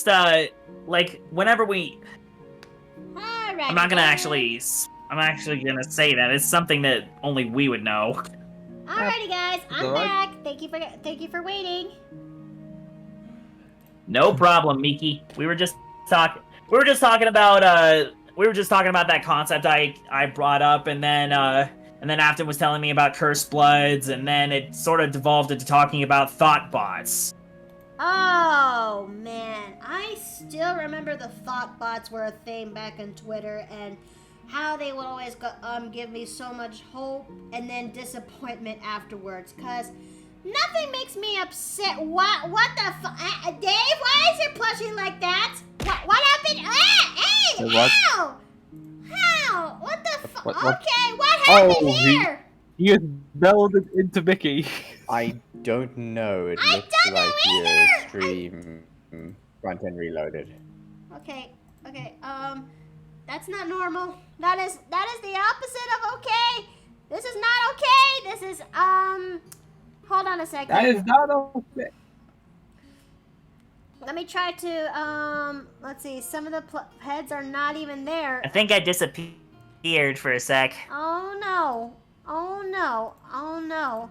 just like whenever we. Alright. I'm not gonna actually. I'm actually gonna say that it's something that only we would know. Alrighty, guys, I'm Alright. back. Thank you for waiting. No problem, Miki. We were just talking about we were just talking about that concept I brought up, and then Afton was telling me about cursed bloods, and then it sort of devolved into talking about thought bots. Oh man, I still remember the thought bots were a thing back on Twitter, and how they would always give me so much hope and then disappointment afterwards. Cause nothing makes me upset. What the Dave? Why is your plushie like that? What happened? Hey! What? How? What the fuck? What? Okay, what happened Oh, here? He is melded into Mickey. I don't know. It I looks don't know like your either. stream front end reloaded. Okay, that's not normal. That is the opposite of okay. This is not okay. This is hold on a second. That is not okay. Let me try to let's see. Some of the heads are not even there. I think I disappeared for a sec. Oh no. Oh no. Oh no.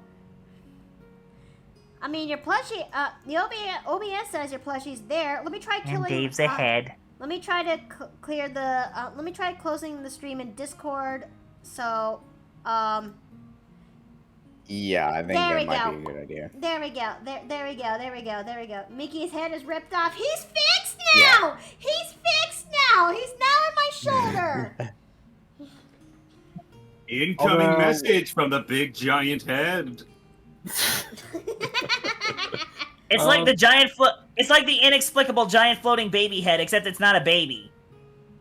I mean, your plushie, the OBS says your plushie's there. Let me try killing. And Dave's ahead. Let me try to clear the. Let me try closing the stream in Discord. So, Yeah, I think There we that might go. be a good idea. there we go. There we go. Mickey's head is ripped off. He's fixed now. He's fixed now. He's now in my shoulder. Incoming Although- message from the big giant head. It's like the it's like the inexplicable giant floating baby head, except it's not a baby.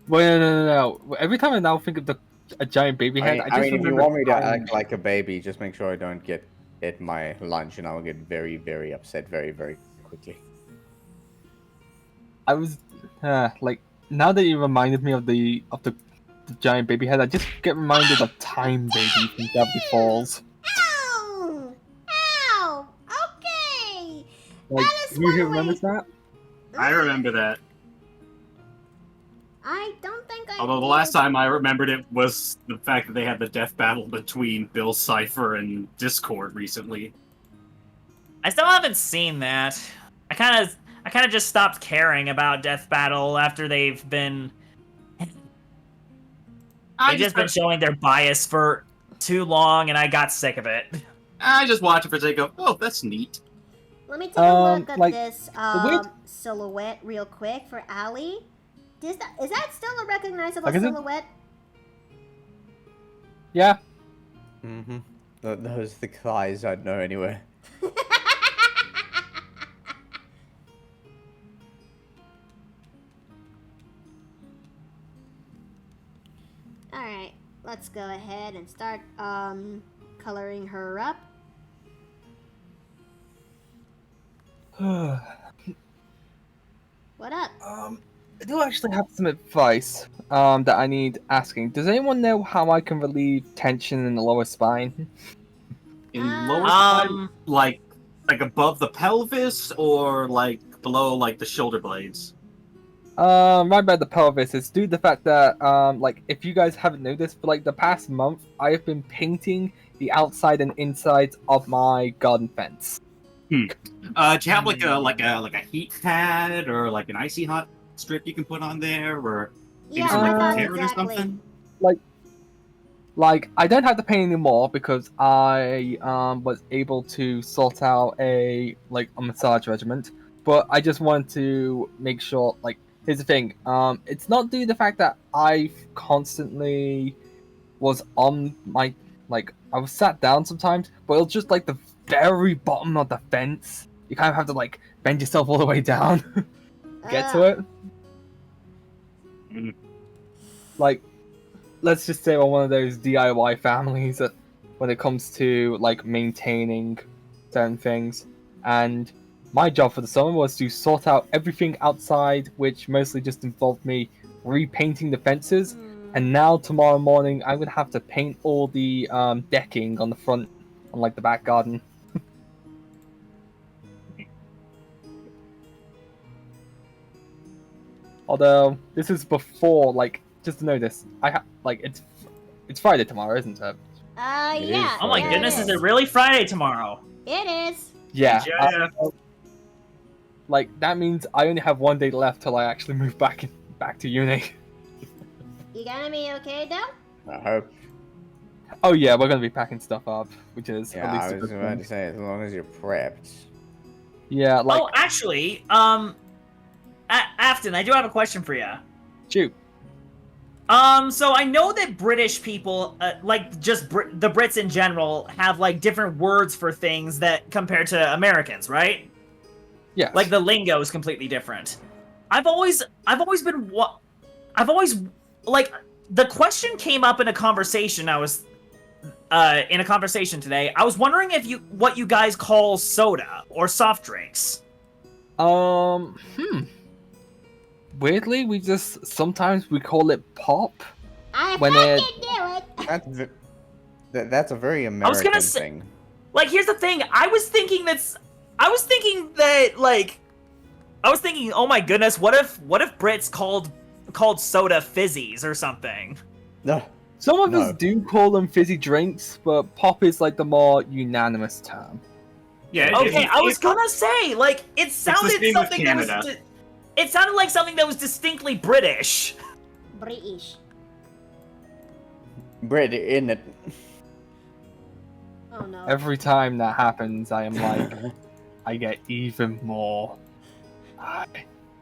Well, no. Every time I now think of a giant baby head, I I just mean, if you remember want me to time- act like a baby, just make sure I don't get my lunch, and I will get very, very upset very, very quickly. I was like, now that you reminded me of the giant baby head, I just get reminded of Time Baby from Gravity Falls. Ow! Ow! Okay. Like, That is you one remember way- that? I remember that. I don't think I. Although the did. last time I remembered it was the fact that they had the death battle between Bill Cipher and Discord recently. I still haven't seen that. I kind of just stopped caring about Death Battle after they've been been showing their bias for too long, and I got sick of it. I just watch it for the sake of, oh, that's neat. Let me take a look at like, this weird- silhouette real quick for Allie. Is that still a recognizable Like, is it- silhouette? Yeah. Mm-hmm. Those thick thighs, I'd know anyway. Alright, let's go ahead and start coloring her up. What up? I do actually have some advice that I need asking. Does anyone know how I can relieve tension in the lower spine? In Ah. lower spine, like above the pelvis, or like below like the shoulder blades. Right by the pelvis. It's due to the fact that like if you guys haven't noticed, for like the past month, I have been painting the outside and insides of my garden fence. Do you have like a heat pad or like an icy hot strip you can put on there, or maybe Yeah, some I like thought carrot or exactly. something? Like I don't have to paint anymore because I was able to sort out a massage regiment. But I just wanted to make sure, like, here's the thing. It's not due to the fact that I constantly was on my, like, I was sat down sometimes, but it was just like the very bottom of the fence. You kind of have to like bend yourself all the way down, get to it. Mm. Like, let's just say we're one of those DIY families that, when it comes to like maintaining certain things, and my job for the summer was to sort out everything outside, which mostly just involved me repainting the fences. And now tomorrow morning, I'm gonna have to paint all the decking on the front, on like the back garden. Although this is before, like, just to know this, it's Friday tomorrow, isn't it? It Yeah. is Oh my yeah, goodness, it is it really Friday tomorrow? It is. Yeah. Yeah. Like that means I only have 1 day left till I actually move back to uni. You gonna be okay, though? I hope. Oh yeah, we're gonna be packing stuff up, which is Yeah, at least I a was good about thing. to say, as long as you're prepped. Yeah, like Oh, actually, Afton, I do have a question for you. shoot. So I know that British people, like just the Brits in general, have like different words for things that compared to Americans, right? Yes. Like the lingo is completely different. I've always like the question came up in a conversation I was in a conversation today. I was wondering what you guys call soda or soft drinks. Weirdly, sometimes we call it pop. I When fucking knew it. That's a very American gonna say- thing. Like, here's the thing. I was thinking, oh my goodness, what if Brits called soda fizzies or something? No. Some of us No. do call them fizzy drinks, but pop is like the more unanimous term. Yeah. Okay, I was gonna say, like, it sounded same with something that was. Canada. It sounded like something that was distinctly British. British. Bread in it. Oh no. Every time that happens, I am like, I get even more.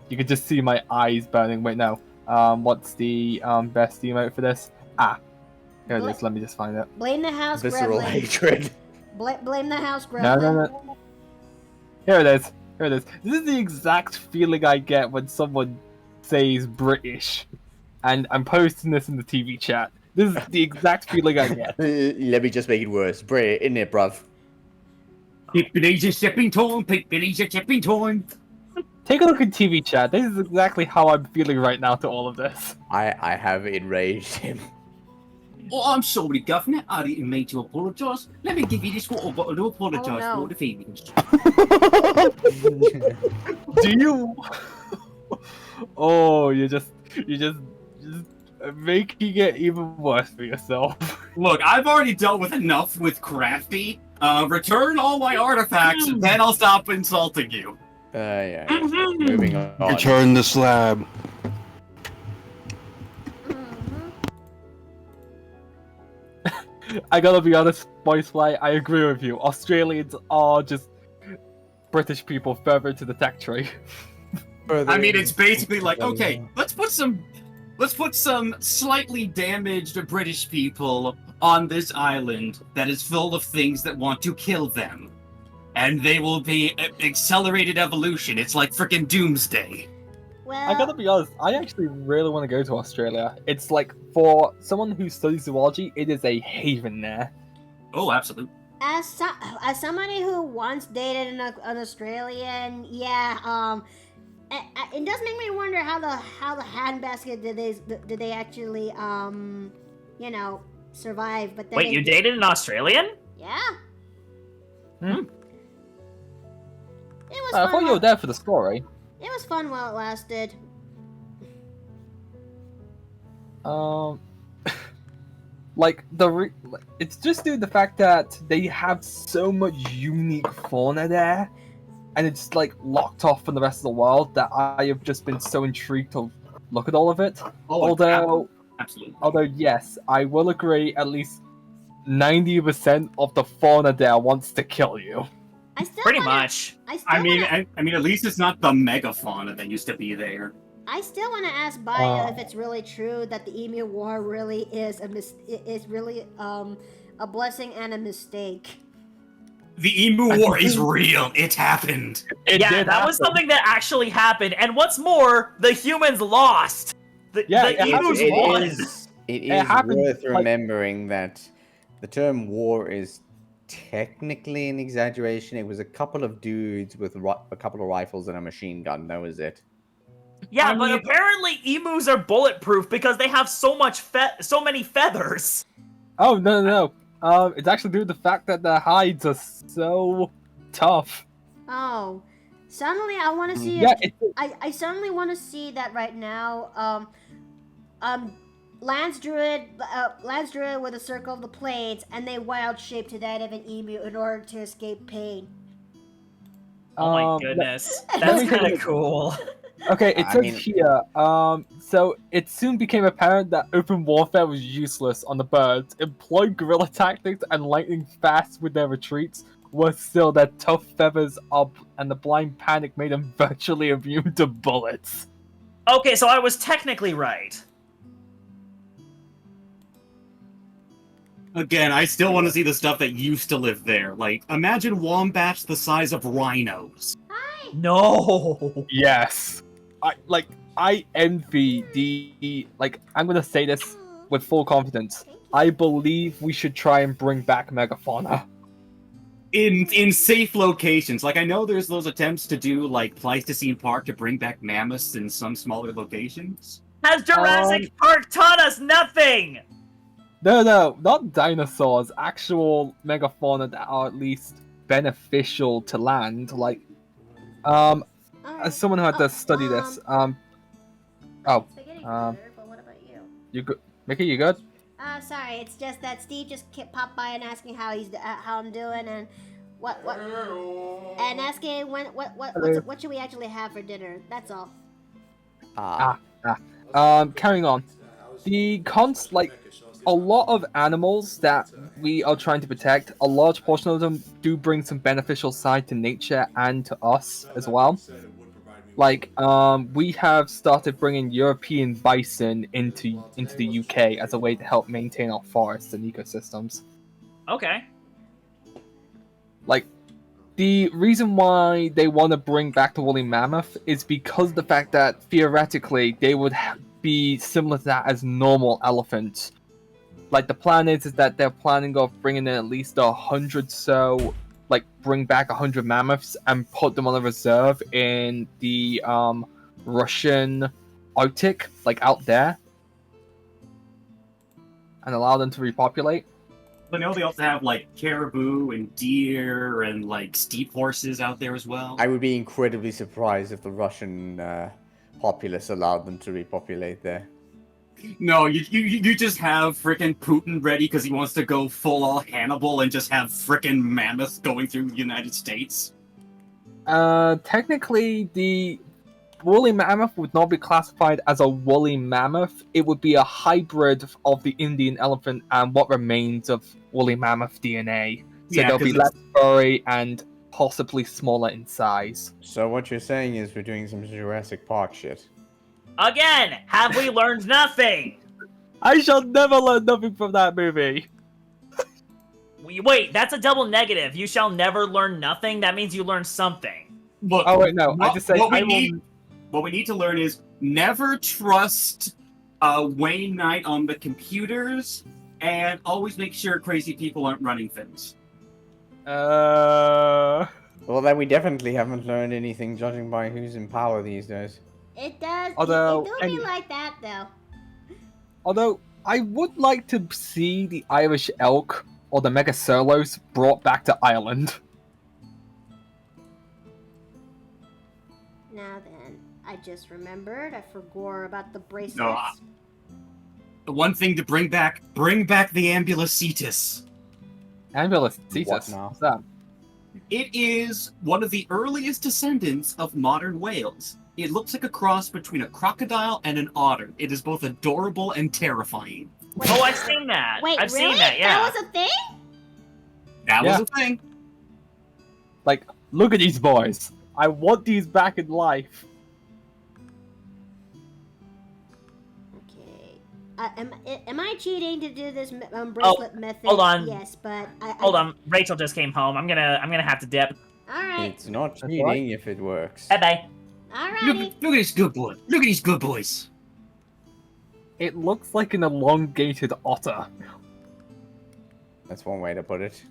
You could just see my eyes burning. Wait, no. What's the best emote for this? Here it is. Let me just find it. Blame the house Visceral gremlin. hatred. Blame the house gremlin. No. Here it is. This is the exact feeling I get when someone says British, and I'm posting this in the TV chat. This is the exact feeling I get. Let me just make it worse. Bread in it, bruv. Pippin' shipping time. Pippin' shipping time. Take a look at TV chat. This is exactly how I'm feeling right now to all of this. I have enraged him. Oh, I'm sorry, Governor. I didn't mean to apologise. Let me give you this water bottle to apologise Oh, no. for the feelings. Do you? Oh, you're just making it even worse for yourself. Look, I've already dealt with enough with Crafty. Return all my artifacts, then I'll stop insulting you. Yeah. Moving on. Return the slab. I gotta be honest, Boyfly, I agree with you. Australians are just British people further to the tech tree. I mean, it's basically like, okay, let's put some slightly damaged British people on this island that is full of things that want to kill them. And they will be accelerated evolution. It's like freaking doomsday. Well, I gotta be honest, I actually really want to go to Australia. It's like, for someone who studies zoology, it is a haven there. Oh, absolutely. as somebody who once dated an Australian, it does make me wonder how the handbasket did they actually survive. But then Wait, you dated an Australian? Yeah. Hmm. It was I fun. thought you were there for the story. It was fun while it lasted. Like it's just due to the fact that they have so much unique fauna there, and it's like locked off from the rest of the world that I have just been so intrigued to look at all of it. Oh, absolutely. Although yes, I will agree. At least 90% of the fauna there wants to kill you. I still Pretty wanna, much. I mean, at least it's not the megafauna that used to be there. I still want to ask Bio if it's really true that the Emu War really is a blessing and a mistake. The Emu War is real. It happened. That was something that actually happened. And what's more, the humans lost. The emus won. It is happened, worth remembering that the term war is technically an exaggeration. It was a couple of dudes with a couple of rifles and a machine gun. That was it. Yeah, but apparently emus are bulletproof because they have so many feathers. Oh no. It's actually due to the fact that their hides are so tough. Oh, Suddenly, I want to see. Yeah, I suddenly want to see that right now. Lance Druid with a circle of the plains, and they wild shape to that of an emu in order to escape pain. Oh my let- goodness, let that's me take a kind of look. cool. Okay, it I says mean- here, so it soon became apparent that open warfare was useless on the birds. Employed guerrilla tactics and lightning fast with their retreats were still their tough feathers up, and the blind panic made them virtually immune to bullets. Okay, so I was technically right. Again, I still want to see the stuff that used to live there. Like, imagine wombats the size of rhinos. Hi. No. Yes. I envy I'm gonna say this with full confidence. I believe we should try and bring back megafauna. In safe locations. Like, I know there's those attempts to do, like, Pleistocene Park to bring back mammoths in some smaller locations. Has Jurassic Park taught us nothing? No, not dinosaurs. Actual megafauna that are at least beneficial to land. Like, as someone who had to study this. Spaghetti um, grater, but what about you? You good, Mickey? You good? Sorry, it's just that Steve just popped by and asking how I'm doing and what and asking what should we actually have for dinner. That's all. Carrying on. A lot of animals that we are trying to protect, a large portion of them do bring some beneficial side to nature and to us as well. Like, we have started bringing European bison into the UK as a way to help maintain our forests and ecosystems. Okay. Like, the reason why they want to bring back the woolly mammoth is because of the fact that theoretically they would be similar to that as normal elephants. Like, the plan is that they're planning of bringing in at least 100 bring back 100 mammoths and put them on a reserve in the Russian Arctic, like out there, and allow them to repopulate. I know they also have, like, caribou and deer and, like, steep horses out there as well. I would be incredibly surprised if the Russian populace allowed them to repopulate there. No, you just have frickin' Putin ready because he wants to go full-all Hannibal and just have frickin' mammoths going through the United States. Technically, the woolly mammoth would not be classified as a woolly mammoth. It would be a hybrid of the Indian elephant and what remains of woolly mammoth DNA. So Yeah, they'll be 'cause less furry and possibly smaller in size. So what you're saying is we're doing some Jurassic Park shit. Again, have we learned nothing? I shall never learn nothing from that movie. Wait, that's a double negative. You shall never learn nothing? That means you learned something. Look, Oh wait, no. I just say what I we need to learn is never trust Wayne Knight on the computers, and always make sure crazy people aren't running things. Well, then we definitely haven't learned anything, judging by who's in power these days. It does. Although, it do be like that though. Although I would like to see the Irish elk or the Megacerlos brought back to Ireland. Now then, I just remembered. I forgot about the bracelets. No, the one thing to bring back the Ambulocetus. Ambulocetus. What now? What's that? It is one of the earliest descendants of modern whales. It looks like a cross between a crocodile and an otter. It is both adorable and terrifying. Wait, Oh, I've seen that. Wait, I've really? seen that, yeah. That was a thing? That Yeah. was a thing. Like, look at these boys. I want these back in life. Okay. Am I cheating to do this bracelet method? hold on. Yes, but Hold on, Rachel just came home. I'm gonna have to dip. All right. It's not That's cheating right. if it works. Bye-bye. Alrighty. Look at these good boys. Look at these good boys. It looks like an elongated otter. That's one way to put it.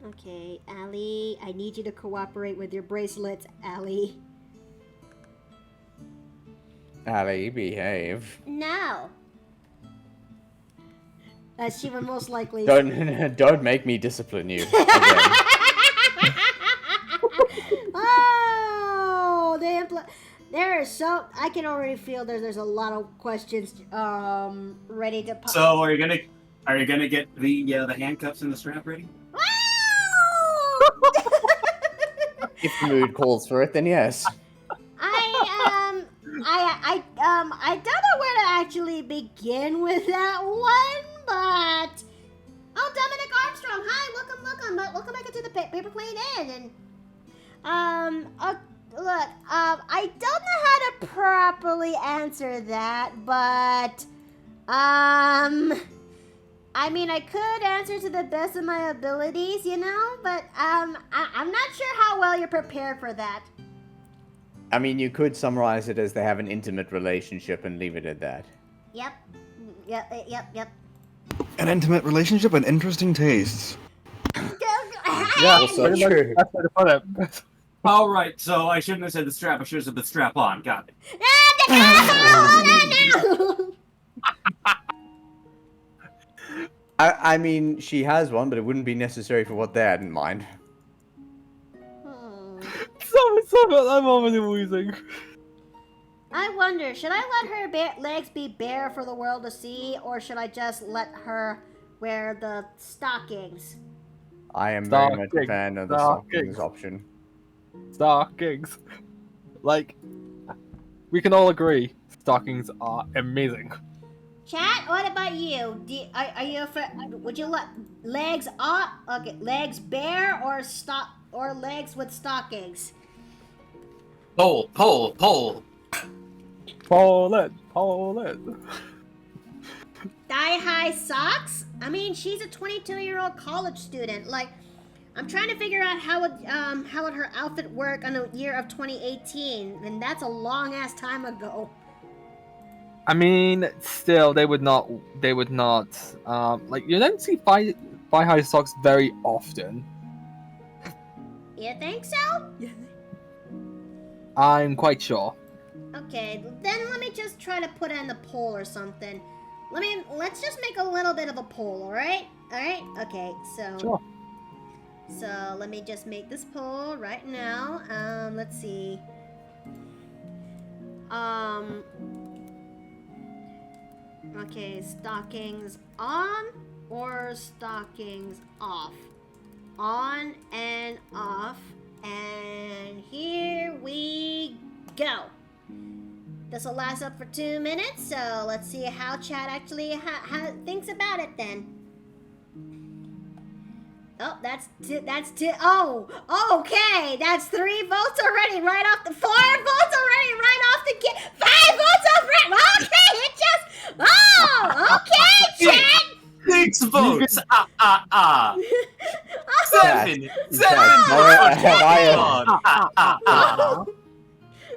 Okay, Allie, I need you to cooperate with your bracelets, Allie. Ali, behave. No. as she would most likely. Don't make me discipline you. Again. Oh, there is so I can already feel there's a lot of questions ready to pop. So are you gonna get the handcuffs and the strap ready? If the mood calls for it, then yes. I don't know where to actually begin with that one, but Dominic Armstrong, hi, welcome back into the paper plane inn, and look, I don't know how to properly answer that, but I mean, I could answer to the best of my abilities, you know, but I'm not sure how well you're prepared for that. I mean, you could summarize it as they have an intimate relationship and leave it at that. Yep. An intimate relationship and interesting tastes. Yeah, Also true. that's what I put it. All right, so I shouldn't have said the strap. I should have said the strap on. Got it. I mean, she has one, but it wouldn't be necessary for what they had in mind. Stop it, I'm already losing. I wonder, should I let her legs be bare for the world to see, or should I just let her wear the stockings? I am very much a fan of the stockings option. Stockings. Like, we can all agree, stockings are amazing. Chat, what about you? Are you would you let legs up? Okay, legs bare or legs with stockings? Pull. Pull it. Thigh-high socks? I mean, she's a 22-year-old college student. Like, I'm trying to figure out how would her outfit work on the year of 2018, and that's a long-ass time ago. I mean, still, they would not, like, you don't see thigh-high socks very often. You think so? I'm quite sure. Okay, then let me just try to put in the poll or something. Let's just make a little bit of a poll, alright? Alright? Okay, so... Sure. So, let me just make this poll right now. Let's see. Okay, stockings on or stockings off? On and off. And here we go. This will last up for 2 minutes, so let's see how chat actually thinks about it then. Oh, oh, okay, that's 3 votes already right off the 4 votes already right off the 5 votes already. Okay, it just okay, chat. 6 votes. 7.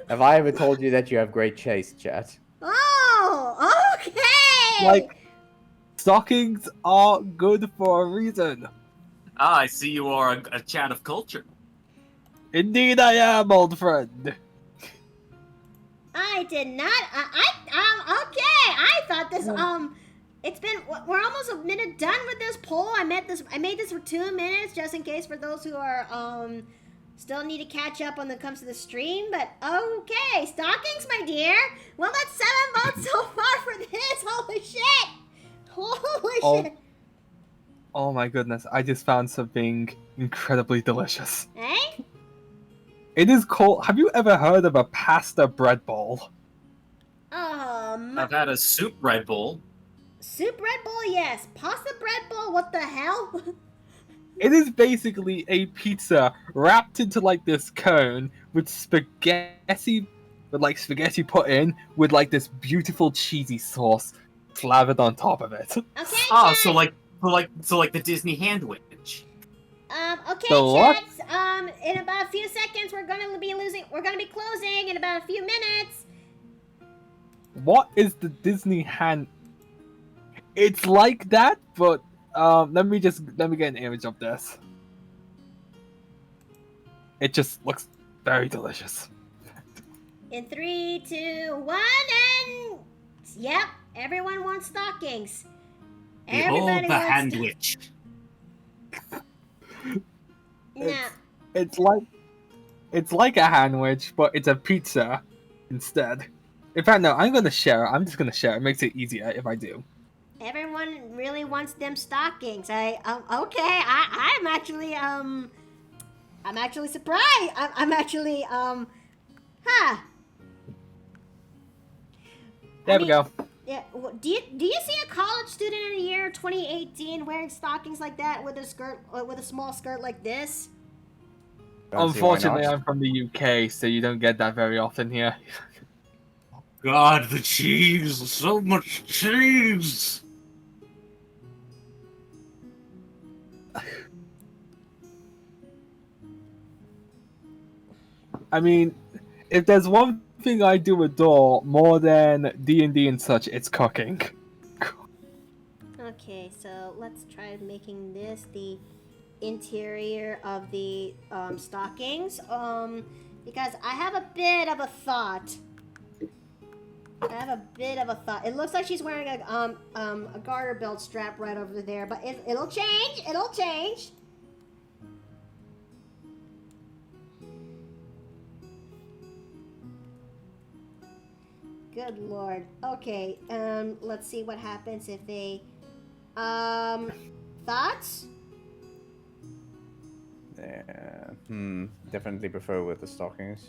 Have I ever told you that you have great chase, chat? Oh, okay. Like, stockings are good for a reason. I see you are a chat of culture. Indeed I am, old friend. I did not. Okay. I thought this. It's been. We're almost a minute done with this poll. I made this for 2 minutes just in case for those who are still need to catch up when it comes to the stream. But okay, stockings, my dear. Well, that's 7 votes so far for this. Holy shit! Holy shit! Oh my goodness! I just found something incredibly delicious. Eh? It is called. Have you ever heard of a pasta bread bowl? I've had a soup Red Bull. Soup Red Bull, yes. Pasta bread bowl, what the hell? It is basically a pizza wrapped into like this cone with spaghetti put in with like this beautiful cheesy sauce slathered on top of it. Okay. Ah, so like the Disney handwich. Okay, So what? chats. In about a few seconds, we're gonna be closing in about a few minutes. What is the Disney hand? It's like that, but let me get an image of this. It just looks very delicious. In 3, 2, 1, and yep, everyone wants stockings. Everybody Behold the wants hand to... witch. Nah. It's like a sandwich, but it's a pizza instead. In fact, no, I'm gonna share. I'm just gonna share. It makes it easier if I do. Everyone really wants them stockings. Okay. I'm actually surprised. I'm actually huh. There we go. Yeah. Do you see a college student in the year 2018 wearing stockings like that with a skirt with a small skirt like this? Don't see why Unfortunately, not. I'm from the UK, so you don't get that very often here. God, the cheese! So much cheese! I mean, if there's one thing I do adore more than D&D and such, it's cooking. Okay, so let's try making this the interior of the stockings. Because I have a bit of a thought. It looks like she's wearing a garter belt strap right over there, but it'll change. It'll change. Good lord. Okay, let's see what happens if they thoughts? Yeah. Definitely prefer with the stockings.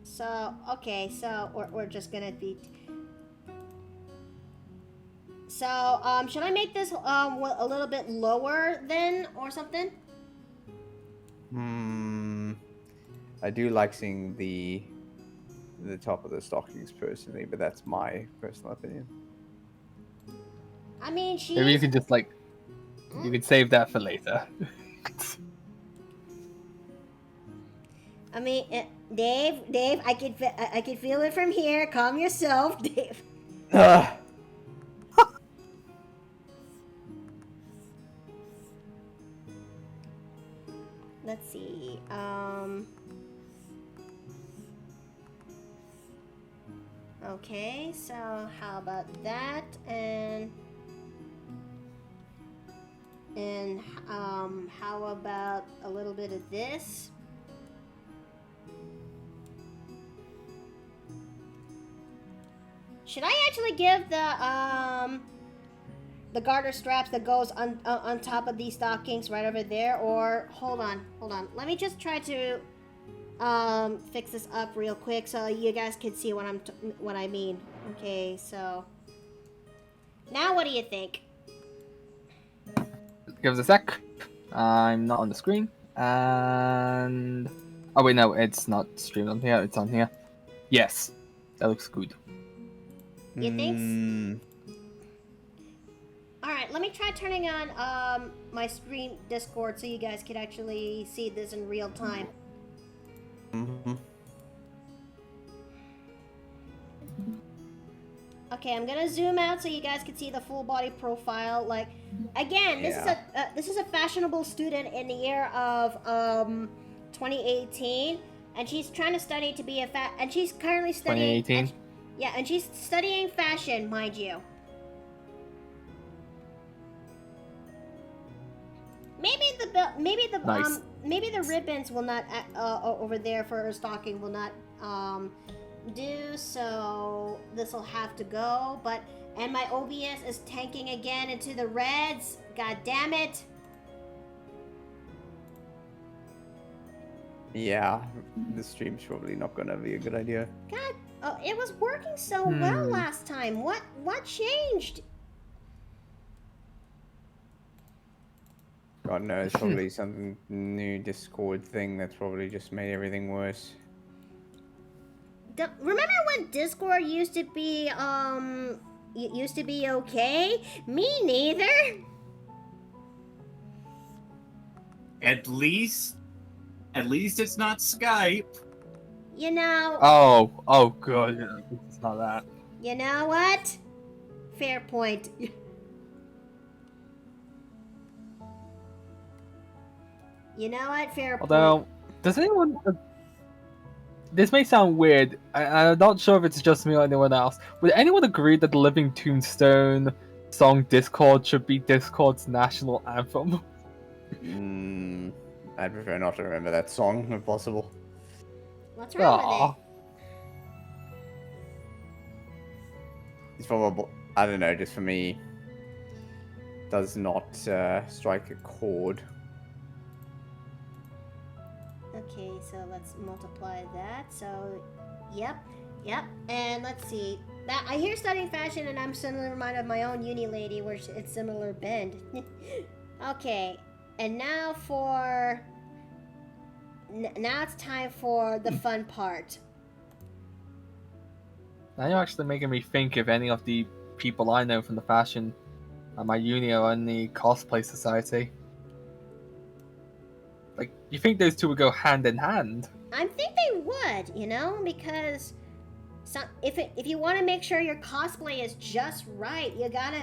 So, okay, so we're just gonna be... So, should I make this a little bit lower then, or something? I do like seeing the top of the stockings personally, but that's my personal opinion. I mean, she... Maybe you could just you could save that for later. I mean, Dave, I can feel it from here. Calm yourself, Dave. Let's see. Okay, so how about that? And how about a little bit of this? Should I actually give the garter straps that goes on top of these stockings right over there, or hold on. Let me just try to fix this up real quick so you guys can see what I mean. Okay, so now what do you think? Give us a sec. I'm not on the screen. And oh wait, no, it's not streamed on here. It's on here. Yes, that looks good. You think? All right, let me try turning on my stream Discord so you guys can actually see this in real time. Okay, I'm gonna zoom out so you guys can see the full body profile. Like, again, this is a fashionable student in the year of 2018, and she's trying to study to be and she's currently studying. 2018. Yeah, and she's studying fashion, mind you. Nice. Maybe the ribbons will not over there for her stocking will not do, so this will have to go. And my OBS is tanking again into the reds. God damn it. Yeah, the stream's probably not gonna be a good idea. God, it was working so well last time. What changed? God knows, probably some new Discord thing that's probably just made everything worse. Remember when Discord used to be okay? Me neither. At least it's not Skype. You know. Oh, good. It's not that. You know what? Fair point. You know what? Fair point. Although, does anyone... This may sound weird. I'm not sure if it's just me or anyone else. Would anyone agree that the Living Tombstone song Discord should be Discord's national anthem. I'd prefer not to remember that song if possible. What's wrong Aw. with It's probably, I don't know, just for me, does not strike a chord. it? Okay, so let's multiply that. So, yep. And let's see. That I hear studying fashion, and I'm suddenly reminded of my own uni lady, where it's similar bend. Okay, and now for. Now it's time for the fun part. Now you're actually making me think if any of the people I know from the fashion at my uni are in the cosplay society. Like, you think those two would go hand in hand? I think they would, you know, because if you want to make sure your cosplay is just right, you gotta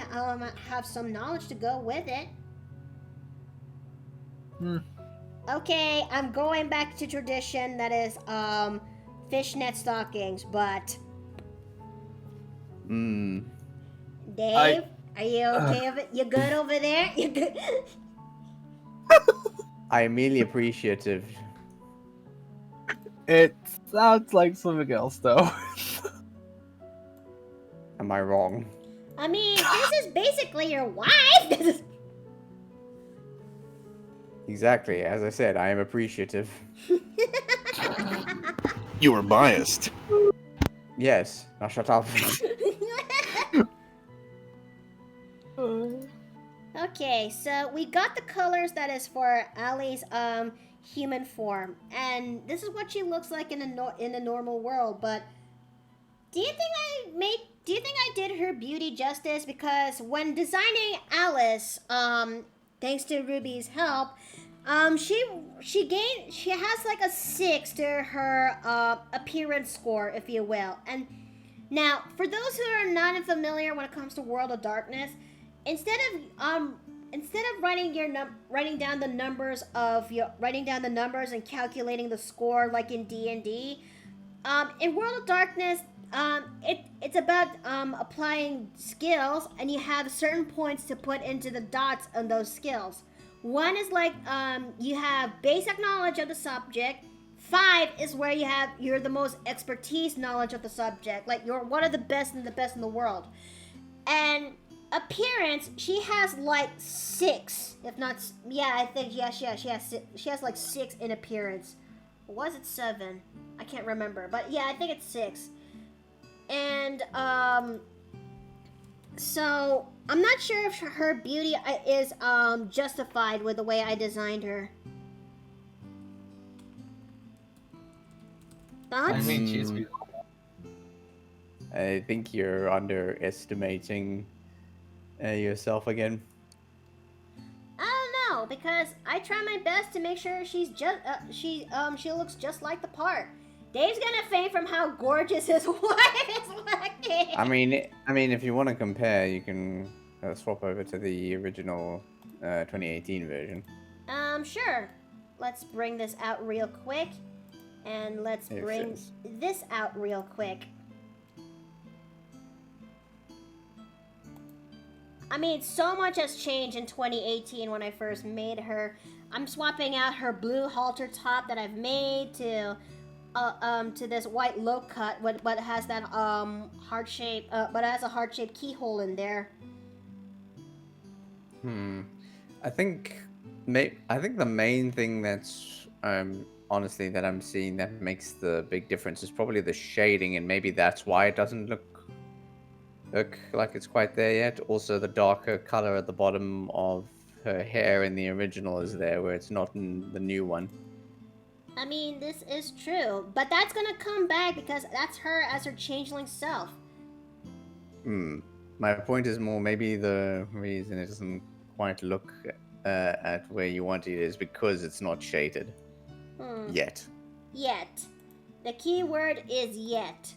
have some knowledge to go with it. Okay, I'm going back to tradition that is fishnet stockings, but Dave, are you okay with it? You good over there? You good? I am merely appreciative. It sounds like something else, though. Am I wrong? I mean, this is basically your wife. This is... Exactly, as I said, I am appreciative. You were biased. Yes, now shut up. Okay, so we got the colors that is for Allie's human form, and this is what she looks like in a normal world. But do you think I did her beauty justice? Because when designing Alice, thanks to Ruby's help, she has like a 6 to her appearance score, if you will. And now, for those who are not familiar when it comes to World of Darkness, instead of writing down the numbers and calculating the score like in D&D, in World of Darkness, it's about applying skills, and you have certain points to put into the dots on those skills. One is like you have basic knowledge of the subject. 5 is where you're the most expertise knowledge of the subject, like you're one of the best in the world. And appearance, she has like 6, if not, yeah, I think she has like 6 in appearance. Or was it 7? I can't remember, but yeah, I think it's 6. And so I'm not sure if her beauty is justified with the way I designed her. Thoughts? I mean, she's beautiful. I think you're underestimating yourself again. I don't know, because I try my best to make sure she looks just like the part. Dave's gonna faint from how gorgeous his wife is looking. I mean, if you want to compare, you can swap over to the original 2018 version. Sure. Let's bring this out real quick, and let's bring this out real quick. I mean, so much has changed in 2018 when I first made her. I'm swapping out her blue halter top that I've made to this white low cut, but has that heart shape, but it has a heart shaped keyhole in there. I think the main thing that's honestly that I'm seeing that makes the big difference is probably the shading, and maybe that's why it doesn't look like it's quite there yet. Also, the darker color at the bottom of her hair in the original is there, where it's not in the new one. I mean, this is true, but that's gonna come back because that's her as her changeling self. My point is more maybe the reason it doesn't quite look at where you want it is because it's not shaded yet. Yet. The key word is yet.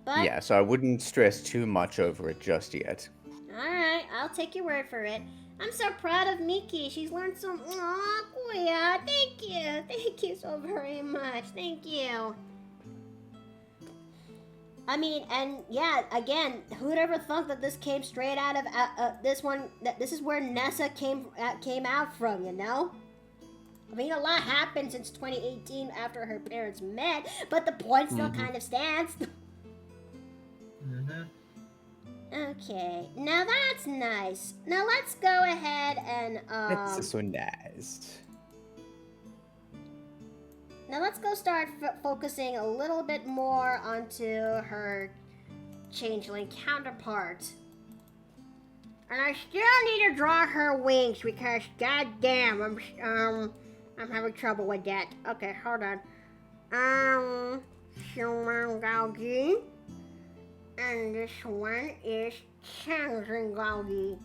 But Yeah, so I wouldn't stress too much over it just yet. alright, I'll take your word for it. I'm so proud of Miki. She's learned some. Aw, Kuya, thank you. Thank you so very much. Thank you. I mean, and yeah, again, who'd ever thunk that this came straight out of this one? That this is where Nessa came out from, you know? I mean, a lot happened since 2018 after her parents met, but the point still kind of stands. Okay, now that's nice. Now let's go ahead and That's so nice. Now let's go start focusing a little bit more onto her changeling counterpart. And I still need to draw her wings because goddamn, I'm having trouble with that. Okay, hold on. Shumangalgi. And this one is Changeling Galgi.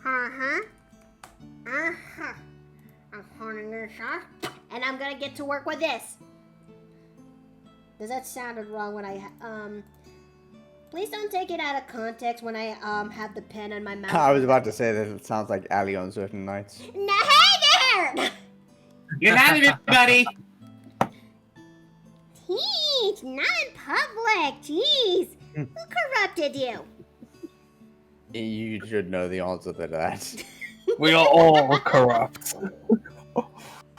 I'm holding this off, and I'm gonna get to work with this. Does that sounded wrong when I please don't take it out of context when I have the pen in my mouth. I was about to say that it sounds like Ali on certain nights. No, hey there! Good night, everybody. Teach, not in public. Jeez, who corrupted you? You should know the answer to that. We are all corrupt.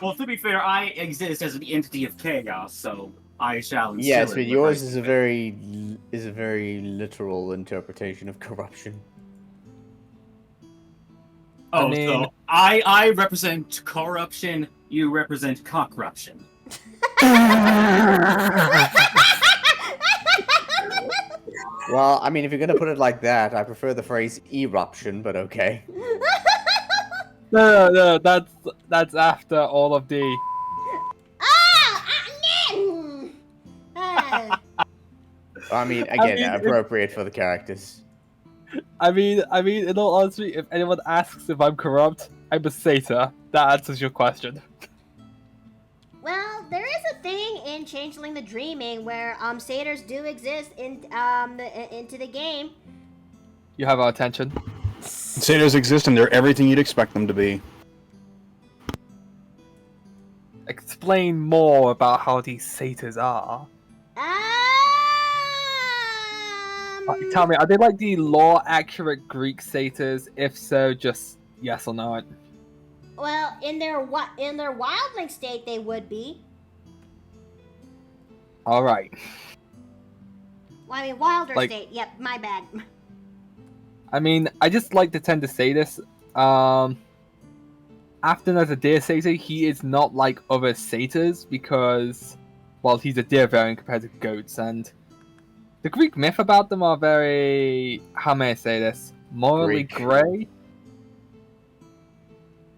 Well, to be fair, I exist as an entity of chaos, so I shall. Yes, but yours is a very literal interpretation of corruption. Oh, I mean- so I represent corruption. You represent corruption. Well, I mean, if you're gonna put it like that, I prefer the phrase eruption, but okay. No, that's after all of the. I mean, again, appropriate for the characters. I mean, in all honesty, if anyone asks if I'm corrupt, I'm a satyr. That answers your question. Well, there is a thing in Changeling the Dreaming where satyrs do exist into the game. You have our attention. Satyrs exist and they're everything you'd expect them to be. Explain more about how these satyrs are. Tell me, are they like the lore-accurate Greek satyrs? If so, just yes or no. Well, in their wildling state, they would be. All right. Well, I mean, wilder Like- state. Yep, my bad. I mean, I just like to tend to say this. Afton as a deer satyr, he is not like other satyrs because, well, he's a deer variant compared to goats, and the Greek myth about them are very, how may I say this, morally Greek. grey.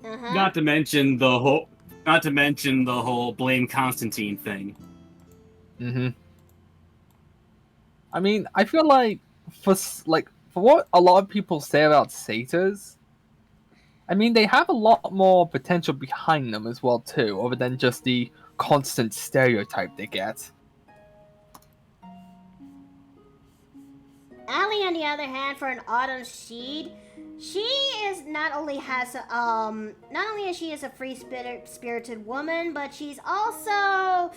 Uh-huh. Not to mention the whole blame Constantine thing. Mm-hmm. I mean, I feel like for what a lot of people say about satyrs, I mean, they have a lot more potential behind them as well too, other than just the constant stereotype they get. Allie, on the other hand, for an autumn seed, she is not only is she a free spirited woman, but she's also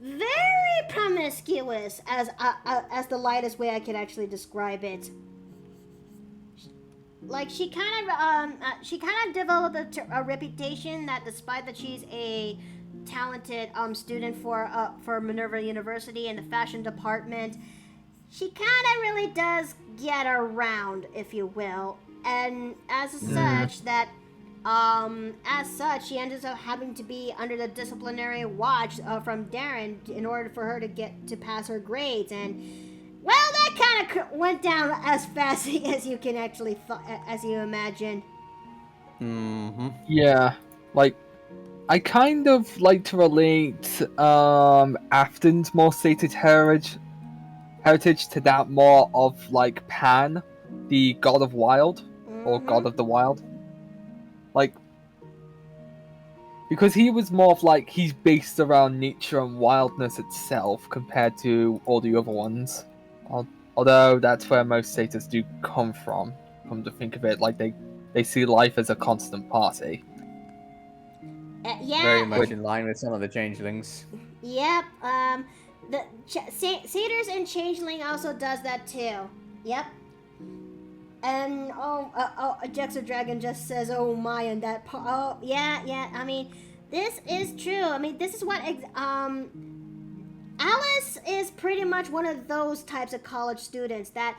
very promiscuous, as the lightest way I could actually describe it. Like she kind of developed a reputation that, despite that she's a talented student for Minerva University in the fashion department, she kind of really does get around, if you will, and as such, she ends up having to be under the disciplinary watch from Darren in order for her to pass her grades, and well, that kind of went down as fast as you can actually as you imagined. Mm-hmm. Yeah, like I kind of like to relate Afton's more sated heritage to that more of like Pan, the god of wild, or god of the wild. Like, because he was more of like, he's based around nature and wildness itself compared to all the other ones. Although that's where most satyrs do come from. Come to think of it, like they see life as a constant party. Yeah. Very much in line with some of the changelings. Yep. the Satyrs and Changeling also does that too. Yep. And Jexo Dragon just says, "Oh my," and that. Oh yeah. I mean, this is true. I mean, this is what Alice is pretty much one of those types of college students that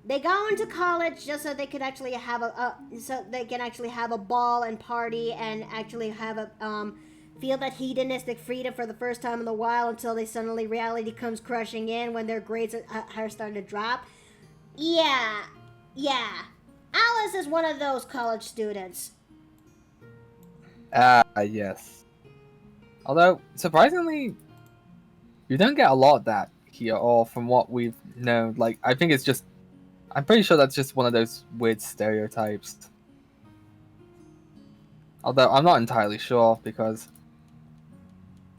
they go into college just so they could actually have a ball and party and actually have a feel that hedonistic freedom for the first time in a while until they suddenly reality comes crushing in when their grades are starting to drop. Yeah. Alice is one of those college students. Yes. Although, surprisingly, you don't get a lot of that here, or from what we've known. Like, I think it's just... I'm pretty sure that's just one of those weird stereotypes. Although, I'm not entirely sure, because...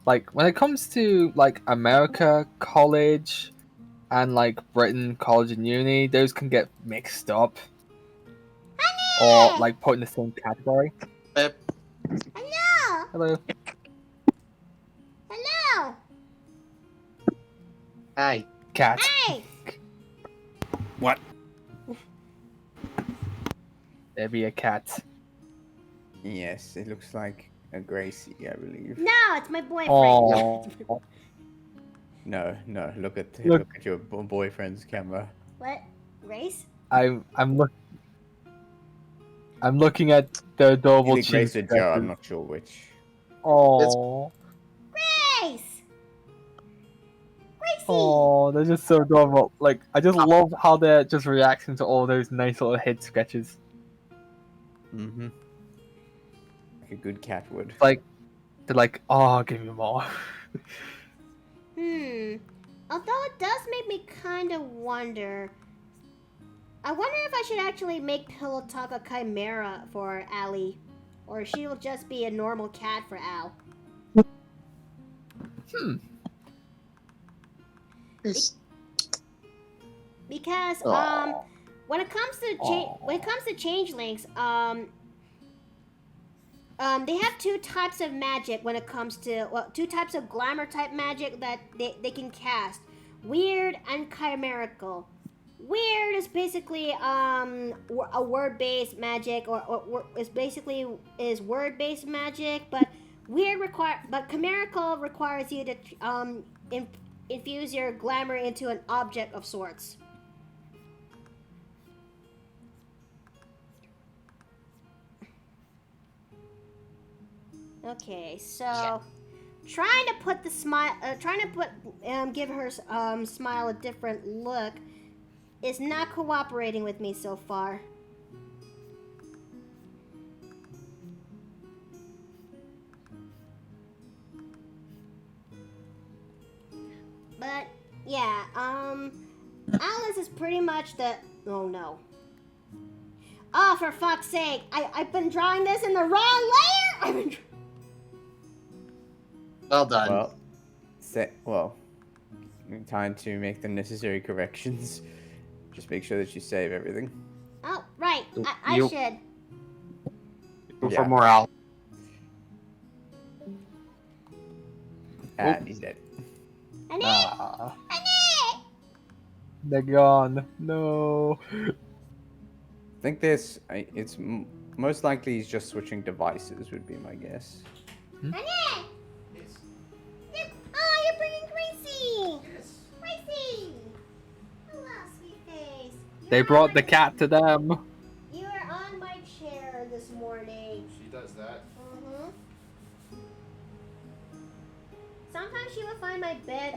Like, when it comes to, like, America, college, and, like, Britain, college and uni, those can get mixed up. Or, like, put in the same category. Hello. Hello. Hello. Hi. Cat. Hey. What? There be a cat. Yes, it looks like a Gracie, I believe. No, it's my boyfriend. Oh. No, look at your boyfriend's camera. What? Grace? I'm looking at the adorable Either Grace or cheese. Joe, I'm not sure which. Oh. Grace. Gracie. Oh, they're just so adorable. Like, I just love how they're just reacting to all those nice little head sketches. Mm-hmm. Like a good cat would. Like, they're like, oh, give me more. Although it does make me kind of wonder. I wonder if I should actually make Pillow Talk a chimera for Allie, or she will just be a normal cat for Al. Because when it comes to changelings, they have two types of magic when it comes to two types of glamour type magic that they can cast: weird and chimerical. Weird is basically a word-based magic, or is basically word-based magic, but chimerical requires you to infuse your glamour into an object of sorts. Okay, so trying to put the smile, give her smile a different look is not cooperating with me so far. But yeah, Alice is pretty much the... Oh no. Oh, for fuck's sake! I've been drawing this in the wrong layer. Well done. Well, time to make the necessary corrections. Just make sure that you save everything. Oh, right. I should. For morale. He's dead. Annette! They're gone. No. I think it's most likely he's just switching devices would be my guess. Annette! Yes. Oh, you're bringing Gracie! Yes. Gracie! Hello, sweet face. They brought the cat to them. You were on my chair this morning. She does that. Mm-hmm. Sometimes she would find my bed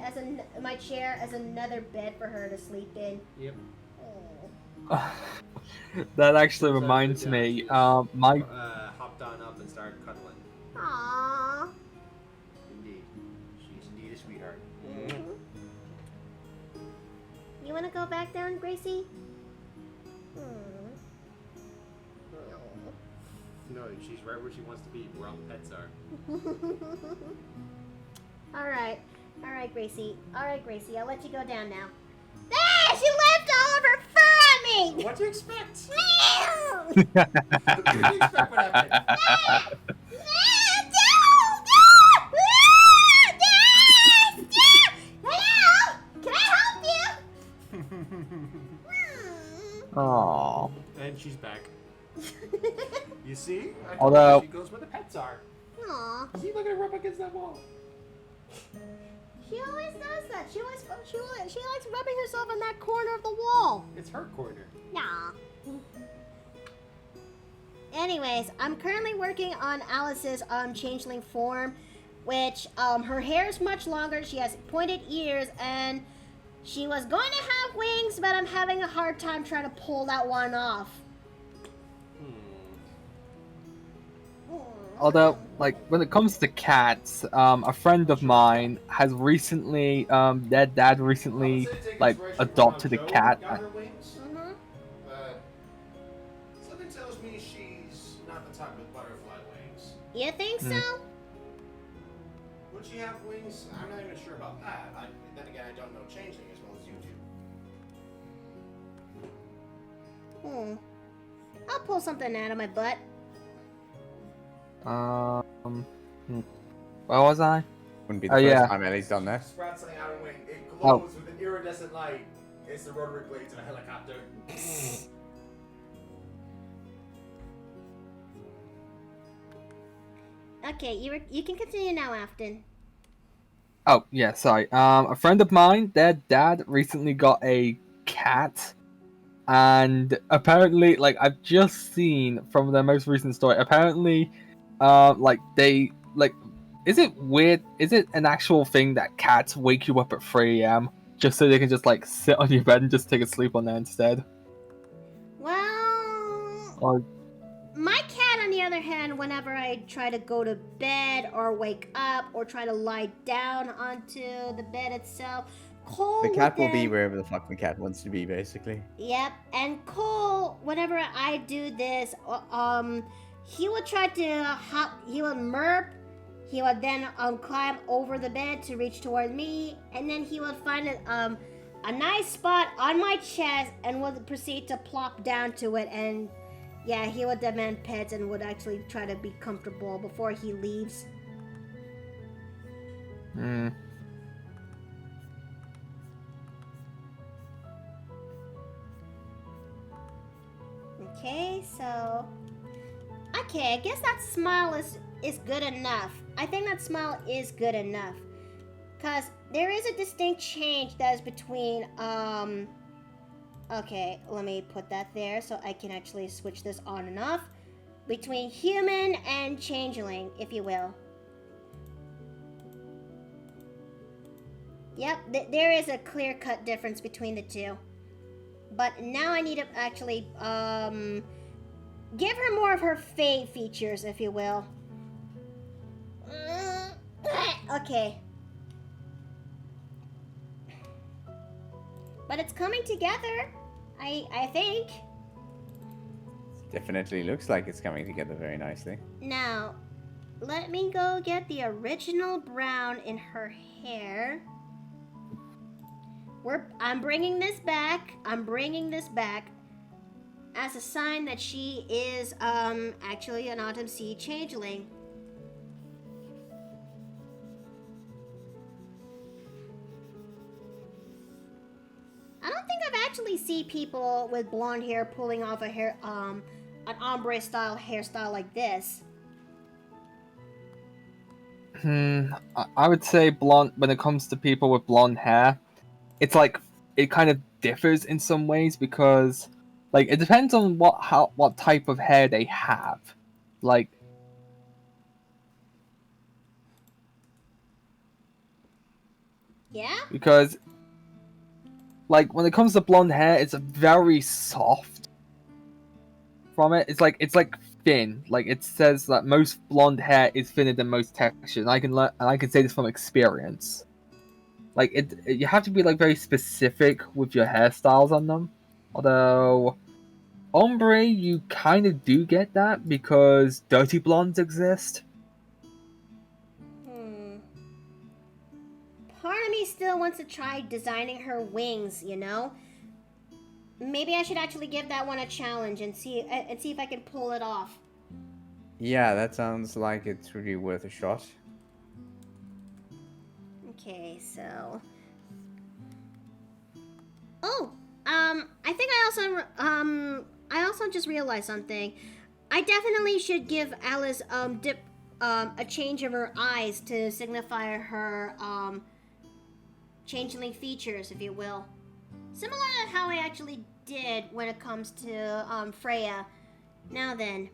my chair as another bed for her to sleep in. Yep. Oh. That actually So, reminds yeah, me. she just, My hopped on up and started cuddling. Aww. Indeed. She's indeed a sweetheart. Mm-hmm. You want to go back down, Gracie? No, she's right where she wants to be, where all the pets are. All right, Gracie. I'll let you go down now. Ah! She left all of her fur on me! What do you expect? No! What do you expect would happen? she's back. You see? I told Although- you she goes where the pets are. Aw. See, look at her up against that wall. She always does that. She likes rubbing herself in that corner of the wall. It's her corner. Yeah. Anyways, I'm currently working on Alice's changeling form, which her hair is much longer. She has pointed ears, and she was going to have wings, but I'm having a hard time trying to pull that one off. Although, like, when it comes to cats, a friend of mine has recently, their dad recently, like, adopted a cat. Mm-hmm. Something tells me she's not the type with butterfly wings. You think so? Would she have wings? I'm not even sure about that. Then again, I don't know changeling as well as you do. I'll pull something out of my butt. Where was I? Wouldn't be the first time Ellie's done that. Sprouts something out of wing. It glows with an iridescent light. It's the rotary blades of a helicopter. Okay, you can continue now, Afton. Oh, yeah, sorry. A friend of mine, their dad recently got a cat. And apparently, like, I've just seen from their most recent story, apparently, like, they, like, is it weird? Is it an actual thing that cats wake you up at 3 a.m. just so they can just, like, sit on your bed and just take a sleep on there instead? Well, Or, my cat, on the other hand, whenever I try to go to bed or wake up or try to lie down onto the bed itself, Cole The cat will would be then- wherever the fuck the cat wants to be, basically. Yep, and Cole, whenever I do this, he would try to hop, he would merp, he would then climb over the bed to reach toward me, and then he would find a nice spot on my chest and would proceed to plop down to it, and yeah, he would demand pets and would actually try to be comfortable before he leaves. Okay, so... Okay, I guess that smile is good enough. I think that smile is good enough. Because there is a distinct change that is between, Okay, let me put that there so I can actually switch this on and off. Between human and changeling, if you will. Yep, there is a clear-cut difference between the two. But now I need to actually, give her more of her Fae features, if you will. Okay. But it's coming together, I think. Definitely looks like it's coming together very nicely. Now, let me go get the original brown in her hair. I'm bringing this back. I'm bringing this back as a sign that she is actually an Autumn Sea changeling. I don't think I've actually seen people with blonde hair pulling off a hair an ombre style hairstyle like this. I would say blonde, when it comes to people with blonde hair, it's like, it kind of differs in some ways because, like, it depends on what type of hair they have. Like, Yeah? because, like, when it comes to blonde hair, it's very soft from it. It's like thin. Like, it says that most blonde hair is thinner than most textures. And I can say this from experience. Like, you have to be, like, very specific with your hairstyles on them. Although, ombre, you kind of do get that because dirty blondes exist. Part of me still wants to try designing her wings, you know? Maybe I should actually give that one a challenge and see if I can pull it off. Yeah, that sounds like it's really worth a shot. Okay, so... Oh, I think I also, I also just realized something. I definitely should give Alice a change of her eyes to signify her changeling features, if you will. Similar to how I actually did when it comes to Freya. Now then,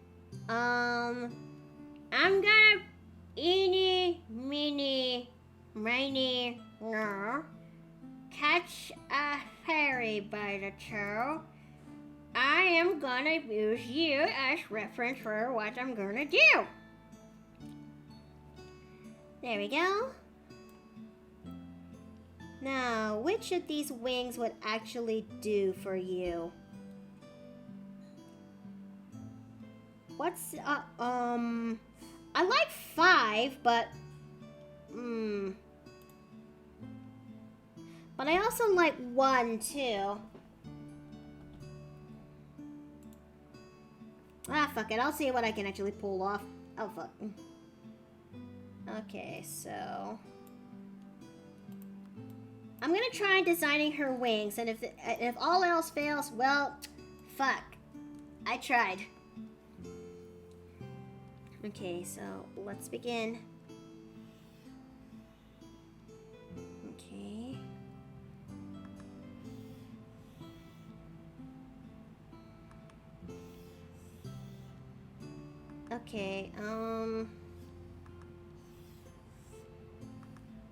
I'm gonna eeny, meeny, miny, catch a fairy by the toe. I am gonna use you as reference for what I'm gonna do. There we go. Now, which of these wings would actually do for you? What's, I like 5, but, but I also like 1, too. Ah, fuck it. I'll see what I can actually pull off. Oh, fuck. Okay, so... I'm gonna try designing her wings, and if all else fails, well, fuck. I tried. Okay, so let's begin. Okay. Okay,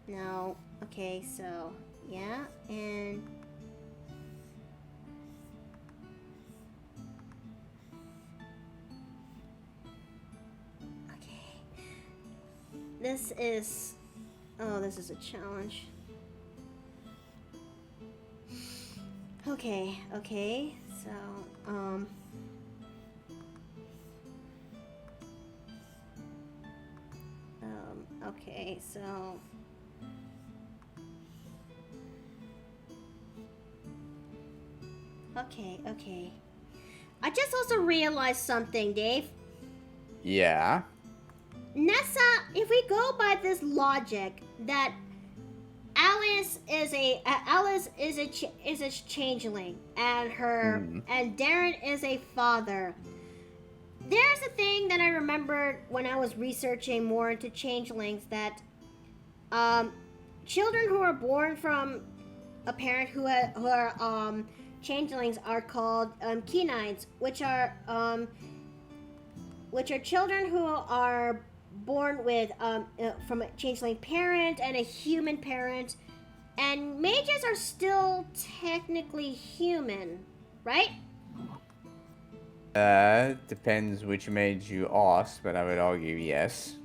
no. Okay, so, yeah, and... Okay. This is... Oh, this is a challenge. Okay, so, okay, so... Okay. I just also realized something, Dave. Yeah. Nessa, if we go by this logic that Alice is a changeling, and and Darren is a father. There's a thing that I remembered when I was researching more into changelings, that children who are born from a parent who are changelings are called canines, which are children who are born with from a changeling parent and a human parent, and mages are still technically human, right? Depends which mage you ask, but I would argue yes.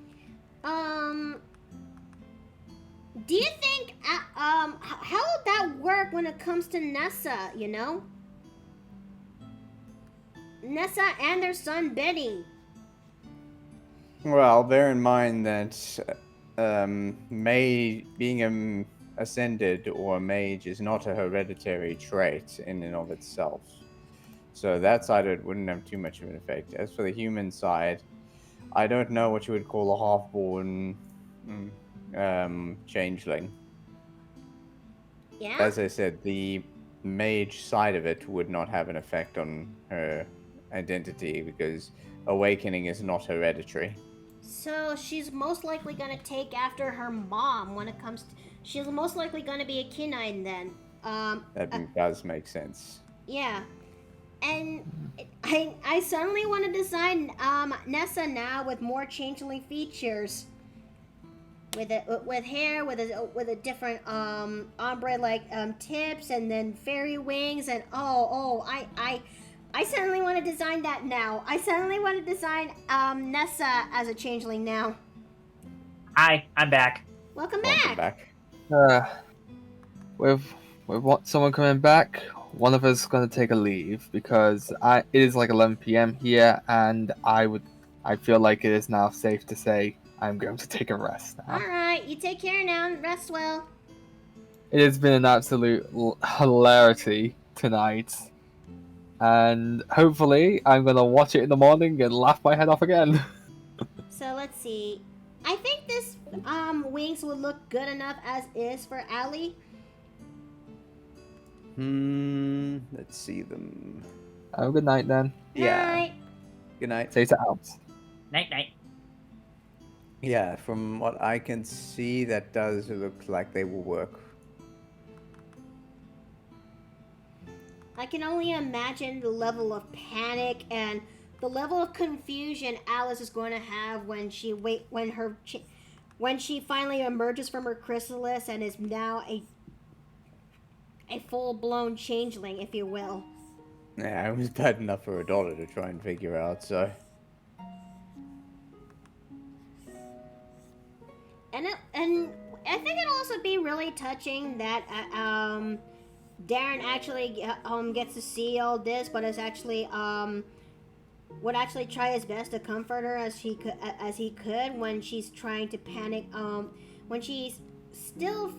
Do you think how would that work when it comes to Nessa, you know? Nessa and their son Benny. Well, bear in mind that being an ascended or a mage is not a hereditary trait in and of itself. So that side of it wouldn't have too much of an effect. As for the human side, I don't know what you would call a half-born changeling. Yeah? As I said, the mage side of it would not have an effect on her identity because awakening is not hereditary. So she's most likely gonna take after her mom when it comes to... She's most likely gonna be a canine then. That does make sense. Yeah. And I suddenly want to design Nessa now with more changeling features. With hair, with a different ombre like tips, and then fairy wings, and I suddenly want to design that now. I suddenly want to design Nessa as a changeling now. Hi, I'm back. Welcome back. With someone coming back, one of us is going to take a leave because it is like 11 p.m. here, and I feel like it is now safe to say I'm going to take a rest now. All right, you take care now. Rest well. It has been an absolute hilarity tonight, and hopefully I'm going to watch it in the morning and laugh my head off again. So let's see. I think this wings would look good enough as is for Allie. Let's see them. Oh, good night then. Yeah. Night. Good night. Say to Alps. Night night. Yeah, from what I can see, that does look like they will work. I can only imagine the level of panic and the level of confusion Alice is going to have when she finally emerges from her chrysalis and is now a full-blown changeling, if you will. Yeah, it was bad enough for her daughter to try and figure out, so... And I think it'll also be really touching that Darren actually gets to see all this, but is actually would actually try his best to comfort her as he could when she's trying to panic, when she's still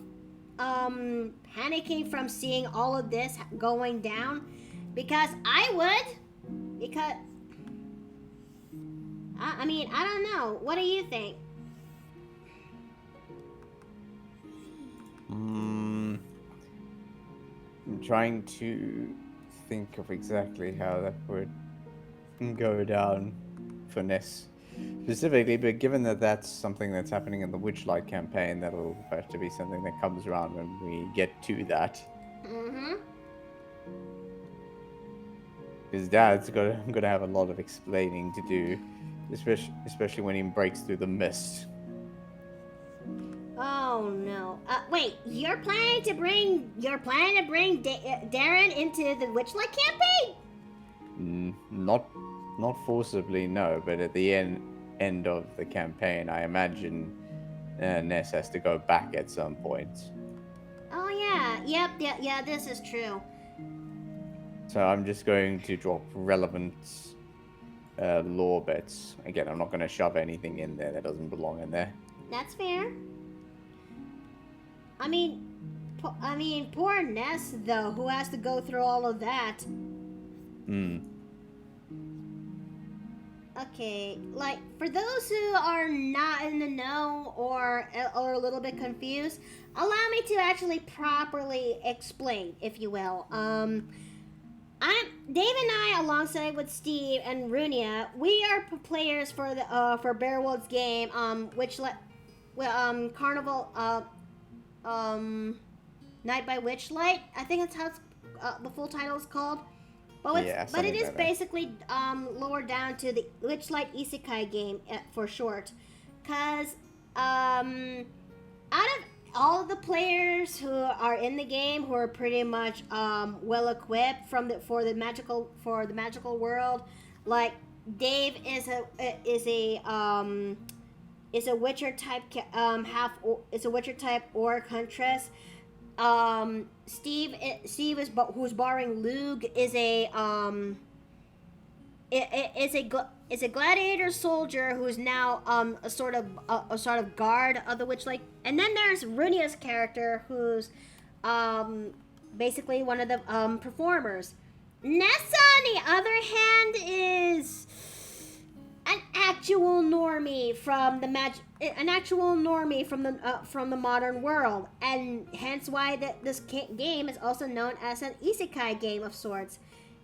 panicking from seeing all of this going down, because I would, because I mean, I don't know, what do you think? I'm trying to think of exactly how that would go down for Ness specifically, but given that that's something that's happening in the Witchlight campaign, that'll have to be something that comes around when we get to that. Mm-hmm. Because Dad's gonna have a lot of explaining to do, especially when he breaks through the mist. Oh no! Wait, you're planning to bring Darren into the Witchlight campaign? Not forcibly, no. But at the end of the campaign, I imagine Ness has to go back at some point. Oh yeah, yeah. This is true. So I'm just going to drop relevant lore bits. Again, I'm not going to shove anything in there that doesn't belong in there. That's fair. I mean, poor Ness though, who has to go through all of that. Okay, like for those who are not in the know or a little bit confused, allow me to actually properly explain, if you will. Dave and I, alongside with Steve and Runia, we are players for the for Bearwood's game, Carnival, Night by Witchlight. I think that's how the full title is called. But it is basically lowered down to the Witchlight Isekai game for short, cause out of all of the players who are in the game, who are pretty much well equipped for the magical world, like Dave is a Witcher type Witcher type orc huntress. Steve is who's barring Lug is a gladiator soldier who's now a sort of guard of the Witchlight. And then there's Runia's character, who's basically one of the performers. Nessa, on the other hand, is an actual normie from the modern world, and hence why this game is also known as an isekai game of sorts,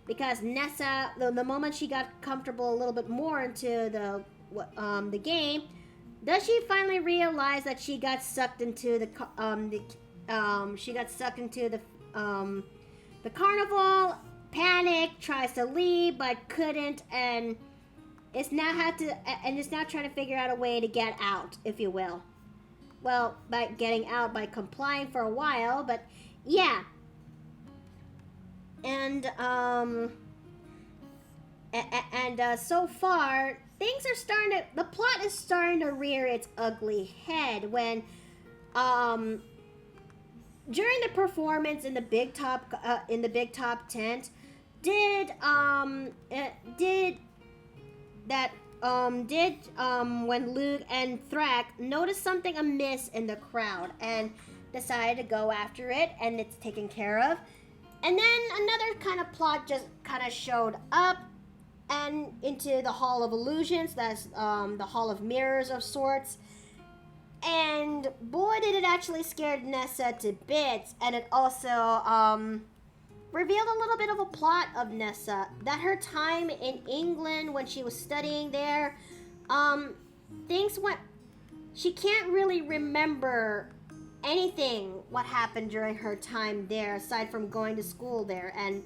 because Nessa, the moment she got comfortable a little bit more into the game, does she finally realize that she got sucked into the carnival, panicked, tries to leave but couldn't, and it's now trying to figure out a way to get out, if you will. Well, by getting out by complying for a while, but yeah. And so far things are the plot is starting to rear its ugly head when during the performance in the big top tent, when Luke and Thrak noticed something amiss in the crowd and decided to go after it, and it's taken care of. And then another kind of plot just kind of showed up and into the Hall of Illusions, that's the Hall of Mirrors of sorts. And boy, did it actually scare Nessa to bits, and it also revealed a little bit of a plot of Nessa. That her time in England when she was studying there, things went... She can't really remember anything what happened during her time there, aside from going to school there. And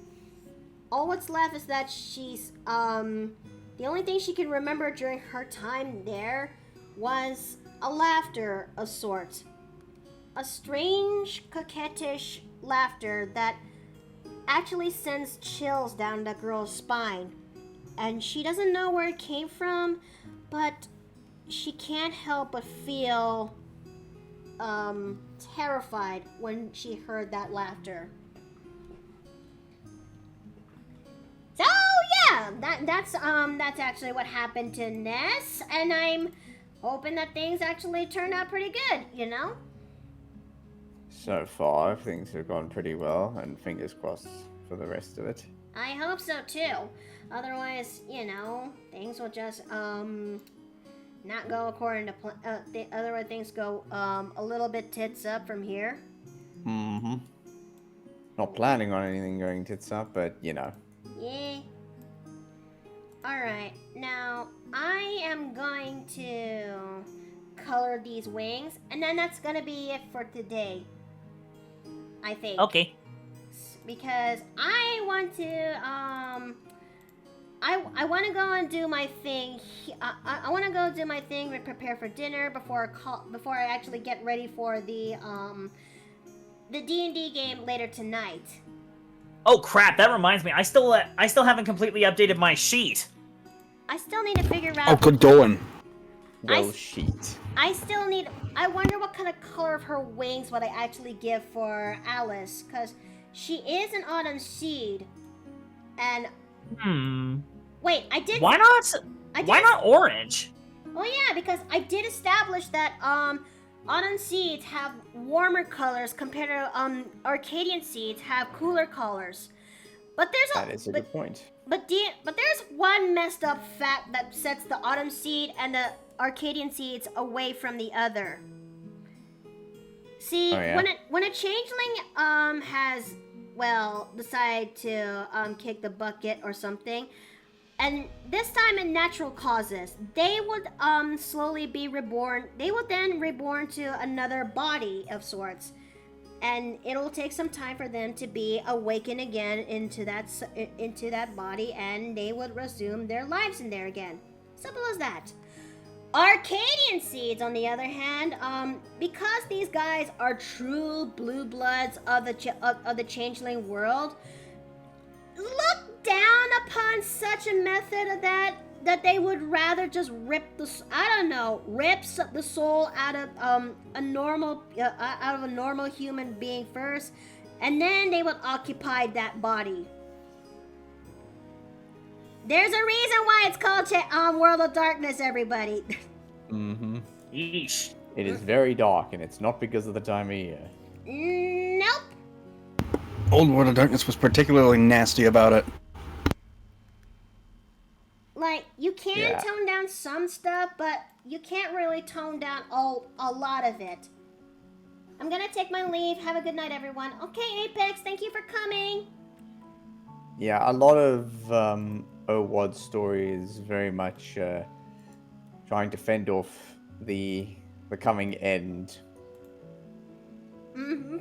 all what's left is that she's, the only thing she can remember during her time there was a laughter of sorts. A strange, coquettish laughter that actually sends chills down the girl's spine. And she doesn't know where it came from, but she can't help but feel terrified when she heard that laughter. So yeah, that's actually what happened to Ness, and I'm hoping that things actually turn out pretty good, you know? So far, things have gone pretty well, and fingers crossed for the rest of it. I hope so too. Otherwise, you know, things will just not go according to plan. Otherwise, things go a little bit tits up from here. Mm-hmm. Not planning on anything going tits up, but you know. Yeah. Alright, now I am going to color these wings, and then that's gonna be it for today. I think. Okay. Because I want to, I want to go and do my thing. I want to go do my thing and prepare for dinner before I actually get ready for the D&D game later tonight. Oh crap! That reminds me. I still haven't completely updated my sheet. I still need to figure out. Oh, good going. Well, sheet. I still need. I wonder what kind of color of her wings would I actually give for Alice, because she is an autumn seed, and wait, I did. Why not? Why not orange? Oh yeah, because I did establish that autumn seeds have warmer colors compared to Arcadian seeds have cooler colors. But That is a good point. But there's one messed up fact that sets the autumn seed and the Arcadian seeds away from the other. See, when a changeling has decided to kick the bucket or something, and this time in natural causes, they would slowly be reborn. They would then reborn to another body of sorts, and it'll take some time for them to be awakened again into that body, and they would resume their lives in there again. Simple as that. Arcadian seeds, on the other hand, because these guys are true blue bloods of the changeling world, look down upon such a method of that they would rather just rip the soul out of a normal human being first, and then they would occupy that body. There's a reason why it's called World of Darkness, everybody. Mm-hmm. Yeesh. It is very dark, and it's not because of the time of year. Nope. Old World of Darkness was particularly nasty about it. Like, you can tone down some stuff, but you can't really tone down a lot of it. I'm gonna take my leave. Have a good night, everyone. Okay, Apex, thank you for coming. Yeah, a lot of OWAD's story is very much trying to fend off the coming end. Mm-hmm.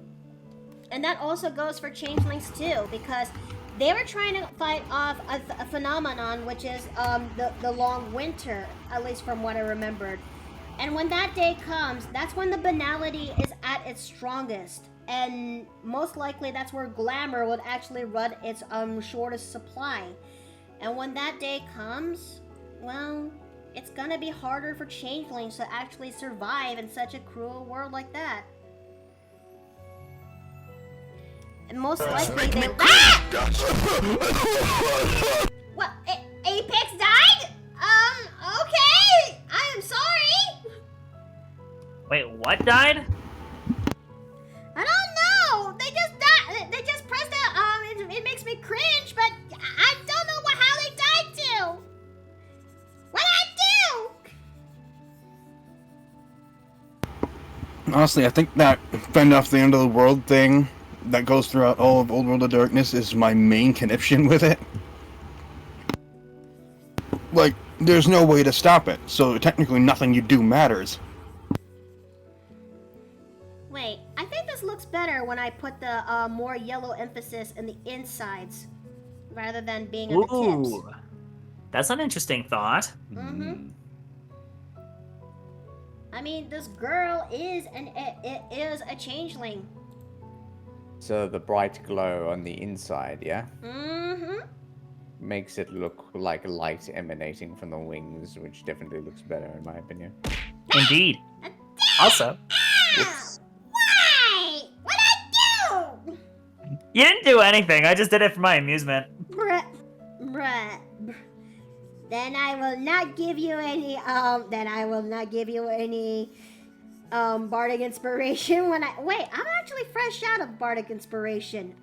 And that also goes for changelings too, because they were trying to fight off a phenomenon, which is the long winter, at least from what I remembered. And when that day comes, that's when the banality is at its strongest. And most likely that's where glamour would actually run its shortest supply. And when that day comes, well, it's gonna be harder for changelings to actually survive in such a cruel world like that. And most likely they... What? Apex died? Okay! I am sorry! Wait, what died? I don't know! They just died! They just pressed it makes me cringe, but I don't know how they died to! What'd I do? Honestly, I think that fend off the end of the world thing that goes throughout all of Old World of Darkness is my main conniption with it. Like, there's no way to stop it, so technically nothing you do matters. Wait, I think this looks better when I put the more yellow emphasis in the insides rather than being on the tips. Ooh, that's an interesting thought. Mm-hmm. I mean, this girl is it is a changeling. So the bright glow on the inside, yeah? Mm-hmm. Makes it look like light emanating from the wings, which definitely looks better in my opinion. Indeed. Also, Why? What'd I do? you didn't do anything. I just did it for my amusement. Bruh. Then I will not give you any bardic inspiration when I'm actually fresh out of bardic inspiration.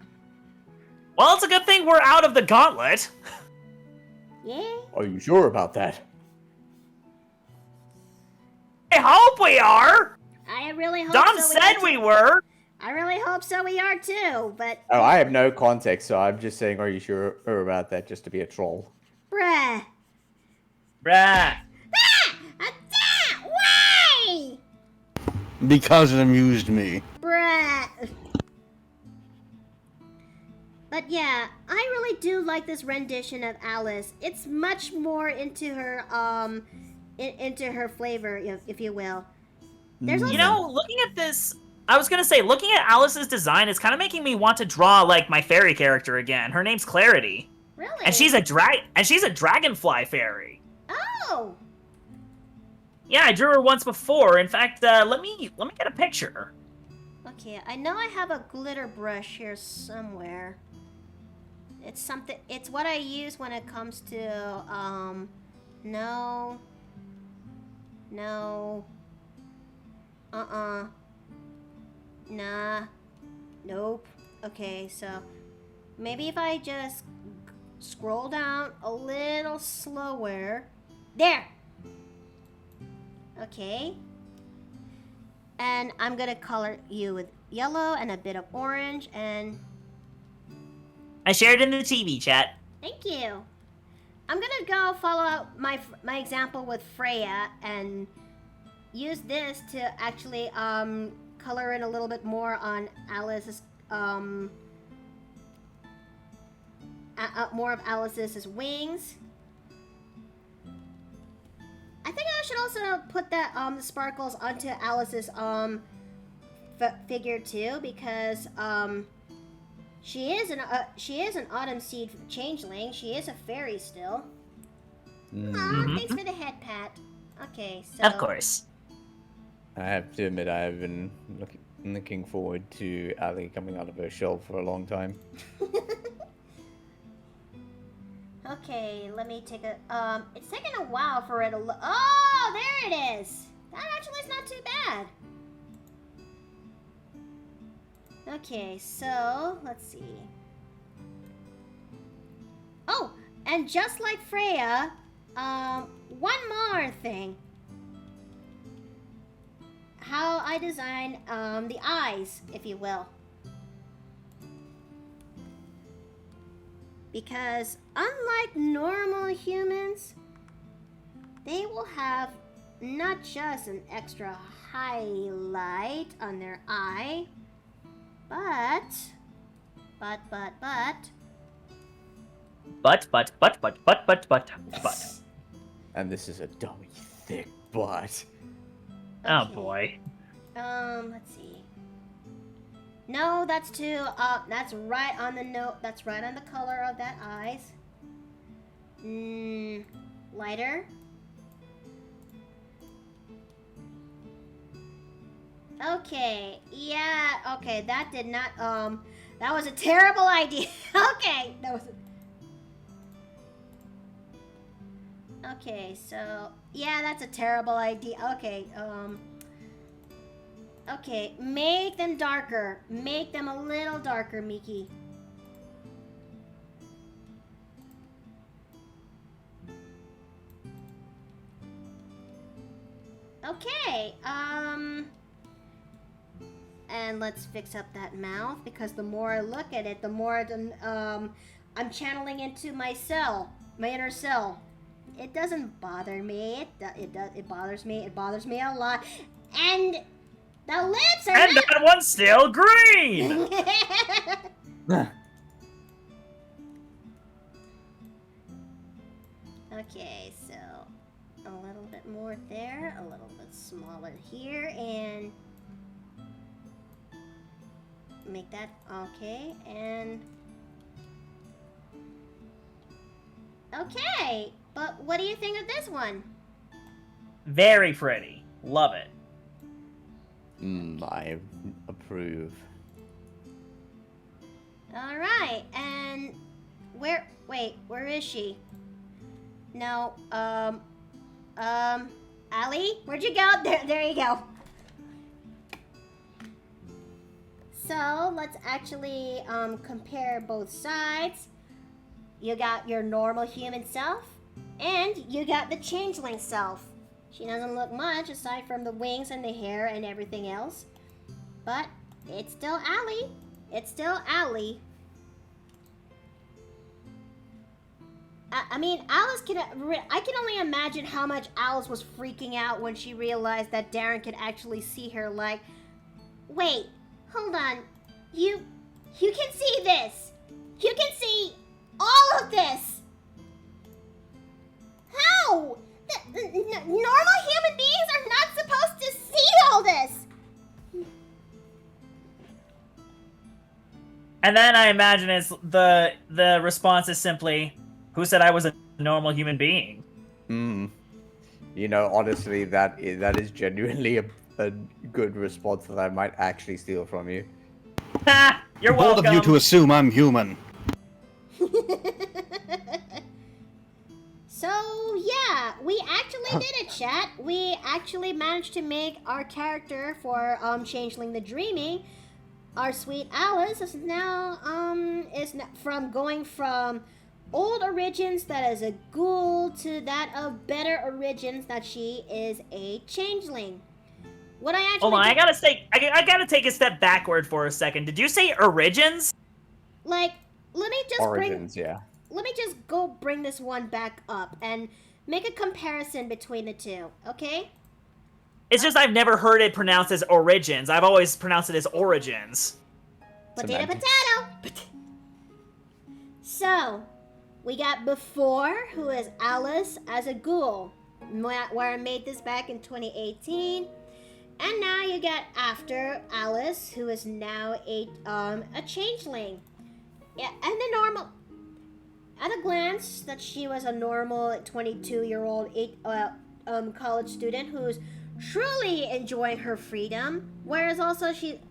Well, it's a good thing we're out of the gauntlet. Yeah? Are you sure about that? I hope we are. I really hope Dom so. said we were. I really hope so we are too, but Oh, I have no context, so I'm just saying, are you sure about that just to be a troll? bruh. Bruh. Why? Because it amused me. Bruh. But yeah, I really do like this rendition of Alice. It's much more into her into her flavor, if you will. There's also... You know, looking at this, I was gonna say, looking at Alice's design is kind of making me want to draw like my fairy character again. Her name's Clarity. Really? And she's a dragonfly fairy. Oh. Yeah, I drew her once before. In fact, let me get a picture. Okay, I know I have a glitter brush here somewhere. It's what I use when it comes to no. Nah. Nope. Okay, so maybe if I just scroll down a little slower. There. Okay. And I'm gonna color you with yellow and a bit of orange, and I shared in the TV chat. thank you. I'm gonna go follow out my example with Freya and use this to actually color in a little bit more on Alice's more of Alice's wings. I think I should also put that the sparkles onto Alice's figure too, because she is an autumn seed changeling. She is a fairy still. Aw, thanks for the head pat. Okay, so Of course. I have to admit, I have been looking forward to Ali coming out of her shell for a long time. Okay, let me take a it's taking a while for it to look. Oh, there it is. That actually is not too bad. Okay, so let's see. Oh, and just like Freya, one more thing. How I design the eyes, if you will. Because unlike normal humans, they will have not just an extra highlight on their eye, but. And this is a dummy thick butt. Oh Okay. boy. Let's see. No, that's too, that's right on the note, that's right on the color of that eyes. Lighter. Okay, yeah, okay, that did not, that was a terrible idea. Okay, that was okay, so, yeah, that's a terrible idea. Okay, okay, make them darker. Make them a little darker, Miki. Okay, and let's fix up that mouth, because the more I look at it, the more I'm channeling into my inner self. It doesn't bother me. It bothers me. It bothers me a lot. And the lips are And that one's still green! Okay, so a little bit more there, a little bit smaller here, and make that okay, and okay. But what do you think of this one? Very pretty. Love it. I approve. All right, and where is she? No, Ali, where'd you go? There you go. So let's actually compare both sides. You got your normal human self, and you got the changeling self. She doesn't look much aside from the wings and the hair and everything else, but it's still Ali. It's still Ali. I mean, I can only imagine how much Alice was freaking out when she realized that Darren could actually see her. Like, wait, hold on, you can see this. You can see all of this. How? Normal human beings are not supposed to see all this. And then I imagine it's the response is simply, who said I was a normal human being? You know, honestly, that is genuinely a good response that I might actually steal from you. Ha! You're Bold welcome. of you to assume I'm human. So, yeah, we actually did it, chat. We actually managed to make our character for Changeling the Dreaming. Our sweet Alice is now going from old origins that is a ghoul to that of better origins that she is a changeling. What I actually Hold on, I gotta take a step backward for a second. Did you say origins? Like, let me just Origins, yeah. Let me just go bring this one back up and make a comparison between the two, okay? It's just I've never heard it pronounced as origins. I've always pronounced it as origins. Potato, potato! So, we got before, who is Alice as a ghoul, where I made this back in 2018. And now you got after Alice, who is now a changeling. Yeah, and the normal... At a glance, that she was a normal 22-year-old college student who's truly enjoying her freedom, whereas also she,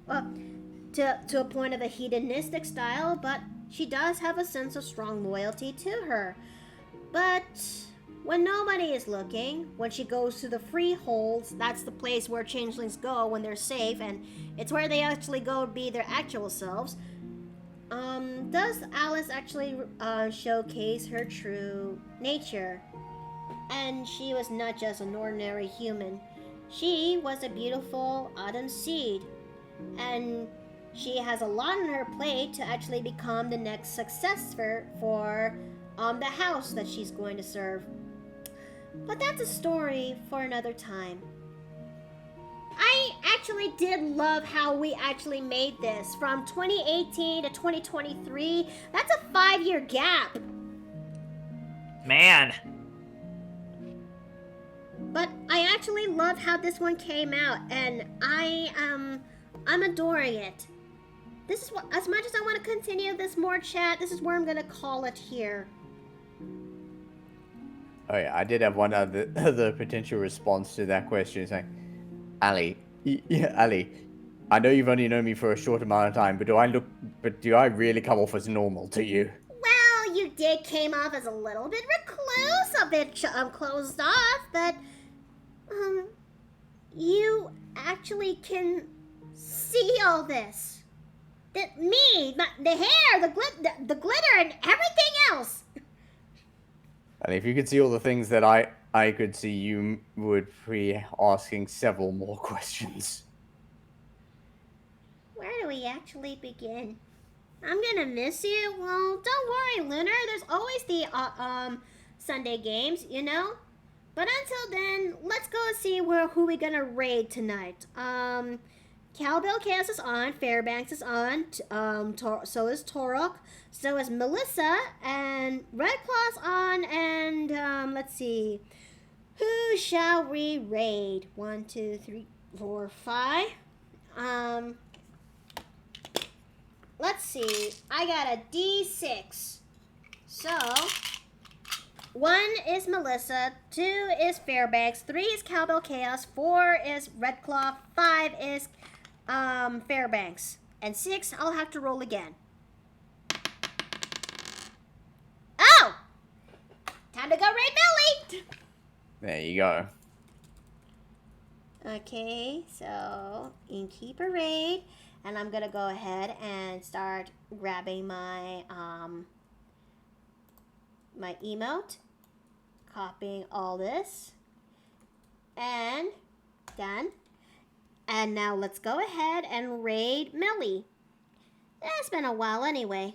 to a point of a hedonistic style, but she does have a sense of strong loyalty to her. But when nobody is looking, when she goes to the freeholds, that's the place where changelings go when they're safe, and it's where they actually go to be their actual selves. Does Alice actually showcase her true nature? And she was not just an ordinary human. She was a beautiful autumn seed. And she has a lot on her plate to actually become the next successor for the house that she's going to serve. But that's a story for another time. I actually did love how we actually made this from 2018 to 2023. That's a 5-year gap. Man. But I actually love how this one came out, and I'm adoring it. This is what, as much as I want to continue this more chat, this is where I'm gonna call it here. Oh yeah, I did have one other potential response to that question, saying, Ali, Ali, I know you've only known me for a short amount of time, but do I really come off as normal to you? Well, you did came off as a little bit recluse, a bit closed off, but you actually can see all this. The hair, the glitter, and everything else. And if you could see all the things that I could see, you would be asking several more questions. Where do we actually begin? I'm gonna miss you. Well, don't worry, Lunar. There's always the Sunday games, you know. But until then, let's go see who we gonna raid tonight. Cowbell Chaos is on. Fairbanks is on. So is Torok. So is Melissa and Red Claw's on. And let's see, who shall we raid? 1, 2, 3, 4, 5. Let's see. I got a D6. So 1 is Melissa, 2 is Fairbanks, 3 is Cowbell Chaos, 4 is Red Claw, 5 is Fairbanks, and 6 I'll have to roll again. Oh! Time to go raid Millie! There you go. Okay, so Innkeeper raid, and I'm gonna go ahead and start grabbing my my emote, copying all this, and done. And now let's go ahead and raid Millie. It's been a while anyway.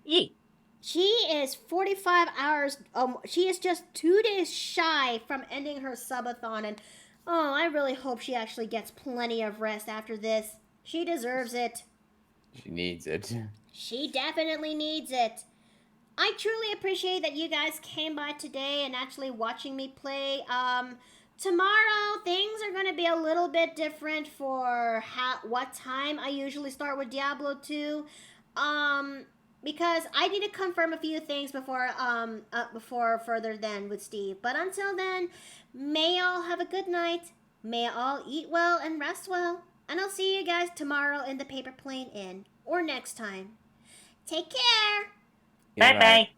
Yee. She is 45 hours, she is just 2 days shy from ending her subathon, and oh, I really hope she actually gets plenty of rest after this. She deserves it. She needs it. She definitely needs it. I truly appreciate that you guys came by today and actually watching me play. Tomorrow, things are going to be a little bit different for what time I usually start with Diablo 2. Because I need to confirm a few things before further than with Steve. But until then, may y'all have a good night. May all eat well and rest well. And I'll see you guys tomorrow in the Paper Plane Inn. Or next time. Take care! Bye-bye.